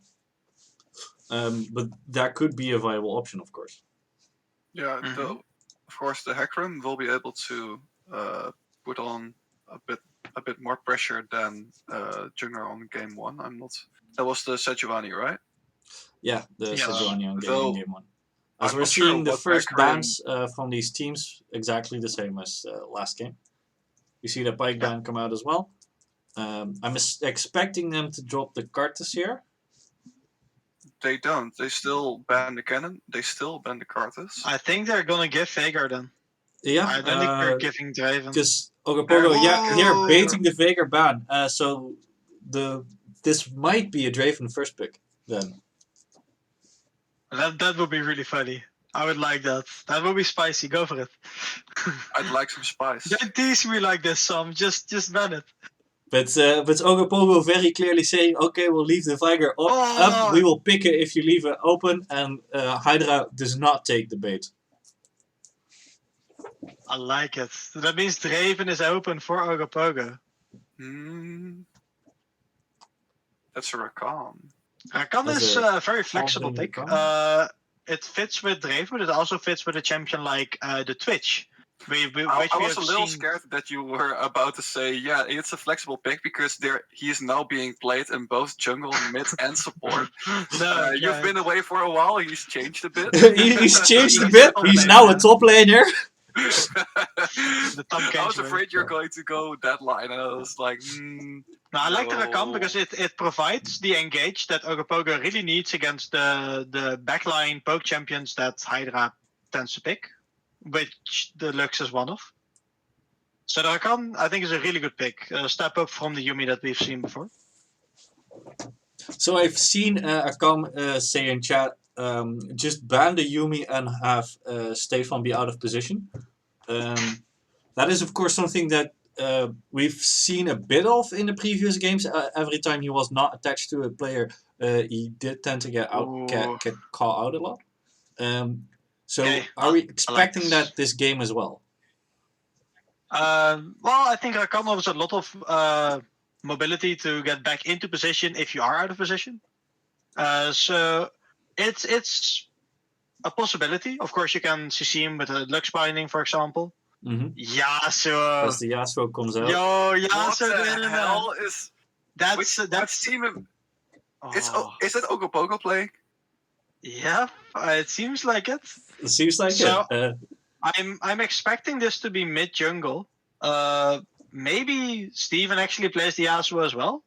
But that could be a viable option, of course. Yeah, of course, the Hecarim will be able to put on a bit more pressure than Jungler on game 1. That was the Sejuani, right? Yeah, the Sejuani on game 1. As I'm we're not sure seeing the what first Hecarim- bans from these teams exactly the same as last game. You see the Pike ban come out as well. I'm expecting them to drop the Karthus here. They don't. They still ban the cannon. They still ban the Karthus. I think they're gonna give Veigar then. Yeah, I don't think they're giving Draven. because Ogopogo, here Whoa. baiting the Veigar ban. So this might be a Draven first pick then. That would be really funny. I would like that. That would be spicy. Go for it. I'd like some spice. Don't tease me like this, Sam. Just ban it. But Ogopogo very clearly saying, okay, we'll leave the Viger up. We will pick it if you leave it open. And Hydra does not take the bait. I like it. That means Draven is open for Ogopogo. That's a Rakan. Rakan is a very flexible pick. It fits with Draven, but it also fits with a champion like the Twitch. I was a little scared that you were about to say, yeah, it's a flexible pick because he is now being played in both jungle, mid, and support. You've been away for a while. He's changed a bit. He's changed a bit. He's now a top laner. I was afraid you're going to go that line, and I was like, No, I like the Rakan because it provides the engage that Ogopogo really needs against the backline poke champions that Hydra tends to pick, which the Lux is one of. So the Rakan, I think, is a really good pick. Step up from the Yuumi that we've seen before. So I've seen Akam say in chat, just ban the Yuumi and have Stefan be out of position. That is, of course, something that we've seen a bit of in the previous games. Every time he was not attached to a player, he did tend to get caught out a lot. Are we expecting that this game as well? Well, I think Rakan offers a lot of mobility to get back into position if you are out of position. So it's a possibility. Of course, you can CC him with a Lux binding, for example. Yasuo. As the Yasuo comes out. Yo, Yasuo. What the hell is... That's team... Is it Ogopogo playing? Yeah, it seems like it. It seems like it. I'm expecting this to be mid jungle. Maybe Steven actually plays the Yasuo as well.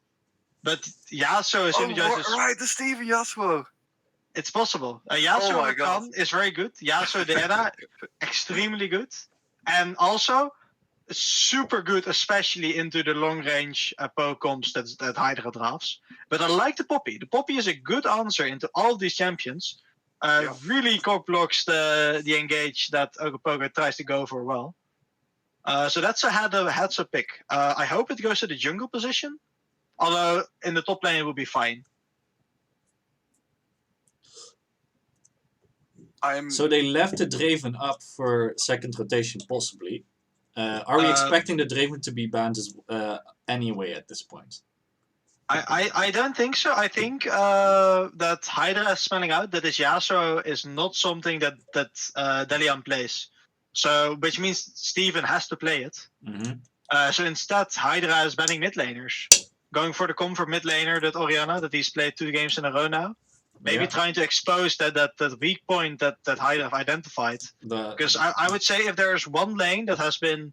But Yasuo is right, the Steven Yasuo. It's possible. Yasuo Rakan is very good. Yasuo Deana, extremely good. And also super good, especially into the long range poke comps that Hydra drafts. But I like the Poppy. The Poppy is a good answer into all of these champions. Really core blocks the engage that Ogopogo tries to go for well. So that's a heads up pick. I hope it goes to the jungle position. Although in the top lane it will be fine. So they left the Draven up for second rotation, possibly. Are we expecting the Draven to be banned anyway at this point? I don't think so. I think that Hydra is smelling out that this Yasuo is not something that Delian plays. So, which means Steven has to play it. Mm-hmm. So instead, Hydra is banning mid laners. Going for the comfort mid laner that Orianna, that he's played 2 games in a row now. Maybe trying to expose that weak point that Hydra have identified. Because I would say if there's one lane that has been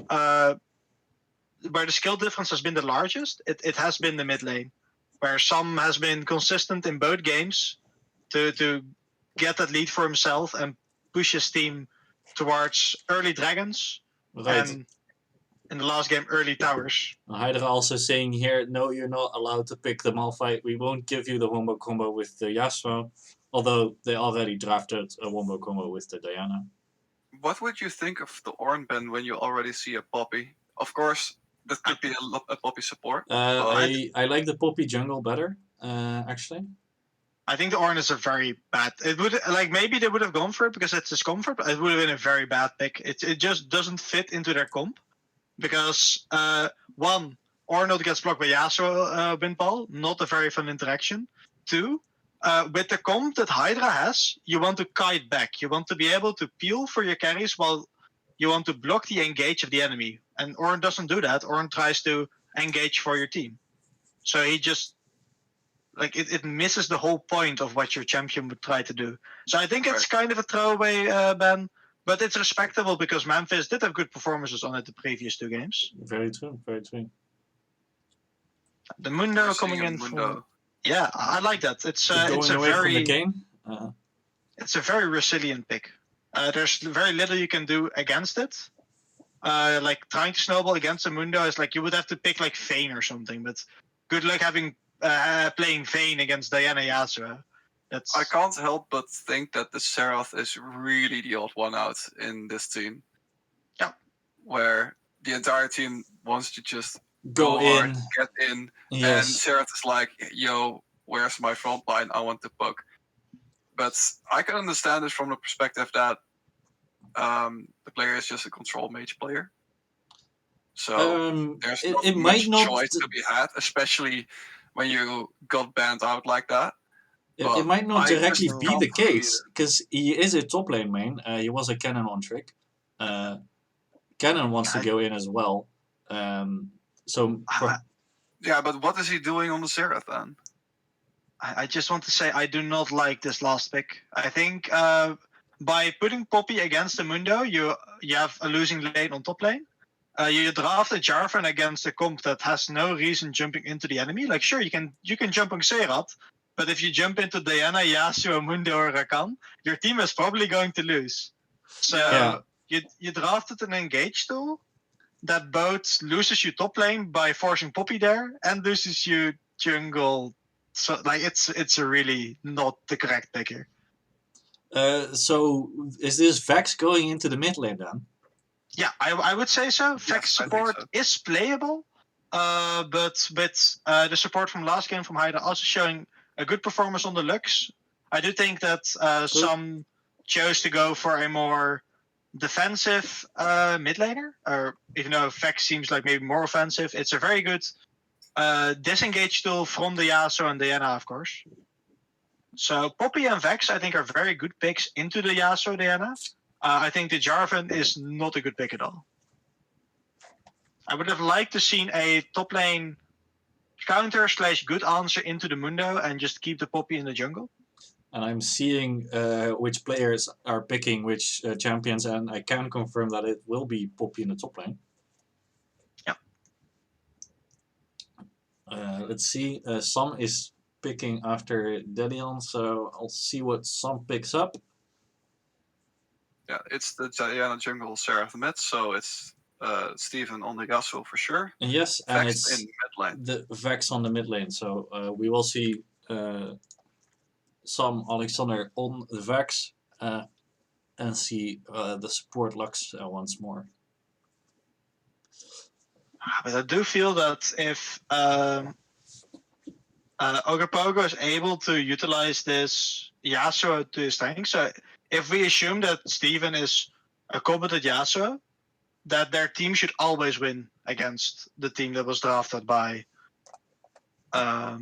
where the skill difference has been the largest, it has been the mid lane. Where Sam has been consistent in both games to get that lead for himself and push his team towards early dragons. Right. And in the last game, early towers. Hydra also saying here, no, you're not allowed to pick the Malphite. We won't give you the wombo combo with the Yasuo. Although they already drafted a wombo combo with the Diana. What would you think of the Ornn ban when you already see a Poppy? Of course, that could be a Poppy support. I like the Poppy jungle better, actually. I think the Ornn is a very bad... It would maybe they would have gone for it because it's his comfort, but it would have been a very bad pick. It just doesn't fit into their comp. Because, one, Ornn gets blocked by Yasuo Windball, not a very fun interaction. 2, with the comp that Hydra has, you want to kite back. You want to be able to peel for your carries while you want to block the engage of the enemy. And Ornn doesn't do that. Ornn tries to engage for your team. So he just... it misses the whole point of what your champion would try to do. So I think it's kind of a throwaway ban. But it's respectable because Memphis did have good performances on it the previous 2 games. Very true, very true. The Mundo coming in for... Yeah, I like that. It's a very... from the game? It's a very resilient pick. There's very little you can do against it. Trying to snowball against the Mundo is you would have to pick Vayne or something. But good luck playing Vayne against Diana Yasuo. I can't help but think that the Serath is really the odd one out in this team. Yeah. Where the entire team wants to just go hard, in. get in, and Yes. Xerath is like, yo, where's my front line? I want to poke. But I can understand it from the perspective that the player is just a control mage player. So there's not it much might not. choice to be had, especially when you got banned out like that. It might not I directly just be can't the see case because he is a top lane main. He was a cannon on trick. Cannon wants to go in as well. Yeah, but what is he doing on the Xerath then? I just want to say I do not like this last pick. I think by putting Poppy against the Mundo, you have a losing lane on top lane. You draft a Jarvan against a comp that has no reason jumping into the enemy. Like, sure, you can jump on Xerath, but if you jump into Diana, Yasuo, Mundo, or Rakan, your team is probably going to lose. So you drafted an engage tool that both loses you top lane by forcing Poppy there and loses you jungle. So like it's a really not the correct pick here. So is this Vex going into the mid lane then? Yeah, I would say so. Yes, Vex I think support so. is playable, but the support from last game from Hydra also showing a good performance on the Lux. I do think that some chose to go for a more defensive mid laner, or even though Vex seems like maybe more offensive, it's a very good disengage tool from the Yasuo and Diana, of course. So Poppy and Vex, I think, are very good picks into the Yasuo Diana. I think the Jarvan is not a good pick at all. I would have liked to seen a top lane counter / good answer into the Mundo and just keep the Poppy in the jungle. And I'm seeing which players are picking which champions, and I can confirm that it will be Poppy in the top lane. Yeah. Let's see. Sam is picking after Dedion, so I'll see what Sam picks up. Yeah, it's the Diana jungle Xerath mid, so it's Steven on the Yasuo for sure. Yes, Vex and it's in mid lane. the Vex on the mid lane. So we will see Sam Alexander on the Vex and see the support Lux once more. But I do feel that if Ogopogo is able to utilize this Yasuo to his strength, so if we assume that Steven is a competent Yasuo, that their team should always win against the team that was drafted by Hydra.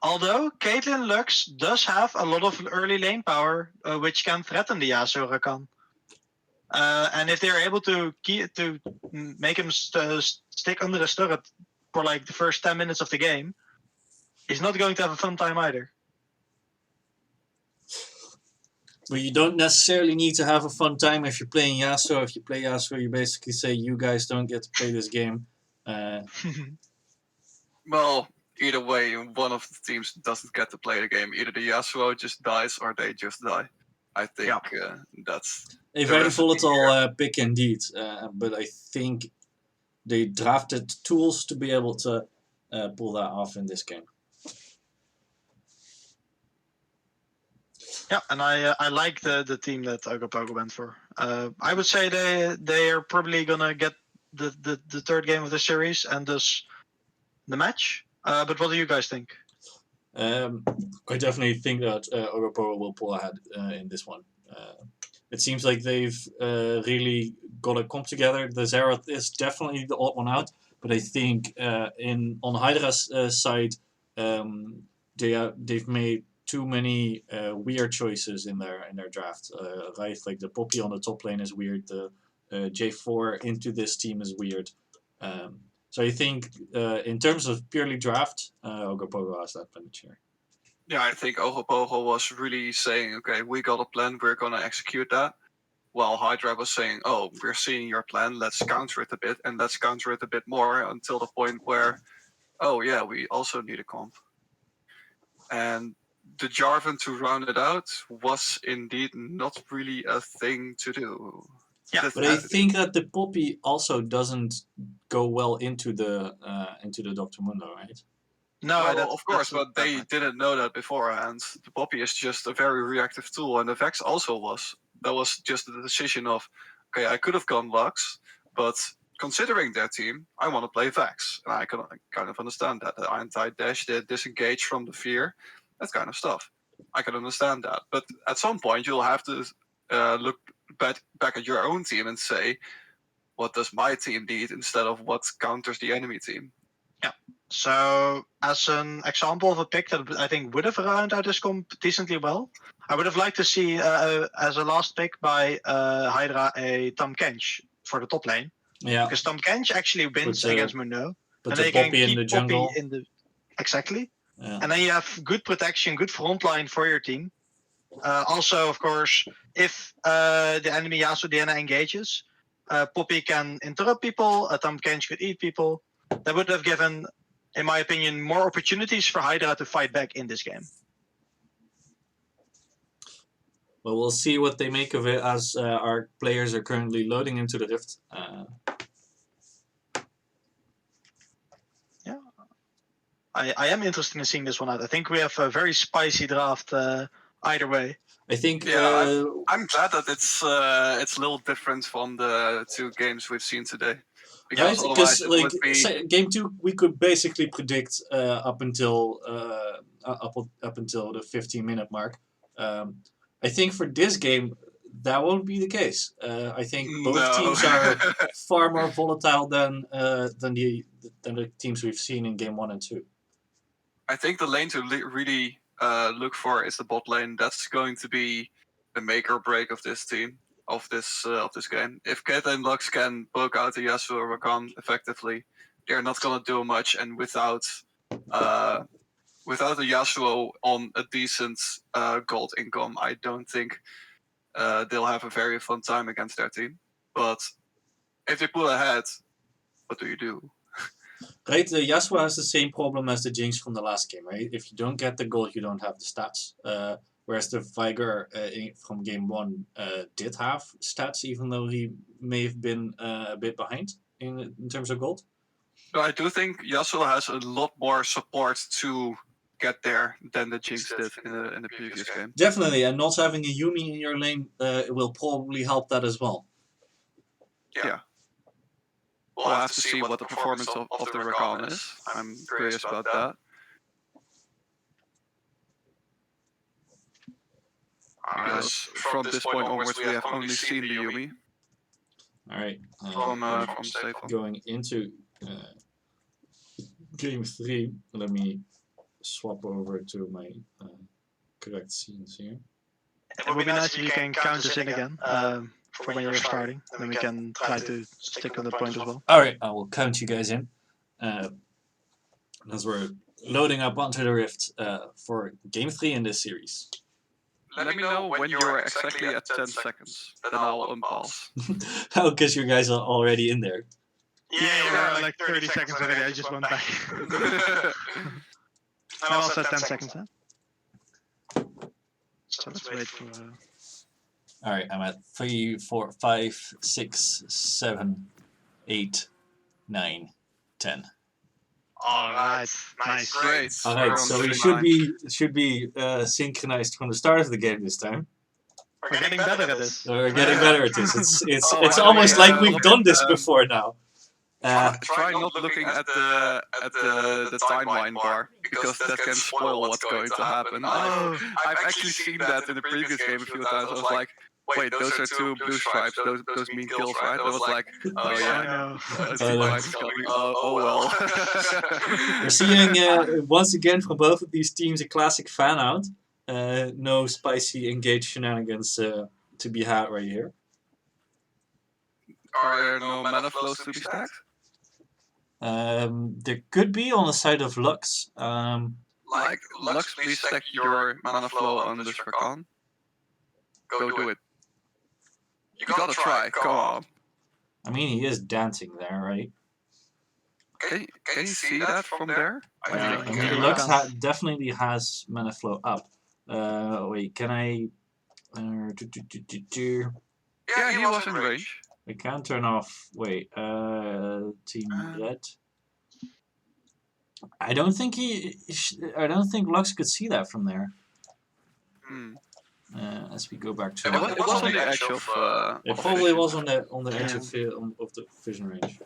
Although Caitlyn Lux does have a lot of early lane power, which can threaten the Yasuo Rakan. And if they're able to make him stick under the turret for like the first 10 minutes of the game, he's not going to have a fun time either. But you don't necessarily need to have a fun time if you're playing Yasuo. If you play Yasuo, you basically say, you guys don't get to play this game. Well, either way, one of the teams doesn't get to play the game. Either the Yasuo just dies or they just die. I think that's a very volatile pick indeed. But I think they drafted tools to be able to pull that off in this game. Yeah, and I like the team that Ogopogo went for. I would say they are probably gonna get the third game of the series and thus the match. But what do you guys think? I definitely think that Ogopogo will pull ahead in this one. It seems like they've really got a comp together. The Xerath is definitely the odd one out, but I think on Hydra's side, they've made too many weird choices in their draft. Right, like the Poppy on the top lane is weird. The J4 into this team is weird. So I think in terms of purely draft, Ogopogo has that advantage here. Yeah, I think Ogopogo was really saying, okay, we got a plan, we're going to execute that. While Hydra was saying, oh, we're seeing your plan, let's counter it a bit, and let's counter it a bit more until the point where, oh yeah, we also need a comp. And the Jarvan to round it out was indeed not really a thing to do. Yeah, but I think that the Poppy also doesn't go well into the Dr. Mundo, right? No, well, of course, but they didn't know that beforehand. The Poppy is just a very reactive tool, and the Vex also was. That was just the decision of, okay, I could have gone Lux, but considering their team, I want to play Vex, and I can kind of understand that. The anti-dash, the disengage from the fear, that kind of stuff. I can understand that, but at some point you'll have to look back at your own team and say, what does my team need instead of what counters the enemy team? So, as an example of a pick that I think would have rounded out this comp decently well, I would have liked to see as a last pick by Hydra a Tom Kench for the top lane. Yeah. Because Tom Kench actually wins against Mundo. But And the they can Poppy in keep the jungle. Poppy in the... Exactly. Yeah. And then you have good protection, good front line for your team. Also, of course, if the enemy Yasuo Diana engages, Poppy can interrupt people, Tom Kench could eat people. That would have given, in my opinion, more opportunities for Hydra to fight back in this game. Well, we'll see what they make of it as our players are currently loading into the Rift. Yeah, I am interested in seeing this one out. I think we have a very spicy draft either way. I think. Yeah, I'm glad that it's a little different from the 2 games we've seen today. Because like game 2, we could basically predict up until the 15-minute mark. I think for this game that won't be the case. I think both teams are far more volatile than the teams we've seen in game 1 and 2. I think the lane to really look for is the bot lane. That's going to be the make or break of this team, of this game. If Ket and Lux can poke out the Yasuo or Rakan effectively, they're not gonna do much. And without a Yasuo on a decent gold income, I don't think they'll have a very fun time against their team. But if they pull ahead, what do? Right, the Yasuo has the same problem as the Jinx from the last game, right? If you don't get the gold, you don't have the stats. Whereas the Viger from game 1 did have stats, even though he may have been a bit behind in terms of gold. So I do think Yasuo has a lot more support to get there than the Jinx did in the previous game. Definitely, and not having a Yuumi in your lane will probably help that as well. Yeah. We'll have to see what the performance of the Rakan is. I'm curious about that. Because from this point onwards, we have only seen the Yuumi. Alright. From Zephyr. Going into game 3, let me swap over to my correct scenes here. It would be nice if you can count us in again. For when you're starting, then we can try to stick on the point as well. Alright, I will count you guys in. As we're loading up onto the Rift for game 3 in this series. Let me know when you're exactly at 10 seconds, then I'll unpause. Oh, because you guys are already in there. Yeah, we're like 30 seconds already, I just went back. I'm also at 10 seconds, huh? So let's wait for... Alright, I'm at 3, 4, 5, 6, 7, 8, 9, 10. Alright, nice. Great. Alright, so we should be synchronized from the start of the game this time. We're getting better at this. We're getting better at this. It's almost like we've done this before now. Try not looking at the timeline bar, because that can spoil what's going to happen. I've actually seen that in the previous game a few times. I was like, wait, those are 2 blue stripes, those mean kills, right? I was like, oh yeah, oh well. We're seeing once again from both of these teams a classic fan out. No spicy engaged shenanigans to be had right here. Are there no mana flows to be stacked? There could be on the side of Lux. Like, Lux, please stack your mana flow on this Rakan. Go do it. You gotta try, come on. I mean, he is dancing there, right? Can you see that from there? I mean, Lux definitely has mana flow up. Wait, can I... Yeah, he was in range. I can't turn off... Wait, Team Red. I don't think Lux could see that from there. As we go back to It was on the edge of. it of probably vision. was on the edge of the vision range.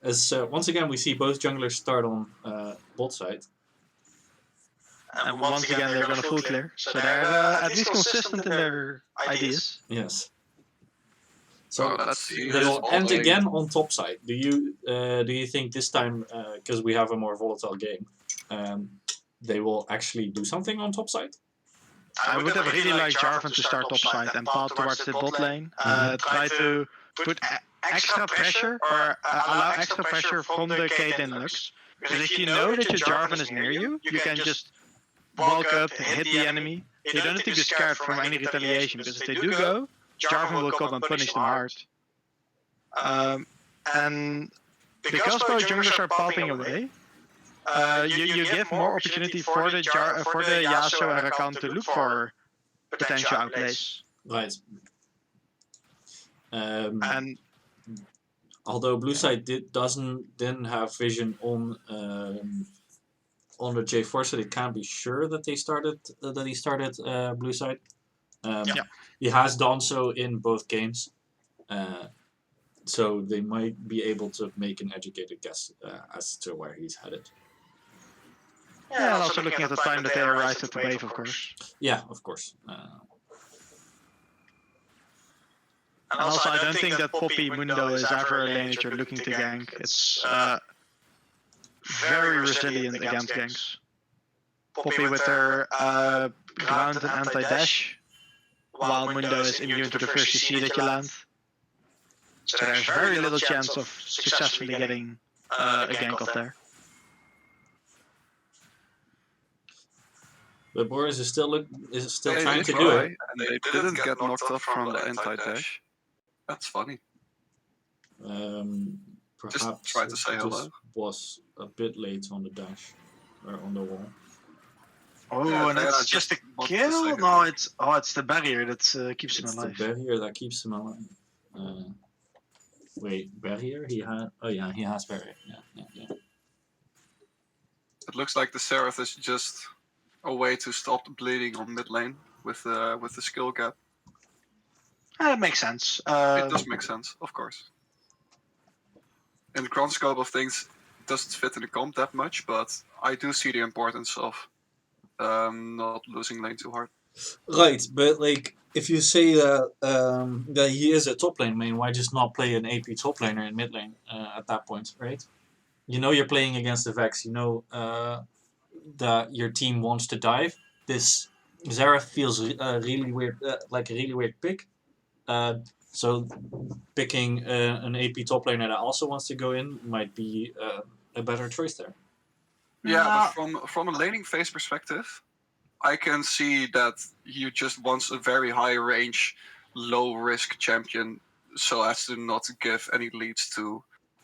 As once again we see both junglers start on bot side. And once again, they're going to full clear. So they're at least consistent in their ideas. Yes. So let's see. they will who's end bowling. again on top side. Do you think this time, because we have a more volatile game, they will actually do something on top side? I would have really liked Jarvan to start top side and path towards the bot lane. Try to put extra pressure or allow extra pressure from the Caitlyn Lux. Because if you know that your Jarvan is near you, you can just walk up, hit the enemy. You don't need to be scared from any retaliation, because if they do go, Jarvan will come and punish them hard. And because both junglers are popping away, you give more opportunity for the Yasuo and Rakan to look for potential outplays. Right. And although blue side didn't have vision on the J4, so they can't be sure that he started blue side. He has done so in both games, so they might be able to make an educated guess as to where he's headed. Yeah, and also looking at the time that they arrived at the wave, of course. Yeah, of course. And also, I don't think that Poppy Mundo is ever a lane that you're looking to gank. It's very resilient against ganks. Poppy with her ground and anti-dash, while Mundo is immune to the first CC that you land. So there's very little chance of successfully getting a gank off there. But Boris is still trying to did do try, it. and they didn't get knocked off from the anti-dash. That's funny. Perhaps try to say it hello. was a bit late on the dash or on the wall. Oh, Yeah, and that's just a kill? No, it's the barrier that keeps him It's alive. the barrier that keeps him alive. Wait, barrier? He has barrier. Yeah. It looks like the Seraph is just a way to stop the bleeding on mid lane with the skill gap. That makes sense. It does make sense, of course. In the grand scope of things, it doesn't fit in the comp that much, but I do see the importance of not losing lane too hard. Right, but like if you say that he is a top lane main, why just not play an AP top laner in mid lane at that point, right? You know you're playing against the Vex. You know that your team wants to dive. This Zephyr feels really weird, like a really weird pick. So picking an AP top laner that also wants to go in might be a better choice there. Yeah, but from a laning phase perspective, I can see that he just wants a very high range, low risk champion, so as to not give any leads to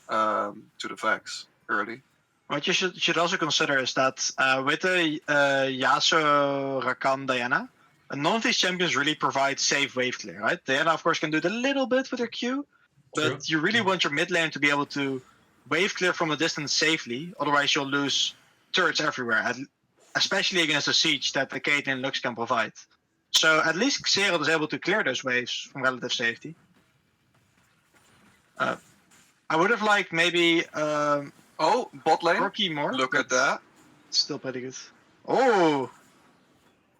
the Vex early. What you should also consider is that with the Yasuo, Rakan, Diana, none of these champions really provide safe wave clear, right? Diana, of course, can do it a little bit with her Q, but True. you really want your mid lane to be able to wave clear from a distance safely, otherwise you'll lose turrets everywhere, especially against a siege that the Caitlyn Lux can provide. So at least Xerath is able to clear those waves from relative safety. I would have liked maybe Bot lane. Rocky more. Look at that. Still pretty good. Oh,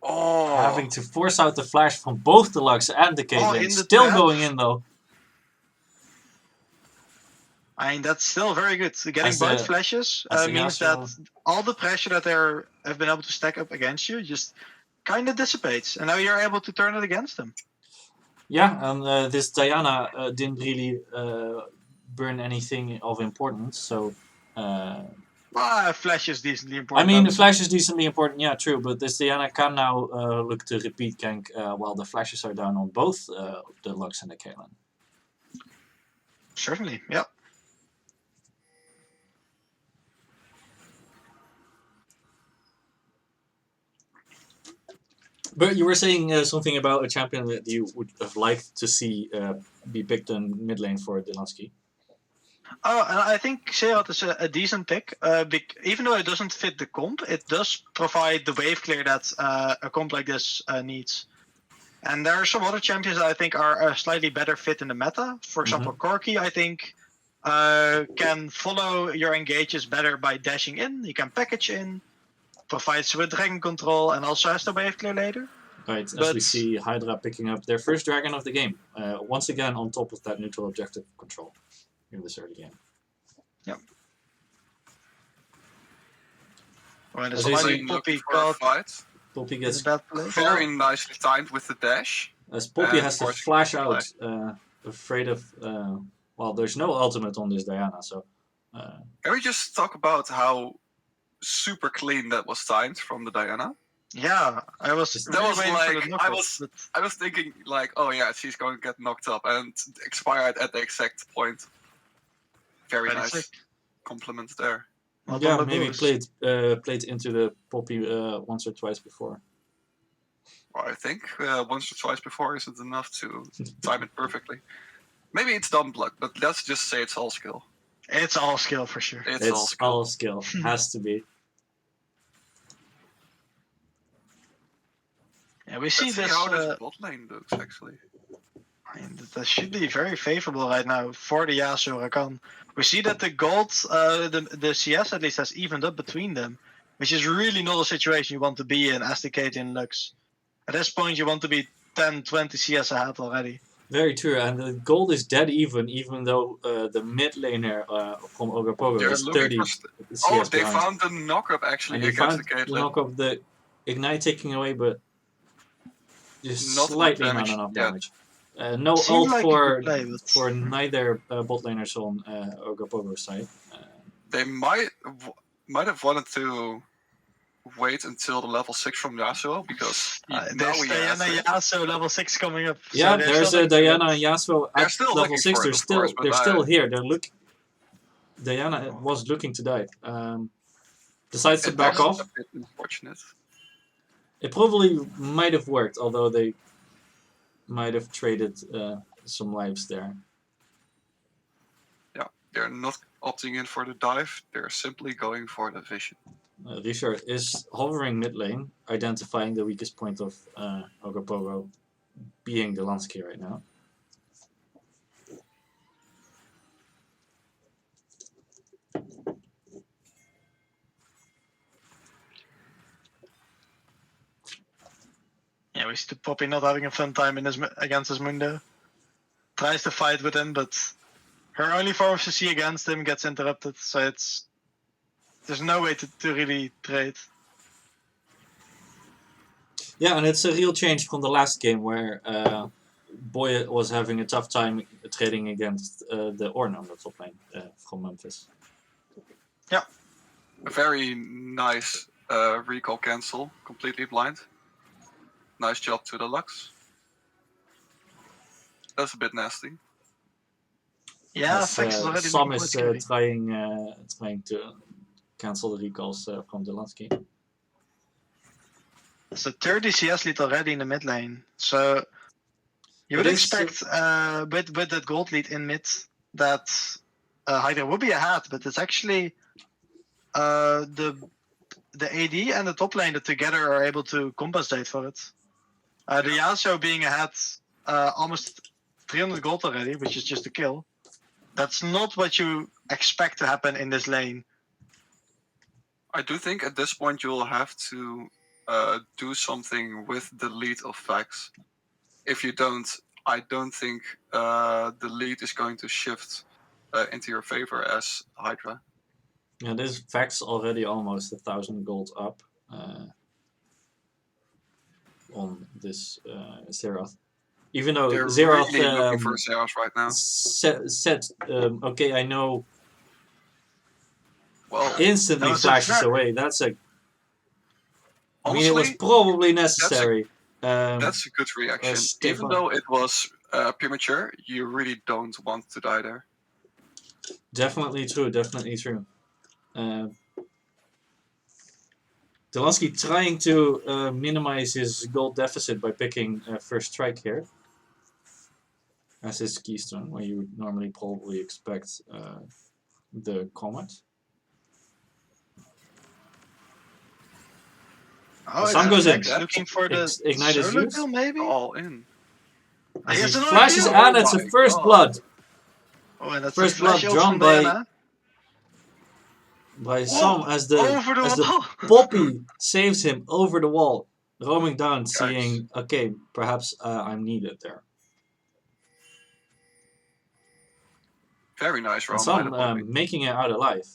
Having to force out the flash from both the Lux and the Caitlyn. in the Still trap. going in though. I mean, that's still very good. Getting As both the- flashes as the means Yasuo- that all the pressure that they have been able to stack up against you just kind of dissipates, and now you're able to turn it against them. Yeah, and this Diana didn't really burn anything of importance, so. Flash is decently I important. mean, the flash is decently important, yeah, true, but this Diana can now look to repeat gank while the flashes are down on both the Lux and the Caitlyn. Certainly, yep. But you were saying something about a champion that you would have liked to see be picked in mid lane for Delansky. Oh, and I think Xerath is a decent pick. Even though it doesn't fit the comp, it does provide the wave clear that a comp like this needs. And there are some other champions that I think are a slightly better fit in the meta. For example, Corki, I think, can follow your engages better by dashing in. He can package in, provides with dragon control, and also has the wave clear later. Right, as But we see Hydra picking up their first dragon of the game, once again on top of that neutral objective control in this early game. Yep. When As it's you already see, Looking Poppy for a caught fight. Poppy in gets a bad place. Very nicely timed with the dash. as Poppy And has to of course, flash play. out, afraid of. Well, there's no ultimate on this Diana, so. Can we just talk about how super clean that was timed from the Diana? Yeah, I was That really was waiting like- for the knockout, I was- but I was thinking like, oh yeah, she's going to get knocked up, and expired at the exact point. Very Very nice sick. compliment there. Well Yeah, done, maybe Baboos. played into the Poppy once or twice before. Well, I think once or twice before isn't enough to time it perfectly. Maybe it's dumb luck, but let's just say it's all skill. It's all skill for sure. It's all skill. skill. Has to be. Yeah, we see Let's see this. how this bot lane looks actually. That should be very favorable right now for the Yasuo Rakan. We see that the gold, the CS at least has evened up between them, which is really not a situation you want to be in as the Caitlyn looks. At this point, you want to be 10, 20 CS ahead already. Very true, and the gold is dead even though the mid laner from Ogopogo They're is looking 30 for CS Oh, they behind. found the knockup actually And they against found the the Caitlyn. knock of the Ignite taking away, but just Not enough slightly not damage enough yet. damage. No Seemed ult like a for good play, but- for neither bot laners on Ogopogo's side. They might have wanted to wait until the level 6 from Yasuo because now There's we Diana have Yasuo level 6 coming up. Yeah, so there's something to Diana get. and Yasuo They're at still level looking 6. for it, They're of still course, but they're I- still here. Diana was looking to die. Decides to It back was off. a bit unfortunate. It probably might have worked, although they might have traded some lives there. They're not opting in for the dive, they're simply going for the vision. Richard is hovering mid lane, identifying the weakest point of Ogopogo, being the Lansky right now. Yeah, we see the Poppy not having a fun time in against his Mundo. Tries to fight with him, but her only form of CC against him gets interrupted, so there's no way to really trade. Yeah, and it's a real change from the last game where Boy was having a tough time trading against the Ornn on the top lane from Memphis. A very nice recall cancel, completely blind. Nice job to the Lux. That's a bit nasty. Yeah, As, Fex is already Sam looking is quite scary. trying to cancel the recalls from Zelensky. So 30 CS lead already in the mid lane. So you would It is, expect with that gold lead in mid that Hydra would be ahead, but it's actually the AD and the top lane that together are able to compensate for it. The Yasuo being ahead almost 300 gold already, which is just a kill. That's not what you expect to happen in this lane. I do think at this point you'll have to do something with the lead of Fax. If you don't, I don't think the lead is going to shift into your favor as Hydra. Yeah, this Vex already almost 1,000 gold up on this Xerath. Even though They're Xerath really looking for Xerath right now. said, okay, I know, Well, instantly That was a flashes very- away. That's a. I mean, honestly, it was probably necessary. that's a good reaction. Stefan. Even though it was premature, you really don't want to die there. Definitely true. Definitely true. Zelensky trying to minimize his gold deficit by picking first strike here. as his keystone, where you would normally probably expect the Comet. Oh, sun goes in. Max looking for the Ignite is solar used. kill, maybe? All in. As He has he another flashes kill. and it's a my first God. blood. Oh, and that's First the flash blood ult drawn from by Diana. Sam as the Over the wall. Poppy saves him over the wall, roaming down, Yikes. seeing, okay, perhaps I'm needed there. Very nice And round by the Sam Poppy. making it out alive,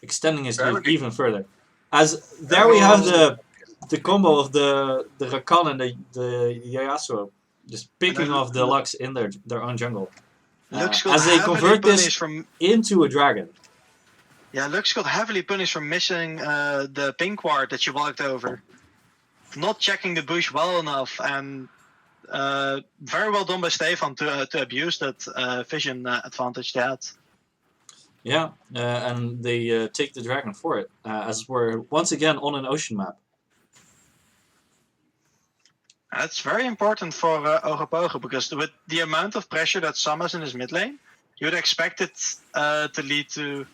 extending his Very lead good. even further. As there we have the combo of the Rakan and the Yasuo just picking off the Lux in their own jungle. Lux got As they heavily convert this punished from into a dragon. Yeah, Lux got heavily punished for missing the pink ward that she walked over. Not checking the bush well enough, and very well done by Stefan to abuse that vision advantage they had. Yeah, and they take the dragon for it, as we're once again on an ocean map. That's very important for Ogopogo, because with the amount of pressure that Sam has in his mid lane, you would expect it to lead to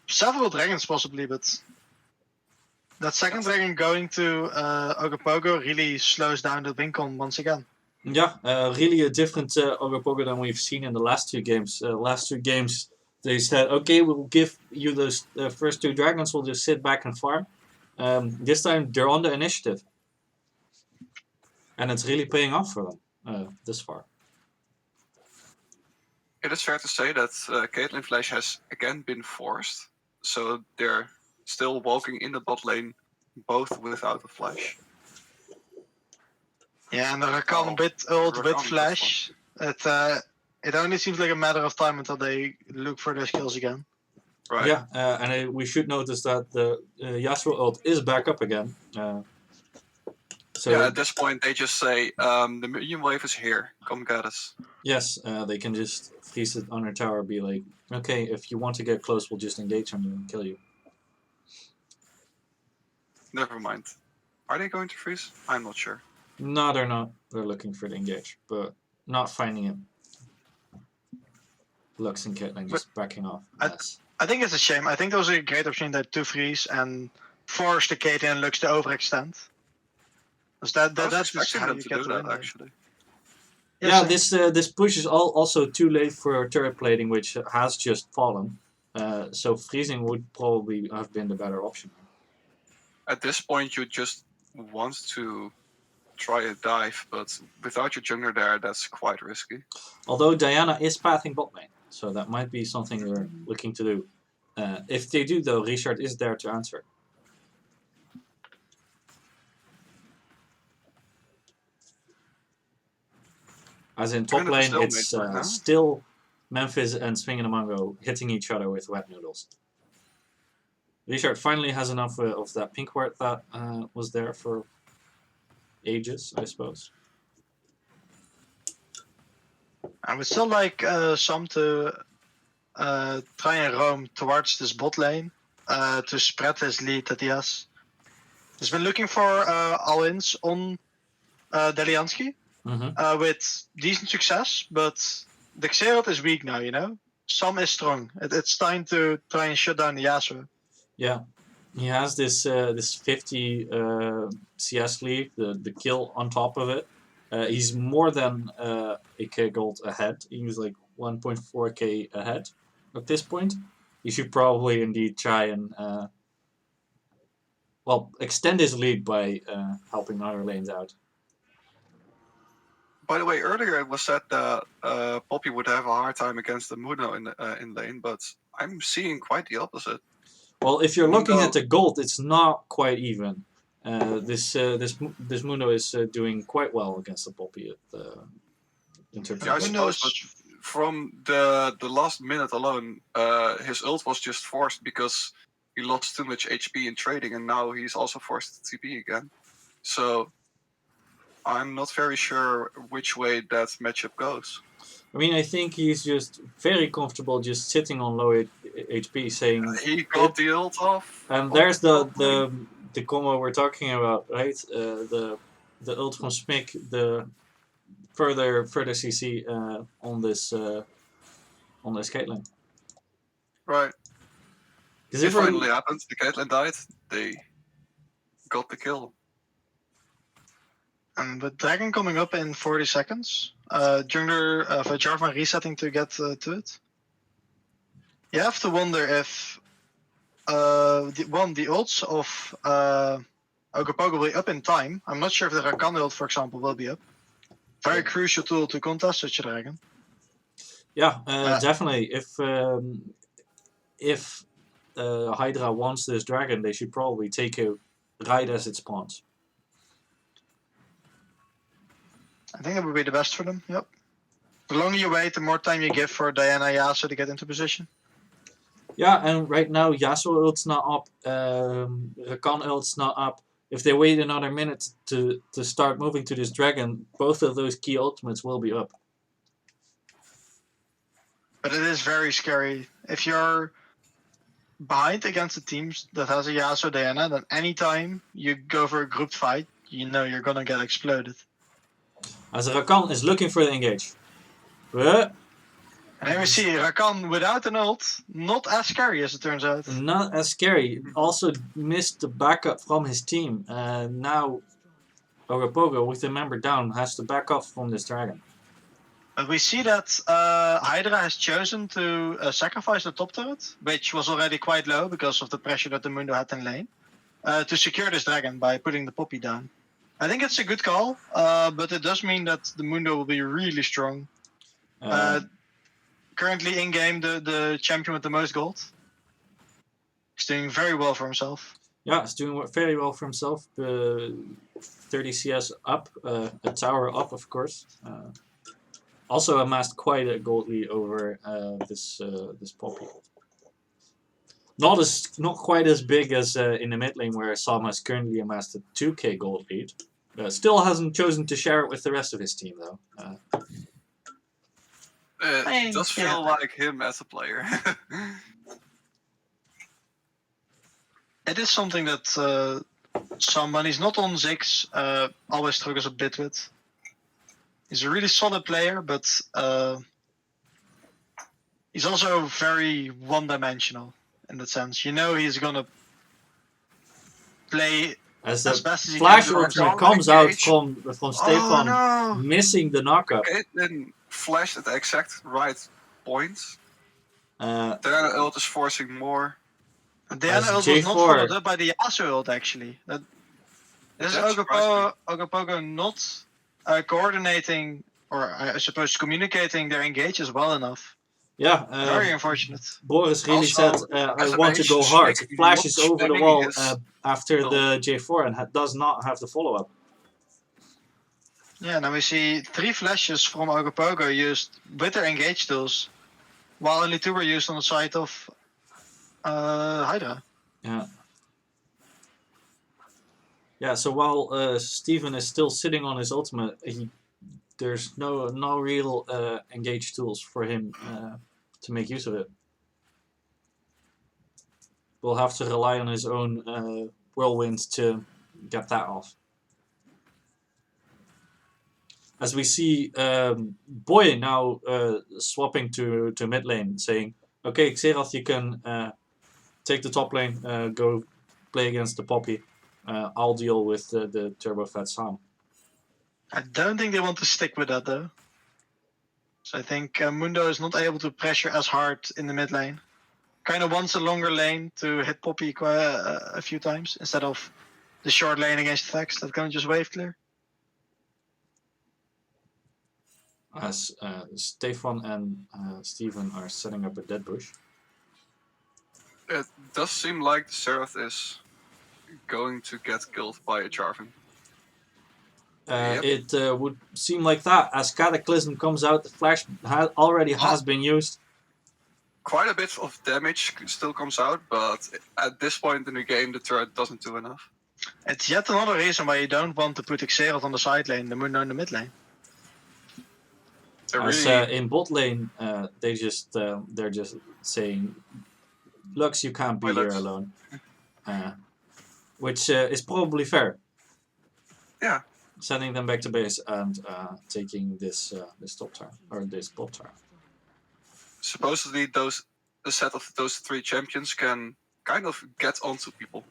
several dragons possibly, but that second dragon going to Ogopogo really slows down the win con once again. Yeah, really a different Ogopogo than we've seen in the last two games. Last two games, they said, okay, we'll give you those first two dragons, we'll just sit back and farm. This time, they're on the initiative. And it's really paying off for them this far. It is fair to say that Caitlyn Flash has again been forced, so they're still walking in the bot lane, both without a flash. Yeah, and the Rakan with ult with flash, it only seems like a matter of time until they look for their skills again. Right. Yeah, and we should notice that the Yasuo ult is back up again. So yeah, at this point they just say, the minion wave is here, come get us. Yes, they can just freeze it on their tower, be like, okay, if you want to get close, we'll just engage on you and kill you. Never mind. Are they going to freeze? I'm not sure. No, they're not. They're looking for the engage, but not finding it. Lux and Caitlyn just backing off. I think it's a shame. I think there was a great opportunity to freeze and force the Caitlyn and Lux to overextend. That's how you get the win. Actually. Yeah, this push is also too late for turret plating, which has just fallen. So freezing would probably have been the better option. At this point, you just want to try a dive, but without your jungler there, that's quite risky. Although Diana is pathing bot lane, so that might be something they're looking to do. If they do, though, Richard is there to answer. As in top lane, it's still Memphis and Swinganamongo hitting each other with wet noodles. Richard finally has enough of that pink ward that was there for ages, I suppose. I would still like Sam to try and roam towards this bot lane to spread his lead that he has. He's been looking for all-ins on Deliansky with decent success, but the Xerath is weak now, you know? Sam is strong. It's time to try and shut down the Yasuo. Yeah, he has this 50 CS lead, the kill on top of it. He's more than a K gold ahead. He's like 1.4k ahead at this point. He should probably indeed try and extend his lead by helping other lanes out. By the way, earlier it was said that Poppy would have a hard time against the Muno in lane, but I'm seeing quite the opposite. Well, if you're looking at the gold, it's not quite even. This Muno is doing quite well against the Poppy in terms of I suppose, but from the last minute alone, his ult was just forced because he lost too much HP in trading, and now he's also forced to TP again. So I'm not very sure which way that matchup goes. I mean, I think he's just very comfortable just sitting on low HP, saying he got the ult off. And there's the combo we're talking about, right? The ult from Smick, the further CC on this Caitlyn. Right. Because It if we're finally happened. The Caitlyn died. They got the kill. And with Dragon coming up in 40 seconds, Jungler Jarvan resetting to get to it, you have to wonder if the ults of Ogopogo will be up in time. I'm not sure if the Rakan ult, for example, will be up. Very crucial tool to contest such a dragon. Yeah, definitely. If Hydra wants this dragon, they should probably take it right as it spawns. I think that would be the best for them. Yep. The longer you wait, the more time you give for Diana Yasuo to get into position. Yeah, and right now Yasuo ult's not up, Rakan ult's not up. If they wait another minute to start moving to this dragon, both of those key ultimates will be up. But it is very scary. If you're behind against a team that has a Yasuo Diana, then anytime you go for a grouped fight, you know you're gonna get exploded. As Rakan is looking for the engage. And here we see Rakan without an ult, not as scary as it turns out. Not as scary. Also missed the backup from his team. Now Ogopogo, with the member down, has to back off from this dragon. But we see that Hydra has chosen to sacrifice the top turret, which was already quite low because of the pressure that the Mundo had in lane, to secure this dragon by putting the Poppy down. I think it's a good call, but it does mean that the Mundo will be really strong. Currently in game, the champion with the most gold. He's doing very well for himself. Yeah, he's doing very well for himself. 30 CS up, a tower up, of course. Also amassed quite a gold lead over this Poppy. Not quite as big as in the mid lane where Sam has currently amassed a 2k gold lead. Still hasn't chosen to share it with the rest of his team though. It does feel like him as a player. It is something that Sam, when he's not on Ziggs, always struggles a bit with. He's a really solid player, but he's also very one-dimensional in that sense. You know he's gonna play as best as he Flash can. ultimate comes out from Stefan, missing the knockup. It then flashed at the exact right points. Diana ult is forcing more. Diana ult was not followed up by the Yasuo ult actually. This is Ogopogo not coordinating, or I suppose communicating their engages well enough. Yeah. Very unfortunate. Boris really said, I want to go hard. Flashes over the wall after the J4 and does not have the follow-up. Yeah, now we see 3 flashes from Ogopogo used with their engage tools, while only 2 were used on the side of Hydra. Yeah. Yeah, so while Steven is still sitting on his ultimate, there's no real engage tools for him to make use of it. We'll have to rely on his own whirlwind to get that off. As we see Boy now swapping to mid lane, saying, okay, Xerath, you can take the top lane, go play against the Poppy. I'll deal with the Turbo Fat Sam. I don't think they want to stick with that though. So I think Mundo is not able to pressure as hard in the mid lane. Kind of wants a longer lane to hit Poppy a few times instead of the short lane against Vex that can just wave clear. As Stefan and Steven are setting up a dead bush. It does seem like the Seraph is going to get killed by a Jarvan. It would seem like that. As Cataclysm comes out, the flash already has been used. Quite a bit of damage still comes out, but at this point in the game, the turret doesn't do enough. It's yet another reason why you don't want to put Xerath on the side lane, the Mundo in the mid lane. As in bot lane, they're just saying, Lux, you can't be here alone. Which is probably fair. Yeah. sending them back to base and taking this this top turn or this bot turn. Supposedly, a set of those 3 champions can kind of get onto people.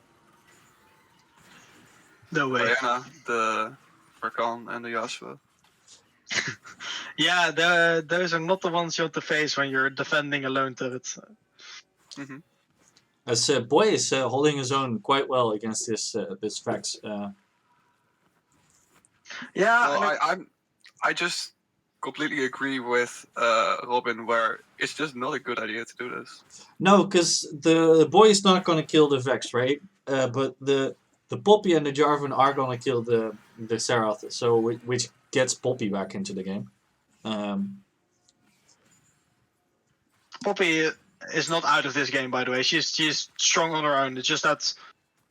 No way. Diana, the Rakan, and the Yasuo. Yeah, those are not the ones you want to face when you're defending a lone turret. As Boy is holding his own quite well against this Vex. Yeah, Well, I just completely agree with Robin, where it's just not a good idea to do this. No, because the Boy is not going to kill the Vex, right? But the Poppy and the Jarvan are going to kill the Serath, so which gets Poppy back into the game. Poppy is not out of this game, by the way. She's strong on her own. It's just that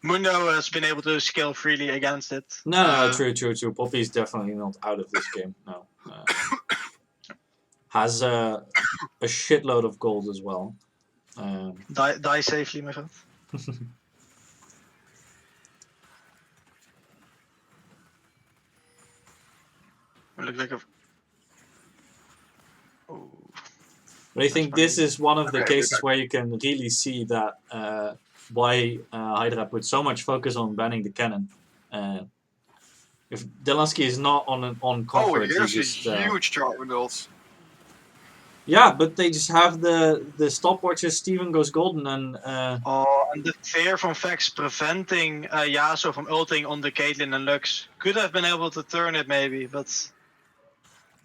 Mundo has been able to scale freely against it. No, true. Poppy is definitely not out of this game. No, has a shitload of gold as well. Die safely, my friend. Look like a. Oh. But I think this is one of the Okay, cases where you can really see that why Hydra put so much focus on banning the cannon. If Delansky is not on comfort, he here's just a huge Jarvan ult. yeah, but they just have the stopwatches. Steven goes golden and and the fear from Vex preventing Yasuo from ulting on the Caitlyn and Lux could have been able to turn it maybe, but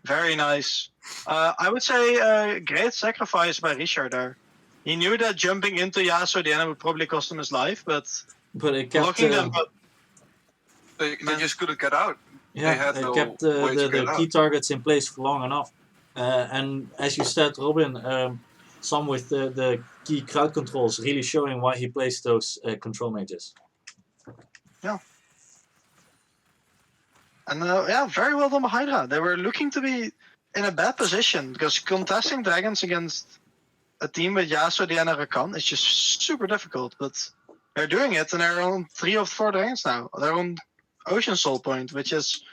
very nice. I would say great sacrifice by Richard there. He knew that jumping into Yasuo the end would probably cost him his life, but it kept blocking them. They just couldn't get out. Yeah, they had it no kept way to get the key out. targets in place for long enough. And as you said, Robin, some with the key crowd controls really showing why he plays those control mages. Yeah. And yeah, very well done by Hydra. They were looking to be in a bad position because contesting dragons against a team with Yasuo, Diana, Rakan is just super difficult. But they're doing it, and they're on 3 of 4 dragons now. They're on Ocean Soul Point, which is,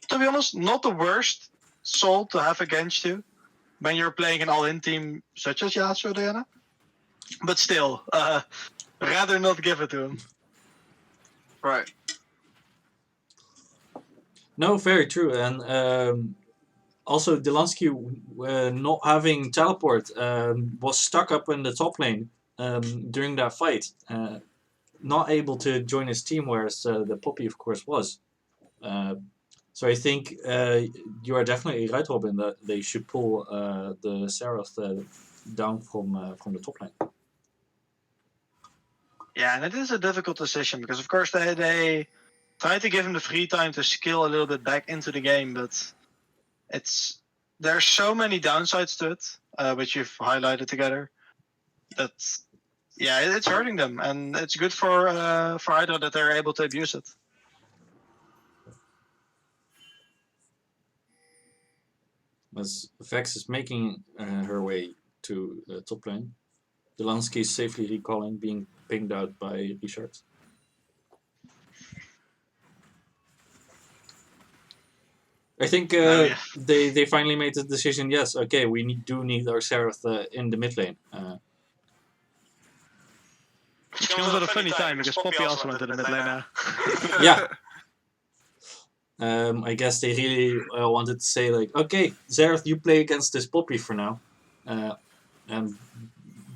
to be honest, not the worst soul to have against you when you're playing an all-in team such as Yasuo, Diana. But still, rather not give it to him. Right. No, very true. And also, Delansky not having teleport was stuck up in the top lane during that fight. Not able to join his team, whereas the Poppy, of course, was. So I think you are definitely right, Robin, that they should pull the Serath down from the top lane. Yeah, and it is a difficult decision because, of course, they try to give him the free time to skill a little bit back into the game, but there's so many downsides to it, which you've highlighted together. That it's hurting them, and it's good for Hydra that they're able to abuse it. As Vex is making her way to top lane, Delansky is safely recalling, being pinged out by Richard. I think they finally made the decision. Yes, okay, we do need our Serath in the mid lane. Which comes at a funny time because Poppy also went to the mid lane now. Yeah. I guess they really wanted to say like, okay, Xerath, you play against this Poppy for now, and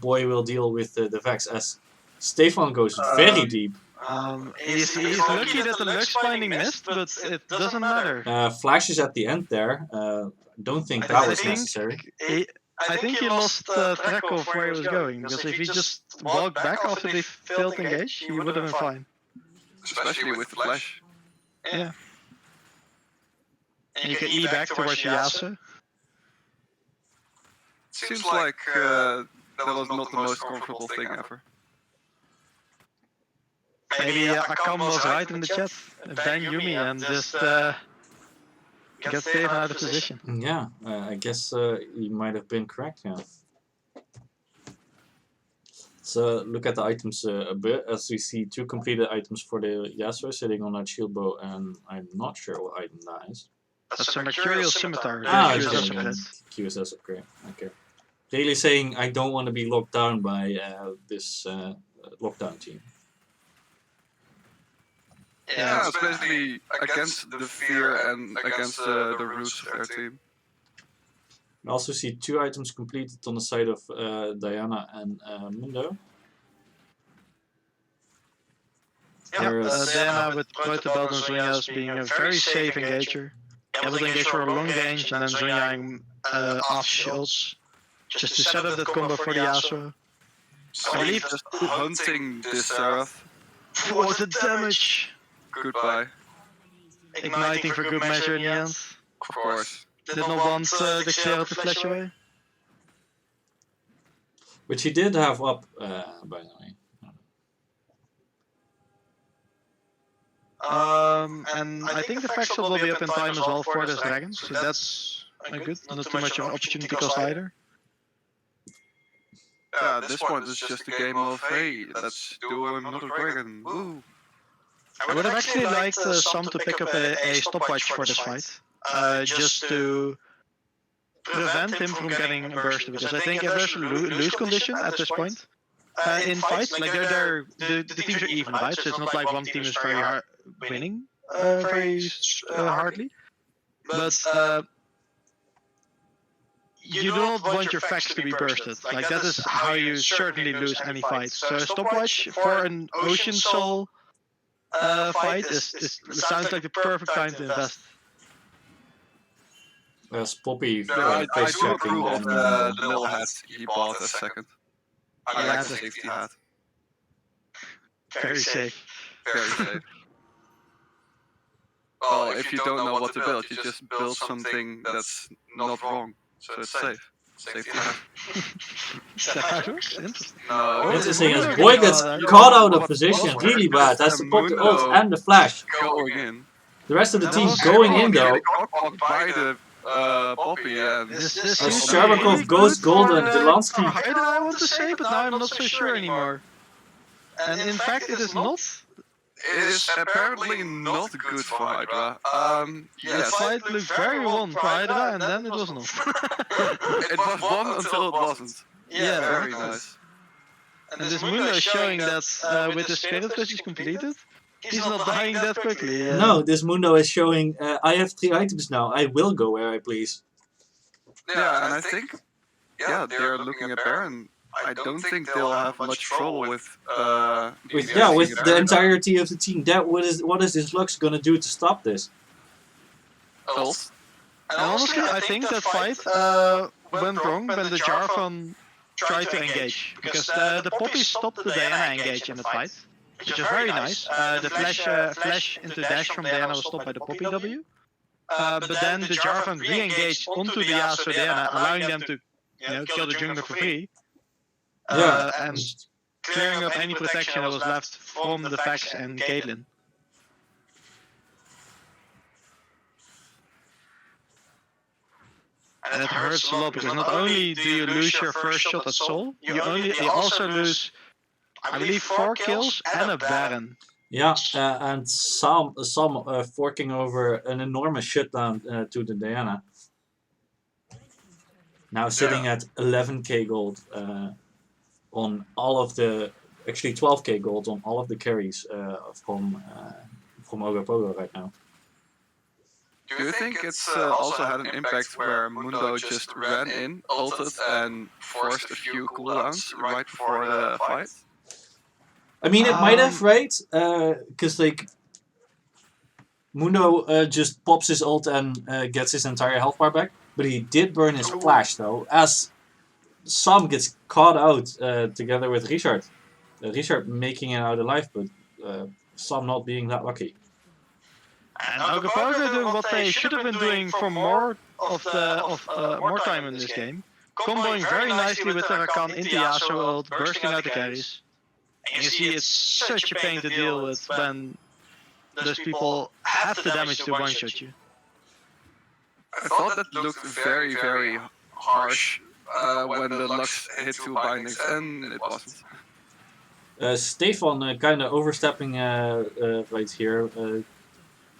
Boy will deal with the Vex. As Stefan goes very deep. He's lucky that the Lux binding missed, but it doesn't matter. Flashes at the end there. Don't think that was necessary. I think he lost track of where he was going, because if he just walked back after they failed to engage, he would have been fine. Especially with the flash. Yeah. And you can E back towards Yasuo. Seems like that was not the most comfortable thing ever. Maybe Akam was right in the chat. Ban Yumi and just get Stefan out of position. Yeah, I guess he might have been correct. Yeah. So look at the items a bit, as we see 2 completed items for the Yasuo sitting on that shield bow, and I'm not sure what item that is. That's a Mercurial Scimitar. The Ah, QSS okay, upgrade. QSS upgrade. Okay. Really saying I don't want to be locked down by this lockdown team. Yeah, it's basically against the fear and against the roots of their team. I also see 2 items completed on the side of Diana and Mundo. Diana with both the belt and Zhonya's being a very safe engager. Able to engage for a long range and then Zhonya off shields. Just to set up that combo for the Yasuo. I believe just hunting this Seraph. What the damage! Goodbye. Igniting for good measure in the end. Of course. Did not want the Xero to flash away. Which he did have up, by the way. And I think the Faxel will be up in time as well for this dragon, so that's good. Not too much of an opportunity cost either. Yeah, at this point it's just a game of, hey, let's do another dragon. Woo! I would have actually liked Sam to pick up a stopwatch for this fight, just to prevent him from getting bursted, because I think if there's a lose condition at this point, in fights, like the teams are even, right? So it's not like one team is very hard winning very hardly, but you do not want your facts to be bursted. Like that is how you certainly lose any fight. So a stopwatch for an Ocean Soul fight sounds like the perfect time to invest. As Poppy I face do tracking approve of and the little hat he bought as second. I like the safety hat. Very safe. Very safe. Well, if you don't know what to build, you just build something that's not wrong. So it's safe. Safety hat. Is that how it works? Interesting. No. interesting as Boy gets caught out of position really bad. Has to pop the ult and the flash. Going in. The rest of the team going in though. By the Poppy and This As seems to be Sherlock really goes good gold for and the- Delansky. for Hydra, I want to say, but now I'm not so sure anymore. And in fact, it is not. it is apparently not good for Hydra. The Yes. fight looked very won for Hydra, and then it was not. It was won until it wasn't. Yeah, Very nice. And this Mundo is showing that with the spirit which is completed, he's not dying that quickly. No, this Mundo is showing I have 3 items now. I will go where I please. Yeah, and I think, they're looking at Baron. I don't think they'll have much trouble with With defending the Baron. entirety of the team. What is this Lux gonna do to stop this? Ult. And honestly, I think that fight went wrong when the Jarvan tried to engage, because the Poppy stopped the Diana engage in the fight, which is very nice. The flash into dash from Diana was stopped by the Poppy W, but then the Jarvan re-engaged onto the Yasuo Diana, allowing them to kill the jungler for free, and clearing up any protection that was left from the Vex and Caitlyn. And it hurts a lot, because not only do you lose your first shot at Soul, you also lose, I believe, 4 kills and a Baron. Yeah, and some forking over an enormous shutdown to the Diana. Now sitting at 11k gold on all of the, actually 12k gold on all of the carries from Ogopogo right now. Do you think it's also had an impact where Mundo just ran in, ulted, and forced a few cooldowns right before the fight? I mean, it might have, right? Because like Mundo just pops his ult and gets his entire health bar back, but he did burn his flash though, as Sam gets caught out together with Richard. Richard making it out alive, but Sam not being that lucky. And Ogopogo doing what they should have been doing for more time in this game, comboing very nicely with the Rakan into Yasuo ult, bursting out the carries. And you see it's such a pain to deal with when those people have the damage to one-shot you. I thought that looked very, very harsh when the Lux hit 2 bindings, and it wasn't. Stefan kind of overstepping right here,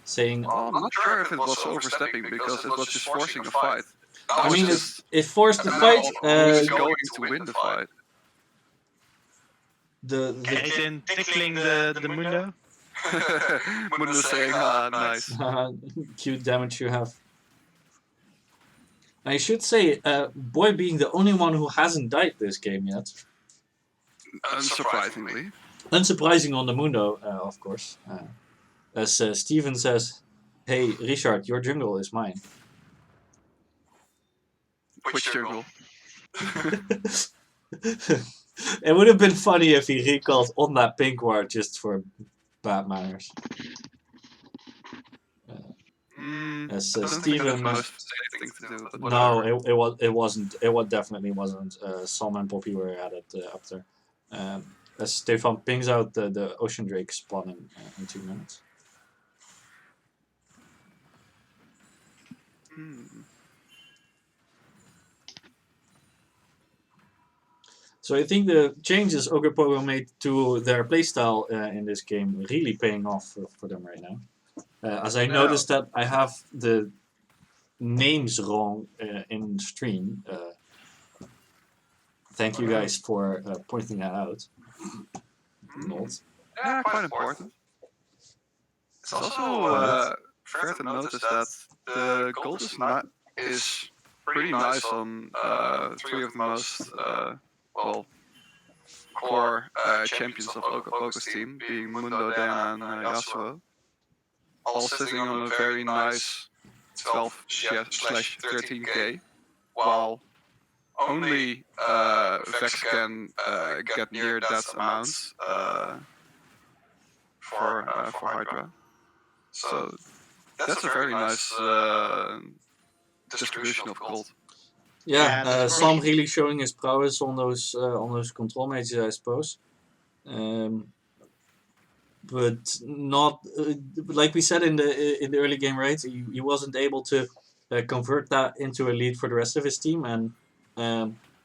saying. I'm not sure if it was overstepping because it was just forcing a fight. I mean, it forced the a fight. matter of who's going to win the fight. The Anything tickling the Mundo? Mundo saying, nice. cute damage you have. I should say, Boy being the only one who hasn't died this game yet. Unsurprisingly. Unsurprising on the Mundo, of course. As Steven says, hey, Richard, your jungle is mine. Which jungle? It would have been funny if he recalled on that pink ward just for bad manners. As Steven, no, it wasn't. It definitely wasn't. Sam and Poppy were at it up there. As Stefan pings out the Ocean Drake spawning in 2 minutes. So I think the changes Ogopogo made to their playstyle in this game really paying off for them right now. As I noticed that I have the names wrong in stream. Thank you guys for pointing that out. Yeah, quite important. It's also fair to notice that the gold is pretty nice on 3 of the most core champions of Ogopogo's team, being Mundo, Diana, and Yasuo. All sitting on a very nice 12/13k, while only Vex can get near that amount for Hydra. So that's a very nice distribution of gold. Yeah, Sam really showing his prowess on those control mages, I suppose. But not like we said in the early game, right? He wasn't able to convert that into a lead for the rest of his team, and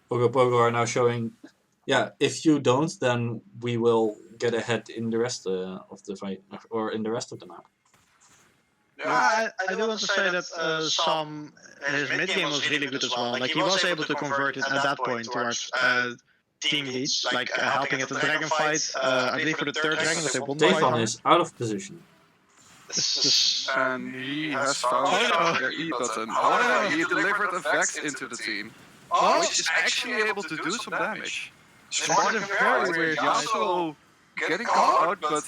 Ogopogo are now showing, yeah, if you don't, then we will get ahead in the rest of the fight or in the rest of the map. Yeah, I do want to say that Sam, his mid game was really good as well. Like he was able to convert it at that point towards team leads, like helping at the dragon fight. I believe for the third dragon that they won. Stefan is out of position. And he has found their E button. However, he delivered a Vex into the team, which is actually able to do some damage. Started very weird. Yasuo getting caught out, but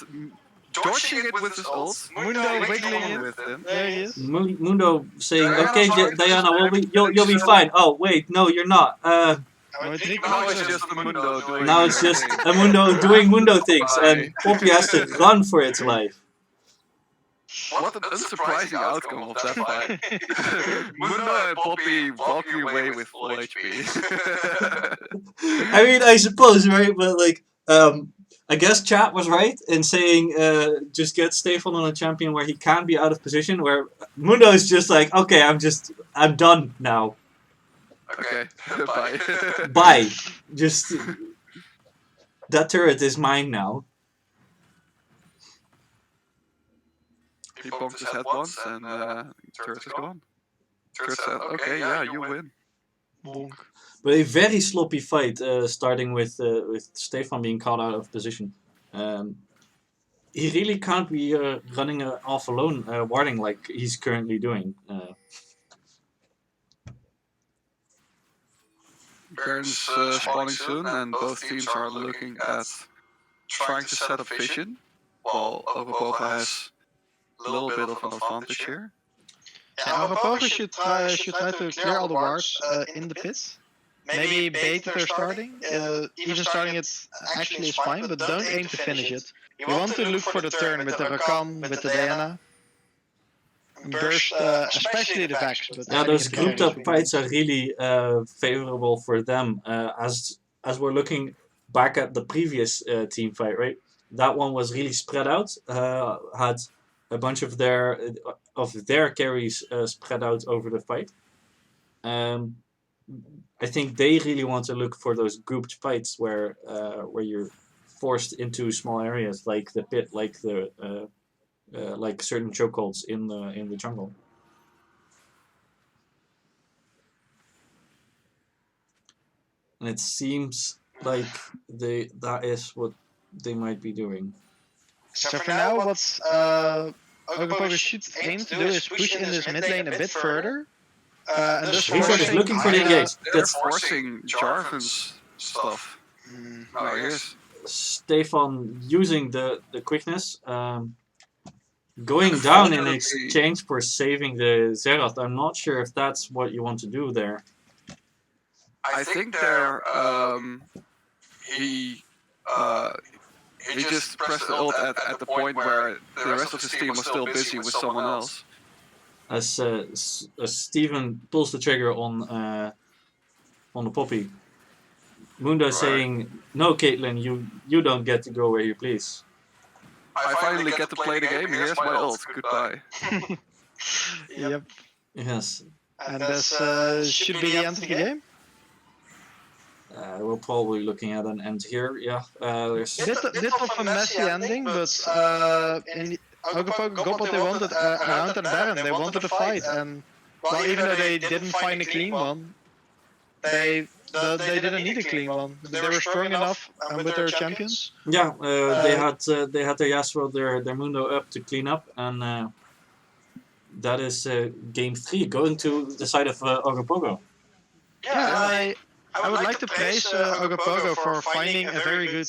dodging it with his ult. Mundo wiggling with him. There he is. Mundo saying, "Okay, Diana, you'll be fine." Oh wait, no, you're not. Now it's just a Mundo doing. Now it's just a Mundo doing Mundo things, and Poppy has to run for its life. What an unsurprising outcome of that fight. Mundo and Poppy walking away with full HP. I mean, I suppose, right? But like, I guess chat was right in saying just get Stefan on a champion where he can be out of position, where Mundo is just like, okay, I'm done now. Okay, bye. Bye. Just, that turret is mine now. He bumped his head once and turret is gone. Turret said, okay, yeah, you win. Bonk. But a very sloppy fight, starting with Stefan being caught out of position. He really can't be running off alone, warding like he's currently doing. Baron's spawning soon, and both teams are looking at trying to set up vision, while Ogopogo has a little bit of an advantage here. Yeah, Ogopogo should try to clear all the wards in the pit. Maybe bait that they're starting. Even starting it actually is fine, but don't aim to finish it. You want to look for the turn with the Rakan, with the Diana. Burst, especially the Vex. Yeah, those grouped up fights are really favorable for them. As we're looking back at the previous team fight, right? That one was really spread out. Had a bunch of their carries spread out over the fight. I think they really want to look for those grouped fights where you're forced into small areas like the pit, like the like certain chokeholds in the jungle. And it seems like that is what they might be doing. So for now, what Ogopogo should aim to do is push in this mid lane a bit further. And just Richard is looking for the engage. They're That's forcing Jarvan's stuff. No, here's Stefan using the quickness, going down in exchange for saving the Zerath. I'm not sure if that's what you want to do there. I think they're he just pressed the ult at the point where the rest of his team was still busy with someone else. As Steven pulls the trigger on the Poppy, Mundo saying, "No, Caitlyn, you don't get to go where you please." I finally get to play the game. Here's my ult. Goodbye. Yep. Yes. And this should be the end of the game. We're probably looking at an end here. Yeah. There's Bit of a messy ending, but in Ogopogo got what they wanted around the Baron. They wanted a fight, and well, even though they didn't find a clean one, they didn't need a clean one. They were strong enough with their champions. Yeah, they had their Yasuo, their Mundo up to clean up, and that is game 3 going to the side of Ogopogo. Yeah, I would like to praise Ogopogo for finding a very good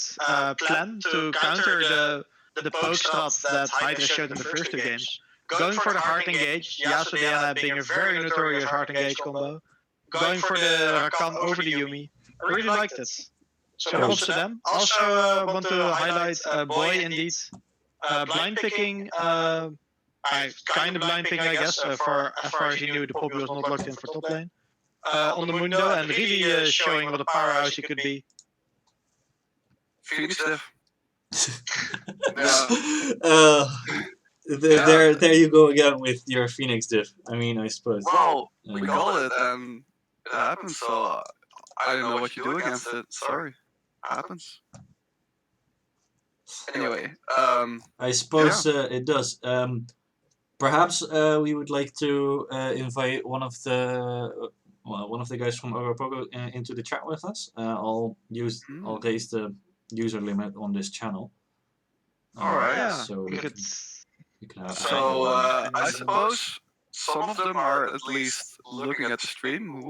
plan to counter the poke strat that Hydra showed in the first 2 games. Going for the hard engage, Yasuo Diana being a very notorious hard engage combo. Going for the Rakan over the Yumi. I really liked it. So props to them. Also want to highlight Boy indeed. Blind picking, kind of blind picking I guess, for as far as he knew the Poppy was not locked in for top lane. On the Mundo and really showing what a powerhouse he could be. Phoenix Dev. There you go again with your Phoenix diff. I mean, I suppose. Well, we call it and it happens, so I don't know what you do against it. Sorry. It happens. Anyway, I suppose it does. Perhaps we would like to invite one of the guys from Ogopogo into the chat with us. I'll raise the user limit on this channel. All right. Yeah. So we can have. So I suppose some of them are at least looking at the stream.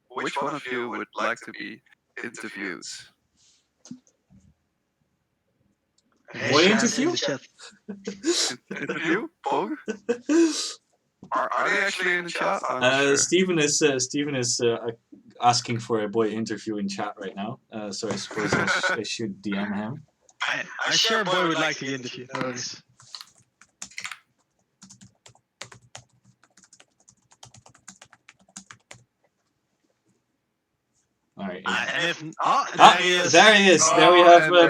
Which one of you would like to be interviewed? Boy interview? Interview? Pog? Are they actually in the chat? Sure. Steven is asking for a boy interview in chat right now. So I suppose I should DM him. I'm sure Boy would like to be interviewed. No worries. All right. And if there he is. There we have Boy.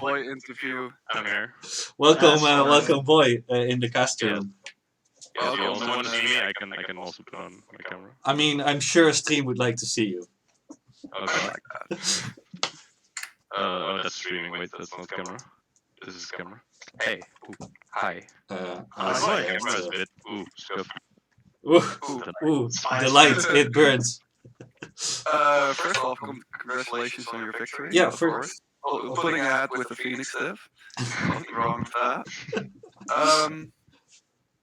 Boy interview. I'm here. Welcome, Boy, in the cast room. Yeah, if you also want to see me, I can also put on my camera. I mean, I'm sure a stream would like to see you. Okay. Oh, that's streaming. Wait, that's not camera. This is camera. Hey. Ooh. Hi. Sorry, Camera is a bit. Ooh, scuff. Ooh, the light, it burns. First of all, congratulations on your victory. Yeah, of course. Putting ahead with the Phoenix Div. Nothing wrong with that.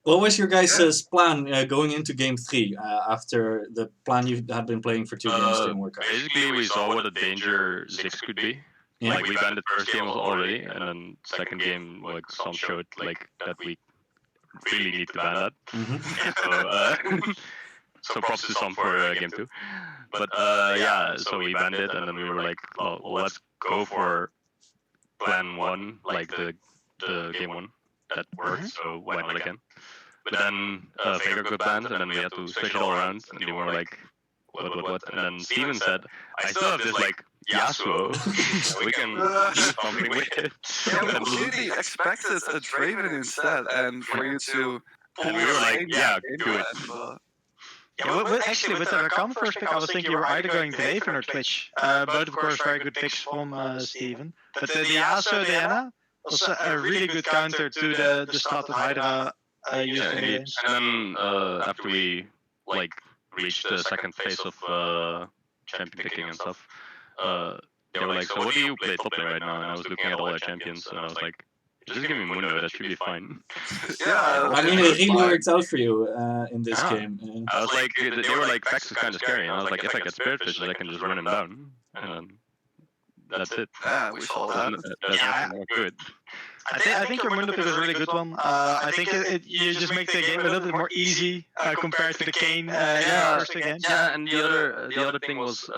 What was your guys' plan going into game 3 after the plan you had been playing for 2 games didn't work out? Basically, we saw what a danger Ziggs could be. Yeah. Like, we banned it first game already, and then second game, like, some showed, like, that we really need to ban that. Mm-hmm. So props to some for game 2. But, yeah, so we banned it, and then we were like, well, let's go for plan 1, like, the game 1. That worked, so why not again? But then Vega got banned, and then we had to switch it all around, and they were like, what? And then Steven said, I still have this, like, Yasuo, we can do something with it. Yeah, we completely expected a Draven instead, and for you to... And we were like, yeah, do it. Yeah, actually, with the Rakan first pick, I was thinking you were either going to Zephyr or Twitch. Both, of course, very good picks from Steven. But the Yasuo Diana was a really good counter to the strat that Hydra used in the indeed. games. And then after we like reached the second phase of champion picking and stuff, they were like, "So what do you play top lane right now?" And I was looking at all their champions, and I was like, "Just give me Mundo, that should be fine." Yeah, I mean, it really worked out for you in this Yeah. game. I was like, they were like, Vex is kind of scary, and I was like, if I get Spirit Fishes, I can just run him down, and that's it. Yeah, we saw that. There's nothing more to it. I think your Mundo pick was a really good one. I think you just make the game a little bit more easy compared to the Kane first game. Yeah, and the other thing was,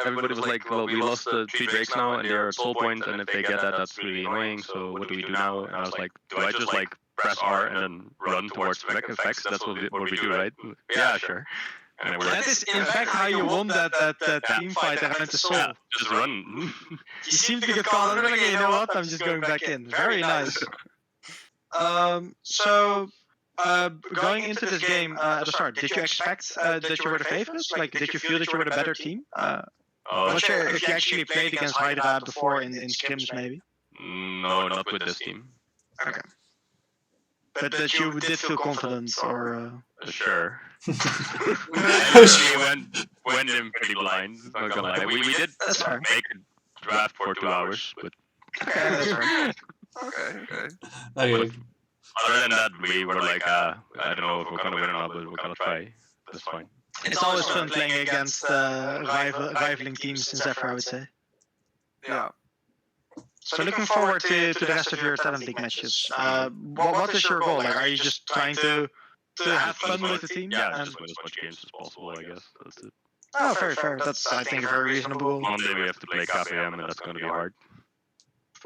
everybody was like, well, we lost the 3 Drakes now, and they're at soul point, and if they get that, that's really annoying, so what do we do now? And I was like, do I just like press R and then run towards Vex? That's what we do, right? Yeah, sure. And it worked. That is in fact how you won that team fight around the soul. Yeah, just run. You seem to get called out, okay, you know what, I'm just going back in. Very nice. So, going into this game at the start, did you expect that you were the favorites? Like, did you feel that you were the better team? I'm not sure if you actually played against Hydra before in scrims, maybe. No, not with this team. Okay. But that you did feel confident, or... Sure. We went in pretty blind, not gonna lie. We did make a draft for 2 hours, but... Okay, that's fair. Okay. Okay. Other than that, we were like, I don't know if we're gonna win or not, but we're gonna try. That's fine. It's always fun playing against rivaling teams in Zephyr, I would say. Yeah. So looking forward to the rest of your Talent League matches. What is your goal? Like, are you just trying to have fun with the team? Yeah, just win as much games as possible, I guess. That's it. Oh, very fair. That's, I think, a very reasonable goal. Monday we have to play KPM, and that's gonna be hard.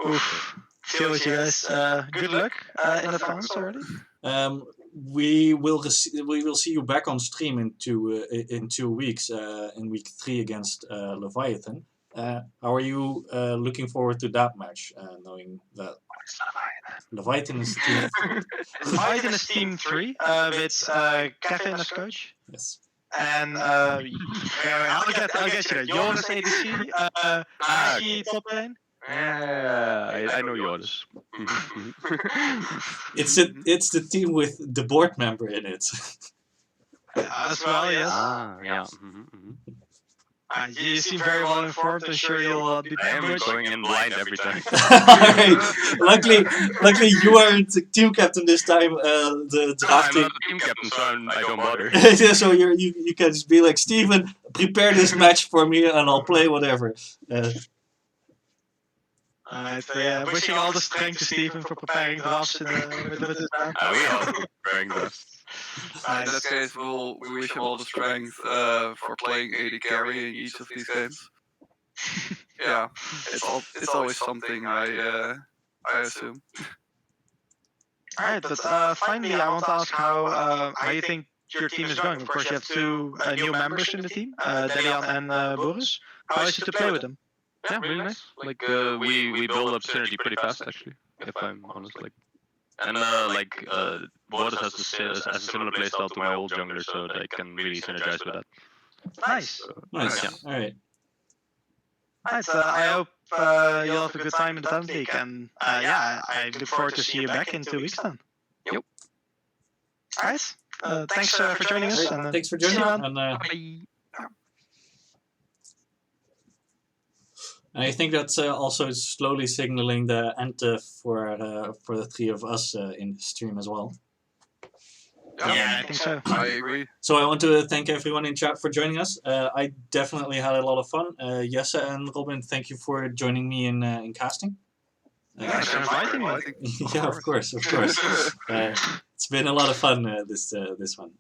Oof. Feel with you guys. Good luck in advance already. We will see you back on stream in 2 weeks in week 3 against Leviathan. How are you looking forward to that match, knowing that Leviathan is team Leviathan is team 3 with Kevin as coach. Yes. And I'll get you there. Jonas ADC, Ashi top lane. Yeah, I know yours. It's the team with the board member in it. As well, yes. Yeah. You seem very well informed. I'm sure you'll be I am going in blind every time. Alright. Luckily, you are the team captain this time. The I'm drafting. not the team captain, so I don't bother. Yeah, so you can just be like, Steven, prepare this match for me, and I'll play whatever. Wishing all the strength to Steven for preparing drafts with his round. We all preparing drafts. In that case, we wish him all the strength for playing AD carry in each of these games. Yeah, it's always something, I assume. Alright, but finally I want to ask how you think your team is going. Of course, you have 2 new members in the team, Delian and Boris. How is it to play with them? Yeah, really nice. Like we build up synergy pretty fast, actually. If I'm honest, like, and Boris has a similar playstyle to my old jungler, so they can really synergize with that. Nice. Nice. Yeah. Alright. Right, I hope you'll have a good time in the Talent League, and I look forward to see you back in 2 weeks then. Yep. Alright, thanks for joining us. And, Thanks for joining. And Bye. I think that's also slowly signaling the end for the 3 of us in the stream as well. Yeah, I think so. I agree. So I want to thank everyone in chat for joining us. I definitely had a lot of fun. Jesse and Robin, thank you for joining me in casting. Thanks for inviting me. Yeah, of course. It's been a lot of fun this one.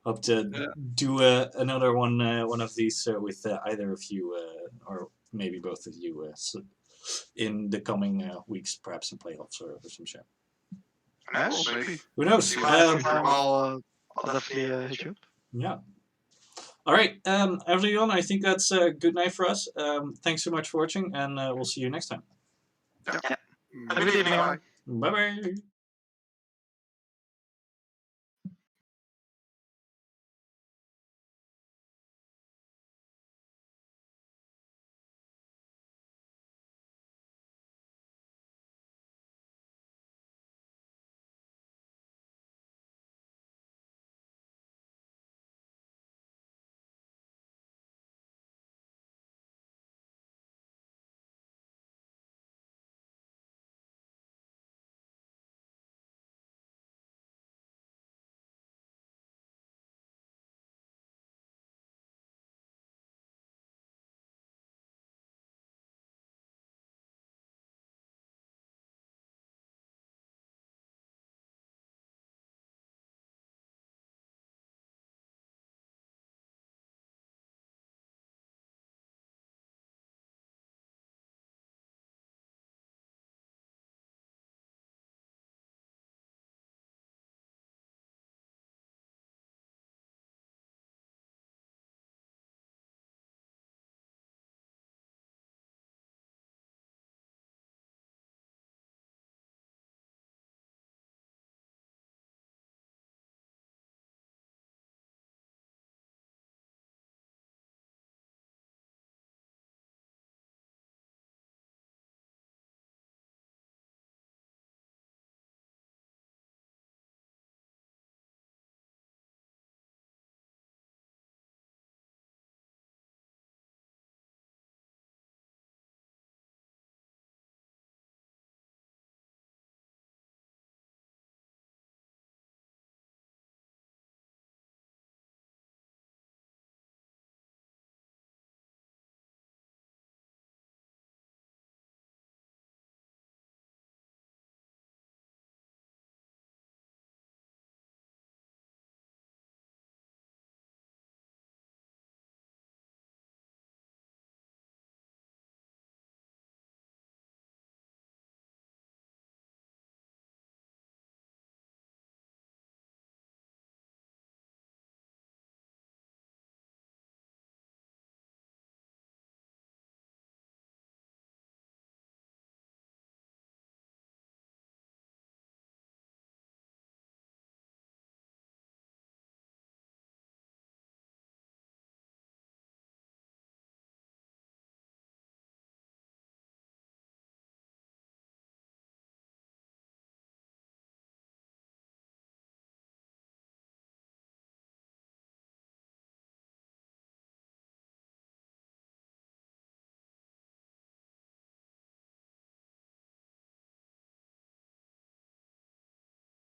Hope to do another one of these with either of you or maybe both of you in the coming weeks, perhaps in playoffs or some shit. Nice. Maybe. Who knows? I'll definitely hit you up. Yeah. All right, everyone. I think that's a good night for us. Thanks so much for watching, and we'll see you next time. Yeah. Have a good evening. Bye. Bye bye.